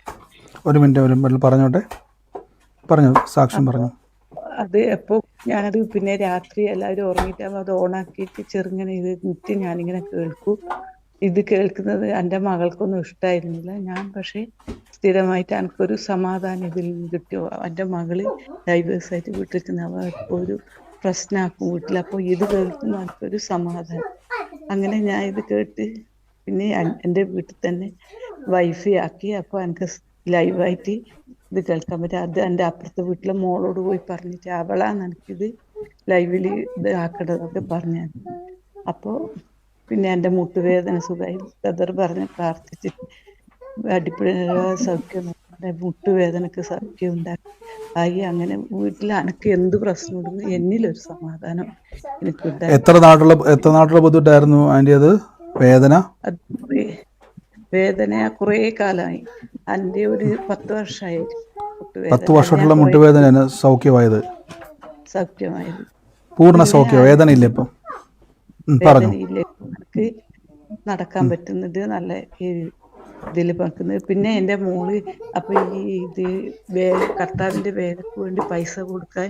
ഒരു മിനിറ്റ് പറഞ്ഞോട്ടെ. പറഞ്ഞു, സാക്ഷ്യം പറഞ്ഞു. അത് എപ്പോൾ ഞാനത് പിന്നെ രാത്രി എല്ലാവരും ഉറങ്ങിയിട്ടാകുമ്പോൾ അത് ഓണാക്കിയിട്ട് ചെറുങ്ങനെ ഇത് ഞാനിങ്ങനെ കേൾക്കും. ഇത് കേൾക്കുന്നത് എൻ്റെ മകൾക്കൊന്നും ഇഷ്ടമായിരുന്നില്ല. ഞാൻ പക്ഷേ സ്ഥിരമായിട്ട് എനിക്കൊരു സമാധാനം ഇതിൽ നിന്ന് കിട്ടിയോ. എൻ്റെ മകള് ഡൈവേഴ്സായിട്ട് വീട്ടിലിരിക്കുന്ന അവ ഒരു പ്രശ്നമാക്കും വീട്ടിൽ. അപ്പോൾ ഇത് കേൾക്കുമ്പോൾ എനിക്കൊരു സമാധാനം. അങ്ങനെ ഞാൻ ഇത് കേട്ട് പിന്നെ എൻ്റെ വീട്ടിൽ തന്നെ വൈഫൈ ആക്കി. അപ്പോൾ എനിക്ക് ലൈവായിട്ട് ഇത് കേൾക്കാൻ പറ്റും. അത് എൻ്റെ അപ്പുറത്തെ വീട്ടിലെ മോളോട് പോയി പറഞ്ഞിട്ട് അവളാണ് എനിക്കിത് ലൈവിൽ ഇത് ആക്കണതൊക്കെ പറഞ്ഞു. അപ്പോൾ പിന്നെ എൻ്റെ മുട്ടുവേദന സുഖമായി ബ്രദർ പറഞ്ഞ് പ്രാർത്ഥിച്ചിട്ട് അടിപ്പിഴ സൗഖ്യം, മുട്ടുവേദനക്ക് സൗഖ്യം ഉണ്ടായി. അങ്ങനെ വീട്ടിൽ അനക്ക് എന്ത് പ്രശ്നമുണ്ടെന്ന് എന്നിലൊരു സമാധാനം എനിക്കുണ്ടായി. എത്ര നാട്ടിലെ ബുദ്ധിമുട്ടായിരുന്നു ആൻറ്റി അത് വേദന? അത് വേദന കുറേ കാലമായി. എൻ്റെ ഒരു 10 വർഷമായി 10 വർഷമായിട്ടുള്ള മുട്ടുവേദന സൗഖ്യമായത്? സൗഖ്യമായത്, പൂർണ്ണ സൗഖ്യം, വേദന ഇല്ല ഇപ്പം? പറഞ്ഞു. വേദനയില്ല, എനിക്ക് നടക്കാൻ പറ്റുന്നത് നല്ല ഇതിൽ വെക്കുന്നത്. പിന്നെ എൻ്റെ മോള് അപ്പൊ ഇത് കർത്താവിന്റെ വേലക്ക് വേണ്ടി പൈസ കൊടുക്കാൻ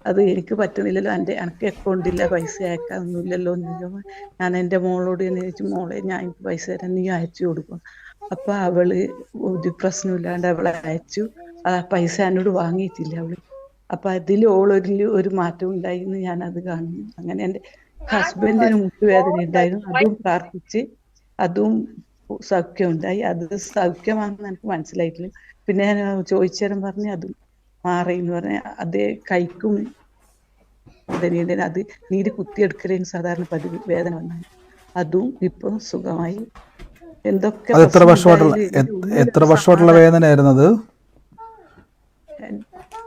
അത് എനിക്ക് പറ്റുന്നില്ലല്ലോ, എനിക്ക് അക്കൗണ്ടില്ല, പൈസ അയക്കാനൊന്നുമില്ലല്ലോ എന്ന് ചോദിക്കുമ്പോൾ ഞാൻ എൻ്റെ മോളോട് എന്ന് ചോദിച്ചു, മോളെ ഞാൻ എനിക്ക് പൈസ തരാൻ, നീ അയച്ചു കൊടുക്കും. അപ്പൊ അവള് ഒരു പ്രശ്നമില്ലാണ്ട് അവളെ അയച്ചു. ആ പൈസ എന്നോട് വാങ്ങിയിട്ടില്ല അവള്. അപ്പൊ അതിൽ ഒരു മാറ്റം ഉണ്ടായി എന്ന് ഞാൻ അത് കാണുന്നു. അങ്ങനെ എൻ്റെ ഹസ്ബൻഡിന് മുട്ടുവേദന ഉണ്ടായിരുന്നു, അതും പ്രാർത്ഥിച്ച് അതും സൗഖ്യം ഉണ്ടായി. അത് സൗഖ്യമാണെന്ന് എനിക്ക് മനസ്സിലായിട്ടില്ല. പിന്നെ ഞാൻ ചോദിച്ചേരം പറഞ്ഞ് അത് മാറി എന്ന് പറഞ്ഞ അതേ കൈക്കും വേദന, അത് നീര് കുത്തിയെടുക്കലേന് സാധാരണ പതിവ് വേദന വന്നാൽ അതും ഇപ്പൊ സുഖമായി. എന്തൊക്കെ എത്ര വർഷമായിട്ടുള്ള വേദനയായിരുന്നത്?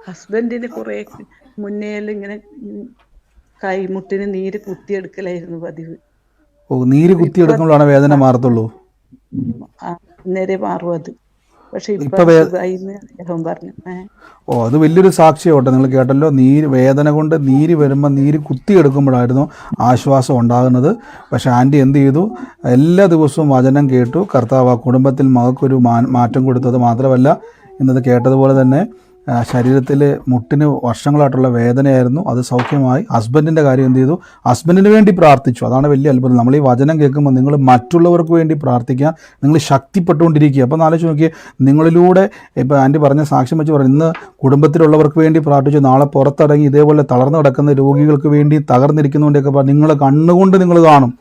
ഹസ്ബൻഡിന് കുറെ മുന്നേലും ഇങ്ങനെ കൈമുട്ടിന് നീര് കുത്തിയെടുക്കലായിരുന്നു പതിവ്. ഓ, നീര് കുത്തിയെടുക്കുമ്പോഴാണ് വേദന മാറത്തുള്ളൂ? നേരെ മാറും അത്. പക്ഷെ ഇപ്പൊ പറഞ്ഞു. ഓ, അത് വലിയൊരു സാക്ഷിയോട്ടെ. നിങ്ങൾ കേട്ടല്ലോ, വേദന കൊണ്ട് നീര് വരുമ്പോൾ നീര് കുത്തിയെടുക്കുമ്പോഴായിരുന്നു ആശ്വാസം ഉണ്ടാകുന്നത്. പക്ഷെ ആൻറ്റി എന്ത് ചെയ്തു? എല്ലാ ദിവസവും വചനം കേട്ടു. കർത്താവ് ആ കുടുംബത്തിൽ മകൾക്കൊരു മാറ്റം കൊടുത്തത് മാത്രമല്ല, ഇന്നത് കേട്ടതുപോലെ തന്നെ ശരീരത്തിൽ മുട്ടിന് വർഷങ്ങളായിട്ടുള്ള വേദനയായിരുന്നു, അത് സൗഖ്യമായി. ഹസ്ബൻഡിൻ്റെ കാര്യം എന്ത് ചെയ്തു? ഹസ്ബൻഡിന് വേണ്ടി പ്രാർത്ഥിച്ചു. അതാണ് വലിയ അത്ഭുതം. നമ്മൾ ഈ വചനം കേൾക്കുമ്പോൾ നിങ്ങൾ മറ്റുള്ളവർക്ക് വേണ്ടി പ്രാർത്ഥിക്കാൻ നിങ്ങൾ ശക്തിപ്പെട്ടുകൊണ്ടിരിക്കുക. അപ്പോൾ ആലോചിച്ച് നോക്കിയേ, നിങ്ങളിലൂടെ ഇപ്പോൾ ആൻറ്റി പറഞ്ഞ സാക്ഷ്യം വെച്ച് പറഞ്ഞു, ഇന്ന് കുടുംബത്തിലുള്ളവർക്ക് വേണ്ടി പ്രാർത്ഥിച്ചു, നാളെ പുറത്തിറങ്ങി ഇതേപോലെ തളർന്നു കിടക്കുന്ന രോഗികൾക്ക് വേണ്ടി തകർന്നിരിക്കുന്നതുകൊണ്ടൊക്കെ പറഞ്ഞു, നിങ്ങൾ കണ്ണുകൊണ്ട് നിങ്ങൾ കാണും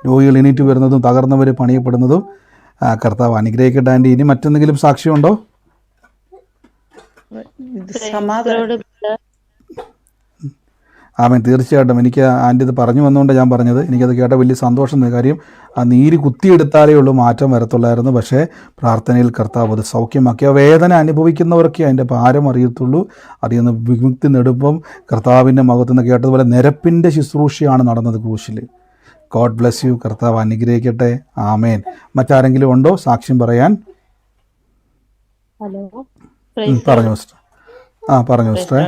രോഗികൾ എണീറ്റ് വരുന്നതും തകർന്നവർ പണിയപ്പെടുന്നതും. കർത്താവ് അനുഗ്രഹിക്കട്ടെ. ആൻറ്റി, ഇനി മറ്റെന്തെങ്കിലും സാക്ഷ്യമുണ്ടോ? ആമേൻ, തീർച്ചയായിട്ടും. എനിക്ക് ആൻറ്റി ഇത് പറഞ്ഞു വന്നുകൊണ്ട് ഞാൻ പറഞ്ഞത്, എനിക്കത് കേട്ട വലിയ സന്തോഷം. കാര്യം ആ നീര് കുത്തിയെടുത്താലേ ഉള്ളൂ മാറ്റം വരത്തുള്ളായിരുന്നു. പക്ഷേ പ്രാർത്ഥനയിൽ കർത്താവ് അത് സൗഖ്യമാക്കി. ആ വേദന അനുഭവിക്കുന്നവർക്കേ അതിൻ്റെ ഭാരം അറിയത്തുള്ളൂ. അറിയുന്ന വിമുക്തി നേടുമ്പം കർത്താവിൻ്റെ മുഖത്തുനിന്ന് കേട്ടതുപോലെ നിരപ്പിൻ്റെ ശുശ്രൂഷയാണ് നടന്നത് ക്രൂശിൽ. God bless you. കർത്താവ് അനുഗ്രഹിക്കട്ടെ. ആമേൻ. മറ്റാരെങ്കിലും ഉണ്ടോ സാക്ഷ്യം പറയാൻ? ഹലോ, പറഞ്ഞു സിസ്റ്റർ. പറഞ്ഞു സിസ്റ്ററെ.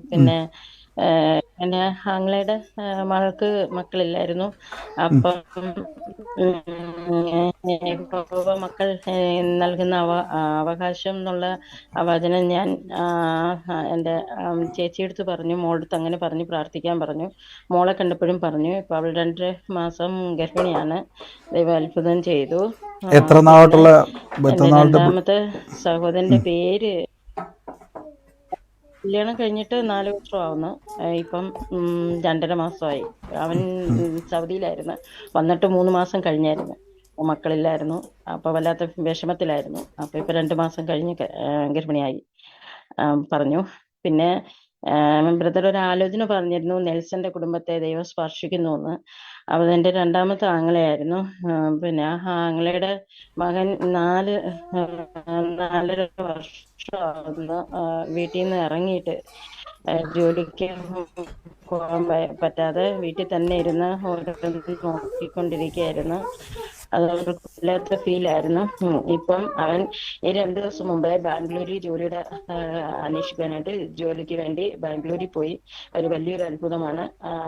പിന്നെ എൻ്റെ ആങ്ങളയുടെ മകൾക്ക് മക്കളില്ലായിരുന്നു. അപ്പം മക്കൾ നൽകുന്ന അവകാശം എന്നുള്ള വചനം ഞാൻ എൻ്റെ ചേച്ചിയെടുത്ത് പറഞ്ഞു, മോളടുത്ത് അങ്ങനെ പറഞ്ഞു പ്രാർത്ഥിക്കാൻ പറഞ്ഞു. മോളെ കണ്ടപ്പോഴും പറഞ്ഞു. ഇപ്പൊ അവൾ 2 മാസം ഗർഭിണിയാണ്. ദൈവം അത്ഭുതം ചെയ്തു. എത്ര നാളുള്ള രണ്ടാമത്തെ സഹോദരന്റെ പേര് കല്യാണം കഴിഞ്ഞിട്ട് 4 വർഷമാവുന്നു. ഇപ്പം 2.5 മാസമായി. അവൻ സൗദിയിലായിരുന്നു. വന്നിട്ട് 3 മാസം കഴിഞ്ഞായിരുന്നു. മക്കളില്ലായിരുന്നു. അപ്പൊ വല്ലാത്ത വിഷമത്തിലായിരുന്നു. അപ്പൊ ഇപ്പൊ 2 മാസം കഴിഞ്ഞ് ഗർഭിണിയായി പറഞ്ഞു. പിന്നെ ബ്രദർ ഒരു ആലോചന പറഞ്ഞിരുന്നു, നെൽസന്റെ കുടുംബത്തെ ദൈവം സ്പർശിക്കുന്നു എന്ന്. അത് എൻ്റെ 2ാമത്തെ ആങ്ങളയായിരുന്നു. പിന്നെ ആ ആങ്ങളയുടെ മകൻ 4.5 വർഷമാകുന്നു വീട്ടിൽ നിന്ന് ഇറങ്ങിയിട്ട്. ജോലിക്ക് പോകാൻ പറ്റാതെ വീട്ടിൽ തന്നെ ഇരുന്ന് ഓരോന്ന് നോക്കിക്കൊണ്ടിരിക്കുകയായിരുന്നു. അതവർക്ക് വല്ലാത്ത ഫീലായിരുന്നു. ഇപ്പം അവൻ ഈ 2 ദിവസം മുമ്പേ ബാംഗ്ലൂരിൽ ജോലിയുടെ അന്വേഷിക്കാനായിട്ട് ജോലിക്ക് വേണ്ടി ബാംഗ്ലൂരിൽ പോയി. ഒരു വലിയൊരു അത്ഭുതമാണ്.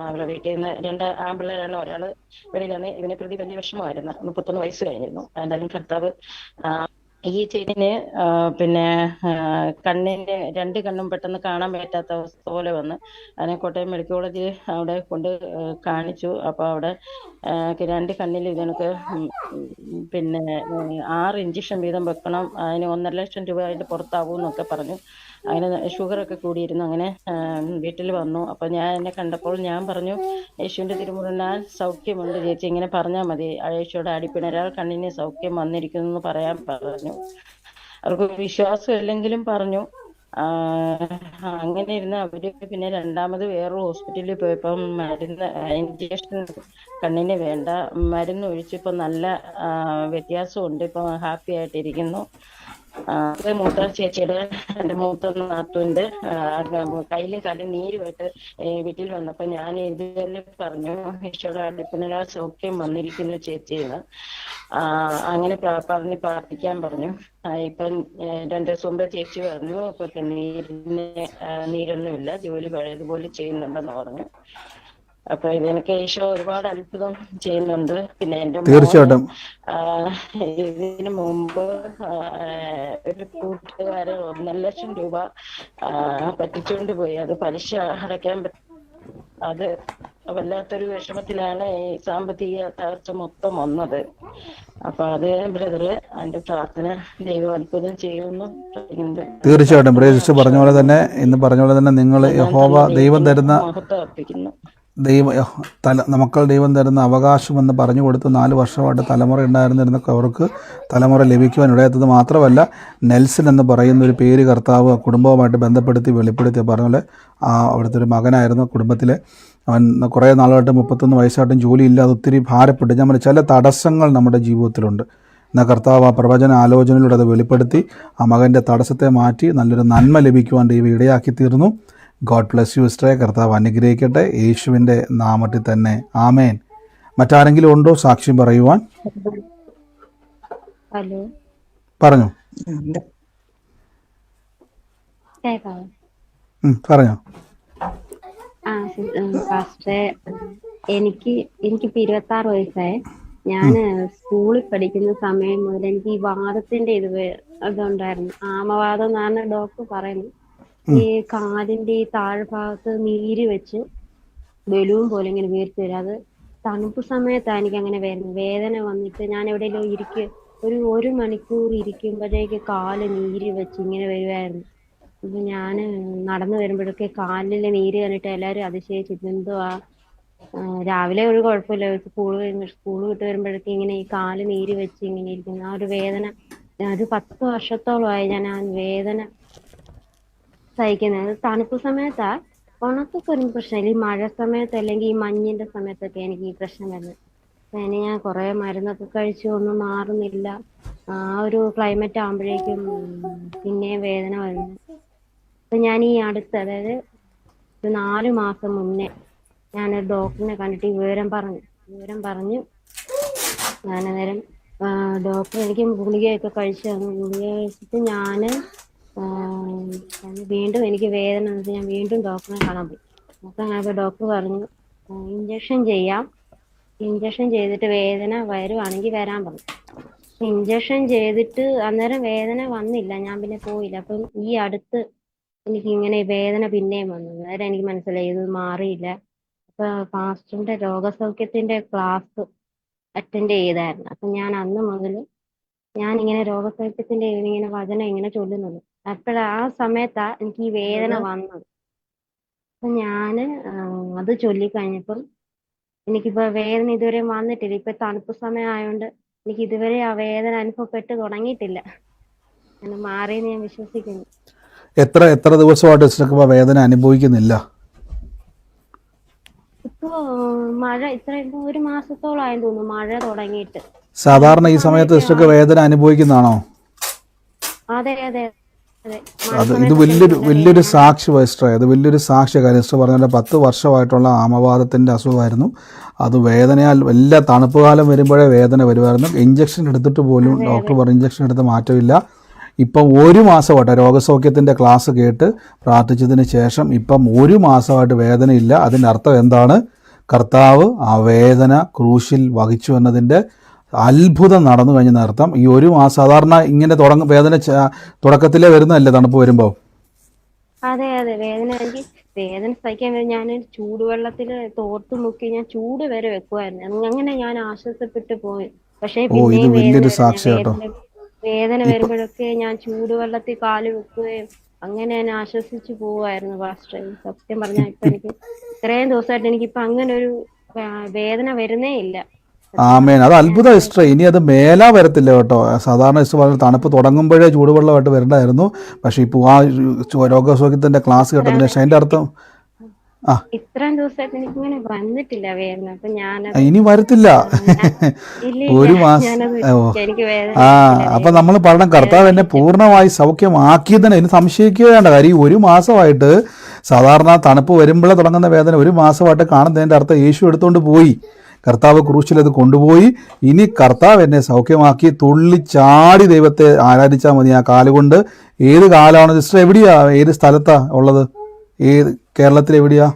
അവരുടെ വീട്ടിൽ നിന്ന് 2 ആൺപിള്ളേരാണ്. ഒരാള് വെളിയിലാണ്. ഇവനെ പ്രതി വലിയ വിഷമമായിരുന്നു. 31 വയസ്സ് കഴിഞ്ഞിരുന്നു. എന്തായാലും കർത്താവ് ഈ ചേച്ചിന് പിന്നെ കണ്ണിന്റെ 2 കണ്ണും പെട്ടെന്ന് കാണാൻ പറ്റാത്ത അവസ്ഥ പോലെ വന്ന് അതിനെ കോട്ടയം മെഡിക്കൽ കോളേജിൽ അവിടെ കൊണ്ട് കാണിച്ചു. അപ്പൊ അവിടെ 2 കണ്ണിൽ ഇതിനൊക്കെ പിന്നെ 6 ഇഞ്ചക്ഷൻ വീതം വെക്കണം. അതിന് 1.5 ലക്ഷം രൂപ അതിന്റെ പുറത്താവും എന്നൊക്കെ പറഞ്ഞു. അങ്ങനെ ഷുഗറൊക്കെ കൂടിയിരുന്നു. അങ്ങനെ വീട്ടിൽ വന്നു. അപ്പൊ ഞാൻ എന്നെ കണ്ടപ്പോൾ ഞാൻ പറഞ്ഞു, യേശുവിന്റെ തിരുമുറിനാൽ സൗഖ്യമുണ്ട് ചേച്ചി, ഇങ്ങനെ പറഞ്ഞാൽ മതി. യേശുവിടെ അടിപ്പിണരാൽ കണ്ണിന് സൗഖ്യം വന്നിരിക്കുന്നു എന്ന് പറയാൻ പറഞ്ഞു. അവർക്ക് വിശ്വാസം ഇല്ലെങ്കിലും പറഞ്ഞു. അങ്ങനെ ഇരുന്ന് അവര് പിന്നെ രണ്ടാമത് വേറൊരു ഹോസ്പിറ്റലിൽ പോയപ്പം മരുന്ന് ഇഞ്ചക്ഷൻ കണ്ണിന് വേണ്ട മരുന്ന് ഒഴിച്ചപ്പോൾ നല്ല വ്യത്യാസമുണ്ട്. ഇപ്പം ഹാപ്പി ആയിട്ടിരിക്കുന്നു. അത് മൂത്ത ചേച്ചിയുടെ എൻ്റെ മൂത്ത നാത്തുവിൻ്റെ കയ്യിലും കാലും നീരുമായിട്ട് വീട്ടിൽ വന്നപ്പോൾ ഞാൻ ഇതിൽ പറഞ്ഞു, ഈശോയുടെ അടുപ്പിനാൽ സൗഖ്യം വന്നിരിക്കുന്നു ചേച്ചിയെന്ന്. അങ്ങനെ പറഞ്ഞ് പ്രാർത്ഥിക്കാൻ പറഞ്ഞു. ഇപ്പം 2 ദിവസം മുമ്പ് ചേച്ചി പറഞ്ഞു ഇപ്പൊ നീരൊന്നുമില്ല, ജോലി പഴയതുപോലെ ചെയ്യുന്നുണ്ടെന്ന് പറഞ്ഞു. അപ്പൊ ഇതെനിക്ക് ഈശോ ഒരുപാട് അത്ഭുതം ചെയ്യുന്നുണ്ട്. പിന്നെ എൻ്റെ മോന് തീർച്ചയായിട്ടും ഇതിനു മുമ്പ് ഒരു കൂട്ടുകാരൻ 1,00,000 രൂപ പറ്റിച്ചുകൊണ്ട് പോയി. അത് പലിശ അടയ്ക്കാൻ അത് വല്ലാത്തൊരു വിഷമത്തിലാണ് ഈ സാമ്പത്തിക തകർച്ച മൊത്തം വന്നത്. അപ്പൊ അത് ബ്രദറ് അതിന്റെ പ്രാർത്ഥന ദൈവം അത്ഭുതം ചെയ്യുമെന്ന് പറയുന്നുണ്ട്. തീർച്ചയായിട്ടും പ്രേസിച്ച് പറഞ്ഞ പോലെ തന്നെ ഇന്ന് പറഞ്ഞ പോലെ തന്നെ നിങ്ങൾ യഹോവ ദൈവം തരുന്ന മഹത്വം അർപ്പിക്കുന്നു. മക്കൾ ദൈവം തരുന്ന അവകാശമെന്ന് പറഞ്ഞു കൊടുത്ത് 4 വർഷമായിട്ട് തലമുറ ഉണ്ടായിരുന്നിരുന്ന അവർക്ക് തലമുറ ലഭിക്കുവാൻ ഇടയാത്തത് മാത്രമല്ല, നെൽസൺ എന്ന് പറയുന്ന ഒരു പേര് കർത്താവ് കുടുംബവുമായിട്ട് ബന്ധപ്പെടുത്തി വെളിപ്പെടുത്തി പറഞ്ഞ പോലെ അവിടുത്തെ ഒരു മകനായിരുന്നു കുടുംബത്തിലെ. അവൻ കുറേ നാളായിട്ട് 31 വയസ്സായിട്ടും ജോലിയില്ലാതെ ഒത്തിരി ഭാരപ്പെട്ടു. ഞാൻ പറഞ്ഞു ചില തടസ്സങ്ങൾ നമ്മുടെ ജീവിതത്തിലുണ്ട്. എന്നാൽ കർത്താവ് ആ പ്രവചന ആലോചനയിലൂടെ അത് വെളിപ്പെടുത്തി ആ മകൻ്റെ തടസ്സത്തെ മാറ്റി നല്ലൊരു നന്മ ലഭിക്കുവാൻ ദൈവം ഇടയാക്കി തീർന്നു. ഗോഡ് ബ്ലെസ് യു സിസ്റ്ററെ. കർത്താവ് അനുഗ്രഹിക്കട്ടെ യേശുവിൻ്റെ നാമത്തിൽ തന്നെ. ആമേൻ. മറ്റാരെങ്കിലും ഉണ്ടോ സാക്ഷ്യം പറയുവാൻ? ഹലോ, പറഞ്ഞു കേക്കാവോ? പറഞ്ഞോ. ഫാസ്റ്റേ, എനിക്ക് 26 വയസ്സായി. ഞാൻ സ്കൂളിൽ പഠിക്കുന്ന സമയം മുതൽ എനിക്ക് ഈ വാദത്തിന്റെ ഇതുണ്ടായിരുന്നു. ആമവാദം എന്നാണ് ഡോക്ടർ പറയുന്നത്. ഈ കാലിന്റെ ഈ താഴ്ഭാഗത്ത് നീര് വെച്ച് ബലൂൺ പോലെ ഇങ്ങനെ വീർത്ത് വരും. അത് തണുപ്പ് സമയത്താണ് എനിക്ക് അങ്ങനെ വരുന്നത്. വേദന വന്നിട്ട് ഞാൻ എവിടെയെങ്കിലും ഒരു മണിക്കൂർ ഇരിക്കുമ്പോഴേക്ക് കാല് നീര് വെച്ച് ഇങ്ങനെ വരുമായിരുന്നു. അപ്പൊ ഞാൻ നടന്നു വരുമ്പോഴൊക്കെ കാലിലെ നീര് കണ്ടിട്ട് എല്ലാവരും അതിശയിച്ചിട്ട് എന്തുവാ, രാവിലെ ഒരു കുഴപ്പമില്ല, സ്കൂൾ വിട്ട് വരുമ്പോഴേക്ക് ഇങ്ങനെ ഈ കാല് നീര് വെച്ച് ഇങ്ങനെ ഇരിക്കുന്നു. ആ ഒരു വേദന ഒരു 10 വർഷത്തോളമായി ഞാൻ ആ വേദന സഹിക്കുന്നത്. തണുപ്പ് സമയത്താ, ഉണക്കൊക്കെ ഒരു പ്രശ്നമില്ല. ഈ മഴ സമയത്ത് അല്ലെങ്കിൽ ഈ മഞ്ഞിന്റെ സമയത്തൊക്കെ എനിക്ക് ഈ പ്രശ്നം വരുന്നത്. അതിന് ഞാൻ കുറെ മരുന്നൊക്കെ കഴിച്ചു, ഒന്നും മാറുന്നില്ല. ആ ഒരു ക്ലൈമറ്റ് ആകുമ്പോഴേക്കും പിന്നെയും വേദന വരുന്നു. അപ്പൊ ഞാൻ ഈ അതായത് ഒരു 4 മാസം മുന്നേ ഞാനൊരു ഡോക്ടറിനെ കണ്ടിട്ട് ഈ വിവരം പറഞ്ഞു. ഞാനന്നേരം ഡോക്ടർ എനിക്ക് ഗുളികയൊക്കെ കഴിച്ചു തന്നു. ഗുളിക കഴിച്ചിട്ട് ഞാൻ വീണ്ടും എനിക്ക് വേദന വന്നിട്ട് ഞാൻ വീണ്ടും ഡോക്ടറെ കാണാൻ പോയി. അപ്പോൾ ഡോക്ടർ പറഞ്ഞു ഇഞ്ചക്ഷൻ ചെയ്യാം, ഇഞ്ചക്ഷൻ ചെയ്തിട്ട് വേദന വരുവാണെങ്കിൽ വരാൻ പറഞ്ഞു. ഇഞ്ചക്ഷൻ ചെയ്തിട്ട് അന്നേരം വേദന വന്നില്ല, ഞാൻ പിന്നെ പോയില്ല. അപ്പം ഈ അടുത്ത് എനിക്ക് ഇങ്ങനെ വേദന പിന്നെയും വന്നു. അന്നേരം എനിക്ക് മനസ്സിലായി ഇത് മാറിയില്ല. അപ്പൊ പാസ്റ്ററിന്റെ രോഗസൗഖ്യത്തിന്റെ ക്ലാസ് അറ്റൻഡ് ചെയ്തായിരുന്നു. അപ്പൊ ഞാൻ അന്ന് മുതൽ ഞാനിങ്ങനെ രോഗസൗഖ്യത്തിന്റെ ഇങ്ങനെ വചനം ഇങ്ങനെ ചൊല്ലുന്നത്. ആ സമയത്താ എനിക്ക് ഈ വേദന വന്നത്. അപ്പൊ ഞാന് അത് ചൊല്ലിക്കഴിഞ്ഞപ്പം എനിക്കിപ്പോ വേദന ഇതുവരെ വന്നിട്ടില്ല. ഇപ്പൊ തണുപ്പ് സമയം ആയതുകൊണ്ട് എനിക്ക് ഇതുവരെ ആ വേദന അനുഭവപ്പെട്ട് തുടങ്ങിയിട്ടില്ല. അങ്ങനെ മാറിയെന്ന് ഞാൻ വിശ്വസിക്കുന്നു. എത്ര ദിവസമായിട്ട് സിസ്റ്റർക്ക് വേദന അനുഭവിക്കുന്നില്ല? ഇപ്പോ മഴ ഇപ്പൊ 1 മാസത്തോളായെന്ന് തോന്നുന്നു മഴ തുടങ്ങിയിട്ട്. സാധാരണ ഈ സമയത്ത് സിസ്റ്റർക്ക് വേദന അനുഭവിക്കുന്നതാണോ? അതെ അതെ അതെ. അത് ഇത് വലിയൊരു സാക്ഷി സിസ്റ്ററെ. അത് വലിയൊരു സാക്ഷ്യ കാര്യം. സിസ്റ്റർ പറഞ്ഞാൽ 10 വർഷമായിട്ടുള്ള ആമവാദത്തിൻ്റെ അസുഖമായിരുന്നു. അത് വേദനയാൽ എല്ലാ തണുപ്പ് കാലം വരുമ്പോഴേ വേദന വരുമായിരുന്നു. ഇഞ്ചക്ഷൻ എടുത്തിട്ട് പോലും ഡോക്ടർ പറഞ്ഞ ഇഞ്ചക്ഷൻ എടുത്ത് മാറ്റമില്ല. ഇപ്പം 1 മാസമായിട്ട് രോഗസൗഖ്യത്തിൻ്റെ ക്ലാസ് കേട്ട് പ്രാർത്ഥിച്ചതിന് ശേഷം ഇപ്പം 1 മാസമായിട്ട് വേദനയില്ല. അതിൻ്റെ അർത്ഥം എന്താണ്? കർത്താവ് ആ വേദന ക്രൂശിൽ വഹിച്ചു എന്നതിൻ്റെ അത്ഭുതം നടന്നു കഴിഞ്ഞെന്ന് അർത്ഥം. ഈ 1 മാസം സാധാരണ ഇങ്ങനെ വേദന തുടക്കത്തിലേ വരുന്നതല്ലേ തണുപ്പ് വരുമ്പോൾ? അതെ അതെ. വേദന സഹിക്കാൻ ഞാൻ ചൂടുവെള്ളത്തിൽ തോർത്ത് മുക്കി ഞാൻ ചൂട് വരെ വെക്കുമായിരുന്നു. അങ്ങനെ ഞാൻ ആശ്വാസപ്പെട്ടു പോയി. പക്ഷെ ഇത് വലിയൊരു സാക്ഷി കേട്ടോ. വേദന വരുമ്പോഴൊക്കെ ഞാൻ ചൂടുവെള്ളത്തിൽ കാല് വെക്കുകയും അങ്ങനെ ഞാൻ ആശ്വസിച്ചു പോവായിരുന്നു പാസ്റ്റർ. സത്യം പറഞ്ഞാൽ ഇപ്പൊ എനിക്ക് ഇത്രയും ദിവസമായിട്ട് എനിക്കിപ്പോ അങ്ങനെ ഒരു വേദന വരുന്നേ ഇല്ല. ആമേൻ. അത് അത്ഭുത സിസ്റ്റർ. ഇനി അത് മേലാ വരത്തില്ല കേട്ടോ. സാധാരണ സിസ്റ്റർ പറഞ്ഞ തണുപ്പ് തുടങ്ങുമ്പോഴേ ചൂടുവെള്ളമായിട്ട് വരണ്ടായിരുന്നു. പക്ഷെ ഇപ്പോൾ ആ രോഗസൗഖ്യത്തിന്റെ ക്ലാസ് കേട്ടതിന് ശേഷം അതിന്റെ അർത്ഥം ഇത്രയും ദിവസമായിട്ട് എനിക്കിങ്ങനെ വന്നിട്ടില്ല വേദന. അപ്പൊ ഞാനത് ഇനി വരത്തില്ല. ഒരു മാസം എനിക്ക് വേദന അപ്പൊ നമ്മൾ പറഞ്ഞ കർത്താവ് എന്നെ പൂർണ്ണമായി സൗഖ്യമാക്കിയതിന് ഇനി സംശയിക്കുകയാണ്. കാര്യം ഈ ഒരു മാസമായിട്ട് സാധാരണ തണുപ്പ് വരുമ്പോഴേ തുടങ്ങുന്ന വേദന ഒരു മാസമായിട്ട് കാണുന്നതിന്റെ അർത്ഥം യേശു എടുത്തുകൊണ്ട് പോയി. കർത്താവ് ക്രൂശിൽ അത് കൊണ്ടുപോയി. ഇനി കർത്താവ് എന്നെ സൗഖ്യമാക്കി തുള്ളിച്ചാടി ദൈവത്തെ ആരാധിച്ചാൽ മതി ആ കാലുകൊണ്ട്. ഏത് കാലാണ് സിസ്റ്റർ? എവിടെയാ, ഏത് സ്ഥലത്താ ഉള്ളത്? ഏത് കേരളത്തിൽ എവിടെയാ?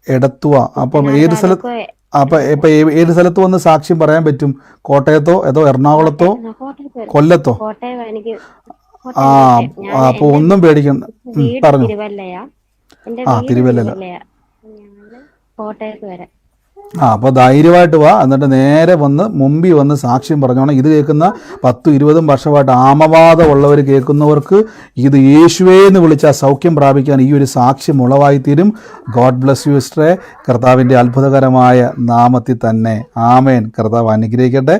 എടത്തുവ. അപ്പം ഏത് സ്ഥലത്ത്? അപ്പൊ ഇപ്പൊ ഏത് സ്ഥലത്ത് വന്ന് സാക്ഷ്യം പറയാൻ പറ്റും? കോട്ടയത്തോ അതോ എറണാകുളത്തോ കൊല്ലത്തോ? അപ്പൊ ഒന്നും പേടിക്കണ്ട, പറഞ്ഞു. തിരുവല്ല. അപ്പൊ ധൈര്യമായിട്ട് വാ. എന്നിട്ട് നേരെ വന്ന് മുമ്പിൽ വന്ന് സാക്ഷ്യം പറഞ്ഞോണം. ഇത് കേൾക്കുന്ന 10-20 വർഷമായിട്ട് ആമവാദം ഉള്ളവർ കേൾക്കുന്നവർക്ക് ഇത് യേശുവേ എന്ന് വിളിച്ചാൽ സൗഖ്യം പ്രാപിക്കാൻ ഈ ഒരു സാക്ഷ്യം ഉളവായിത്തീരും. ഗോഡ് ബ്ലസ് യു സിസ്റ്ററെ, കർത്താവിൻ്റെ അത്ഭുതകരമായ നാമത്തിൽ തന്നെ. ആമേൻ. കർത്താവ് അനുഗ്രഹിക്കട്ടെ.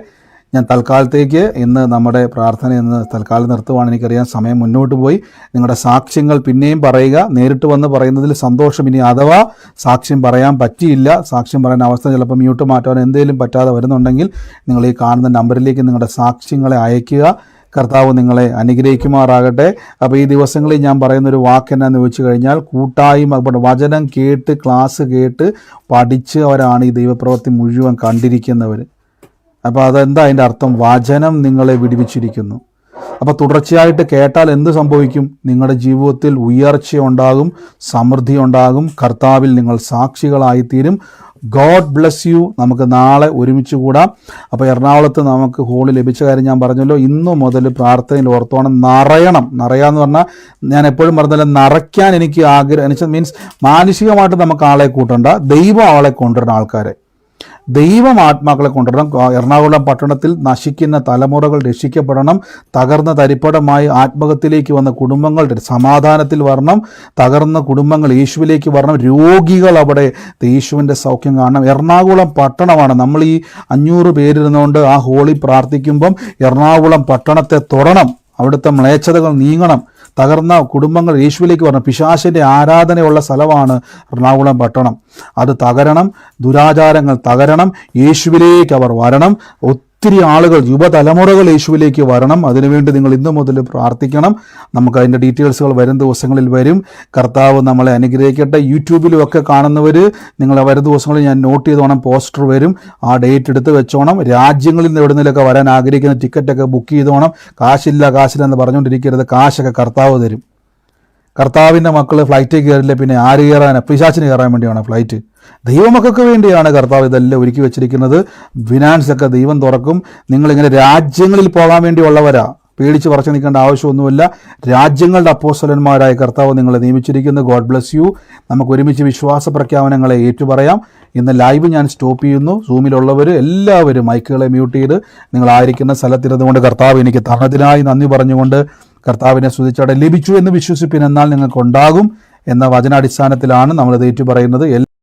ഞാൻ തൽക്കാലത്തേക്ക് ഇന്ന് നമ്മുടെ പ്രാർത്ഥന തൽക്കാലം നിർത്തുവാണ്. എനിക്കറിയാം സമയം മുന്നോട്ട് പോയി. നിങ്ങളുടെ സാക്ഷ്യങ്ങൾ പിന്നെയും പറയുക. നേരിട്ട് വന്ന് പറയുന്നതിൽ സന്തോഷം. ഇനി അഥവാ സാക്ഷ്യം പറയാൻ പറ്റിയില്ല, സാക്ഷ്യം പറയാൻ അവസ്ഥ ചിലപ്പോൾ മ്യൂട്ട് മാറ്റാനോ എന്തെങ്കിലും പറ്റാതെ വരുന്നുണ്ടെങ്കിൽ നിങ്ങൾ ഈ കാണുന്ന നമ്പറിലേക്ക് നിങ്ങളുടെ സാക്ഷ്യങ്ങളെ അയയ്ക്കുക. കർത്താവ് നിങ്ങളെ അനുഗ്രഹിക്കുമാറാകട്ടെ. അപ്പോൾ ഈ ദിവസങ്ങളിൽ ഞാൻ പറയുന്നൊരു വാക്ക് എന്നാന്ന് ചോദിച്ചു കഴിഞ്ഞാൽ കൂട്ടായ്മ. വചനം കേട്ട് ക്ലാസ് കേട്ട് പഠിച്ചവരാണ് ഈ ദൈവപ്രവൃത്തി മുഴുവൻ കണ്ടിരിക്കുന്നവർ. അപ്പോൾ അതെന്താ അതിൻ്റെ അർത്ഥം? വചനം നിങ്ങളെ വിടുവിച്ചിരിക്കുന്നു. അപ്പോൾ തുടർച്ചയായിട്ട് കേട്ടാൽ എന്ത് സംഭവിക്കും? നിങ്ങളുടെ ജീവിതത്തിൽ ഉയർച്ച ഉണ്ടാകും, സമൃദ്ധി ഉണ്ടാകും, കർത്താവിൽ നിങ്ങൾ സാക്ഷികളായിത്തീരും. God bless U. നമുക്ക് നാളെ ഒരുമിച്ച് കൂടാം. അപ്പോൾ എറണാകുളത്ത് നമുക്ക് ഹോള് ലഭിച്ച കാര്യം ഞാൻ പറഞ്ഞല്ലോ. ഇന്നു മുതൽ പ്രാർത്ഥനയിൽ ഓർത്തോണം. നിറയാന്ന് പറഞ്ഞാൽ ഞാൻ എപ്പോഴും പറഞ്ഞല്ലോ, നിറയ്ക്കാൻ എനിക്ക് ആഗ്രഹം മീൻസ് മാനുഷികമായിട്ട് നമുക്ക് ആളെ കൂട്ടണ്ട, ദൈവം ആളെ കൊണ്ടുവരുന്ന ആൾക്കാരെ, ദൈവം ആത്മാക്കളെ കൊണ്ടുവരണം. എറണാകുളം പട്ടണത്തിൽ നശിക്കുന്ന തലമുറകൾ രക്ഷിക്കപ്പെടണം. തകർന്ന തരിപ്പടമായി ആത്മഹത്യയിലേക്ക് വന്ന കുടുംബങ്ങൾ സമാധാനത്തിൽ വരണം. തകർന്ന കുടുംബങ്ങൾ യേശുവിലേക്ക് വരണം. രോഗികൾ അവിടെ യേശുവിൻ്റെ സൗഖ്യം കാണണം. എറണാകുളം പട്ടണമാണ്. നമ്മൾ ഈ 500 പേരിരുന്നുകൊണ്ട് ആ ഹോളി പ്രാർത്ഥിക്കുമ്പം എറണാകുളം പട്ടണത്തെ തൊടണം. അവിടുത്തെ മ്ലേച്ഛതകൾ നീങ്ങണം. തകർന്ന കുടുംബങ്ങൾ യേശുവിലേക്ക് വരണം. പിശാചിൻ്റെ ആരാധനയുള്ള സ്ഥലമാണ് എറണാകുളം പട്ടണം. അത് തകരണം. ദുരാചാരങ്ങൾ തകരണം. യേശുവിലേക്ക് അവർ വരണം. ഒത്തിരി ആളുകൾ, യുവതലമുറകൾ യേശുവിലേക്ക് വരണം. അതിനുവേണ്ടി നിങ്ങൾ ഇന്നു മുതൽ പ്രാർത്ഥിക്കണം. നമുക്ക് അതിൻ്റെ ഡീറ്റെയിൽസുകൾ വരും ദിവസങ്ങളിൽ വരും. കർത്താവ് നമ്മളെ അനുഗ്രഹിക്കട്ടെ. യൂട്യൂബിലും ഒക്കെ കാണുന്നവർ നിങ്ങൾ വരും ദിവസങ്ങളിൽ ഞാൻ നോട്ട് ചെയ്തോണം. പോസ്റ്റർ വരും. ആ ഡേറ്റ് എടുത്ത് വെച്ചോണം. രാജ്യങ്ങളിൽ നിന്ന് എവിടുന്നേലൊക്കെ വരാൻ ആഗ്രഹിക്കുന്ന ടിക്കറ്റൊക്കെ ബുക്ക് ചെയ്തോണം. കാശില്ല എന്ന് പറഞ്ഞുകൊണ്ടിരിക്കരുത്. കാശൊക്കെ കർത്താവ് തരും. കർത്താവിൻ്റെ മക്കൾ ഫ്ലൈറ്റിൽ കയറില്ല, പിന്നെ ആര് കയറാനാണ്? പിശാചിന് കയറാൻ വേണ്ടിയാണ് ഫ്ലൈറ്റ്. ദൈവമക്കൾക്ക് വേണ്ടിയാണ് കർത്താവ് ഇതെല്ലാം ഒരുക്കി വെച്ചിരിക്കുന്നത്. ഫിനാൻസൊക്കെ ദൈവം തുറക്കും. നിങ്ങളിങ്ങനെ രാജ്യങ്ങളിൽ പോകാൻ വേണ്ടിയുള്ളവരാ. പേടിച്ച് പറച്ച് നിൽക്കേണ്ട ആവശ്യമൊന്നുമില്ല. രാജ്യങ്ങളുടെ അപ്പോസ്തലന്മാരായ കർത്താവ് നിങ്ങളെ നിയമിച്ചിരിക്കുന്നു. God bless U. നമുക്ക് ഒരുമിച്ച് വിശ്വാസ പ്രഖ്യാപനങ്ങളെ ഏറ്റുപറയാം. ഇന്ന് ലൈവ് ഞാൻ സ്റ്റോപ്പ് ചെയ്യുന്നു. സൂമിലുള്ളവർ എല്ലാവരും മൈക്കുകളെ മ്യൂട്ട് ചെയ്ത് നിങ്ങളായിരിക്കുന്ന സ്ഥലത്തിരുന്നുകൊണ്ട് കർത്താവ് എനിക്ക് തന്നതിനായി നന്ദി പറഞ്ഞുകൊണ്ട് കർത്താവിനെ സ്തുതിച്ചവിടെ ലഭിച്ചു എന്ന് വിശ്വസിപ്പിൻ. എന്നാൽ നിങ്ങൾക്കുണ്ടാകും എന്ന വചനാടിസ്ഥാനത്തിലാണ് നമ്മളിത് ഏറ്റുപറയുന്നത്.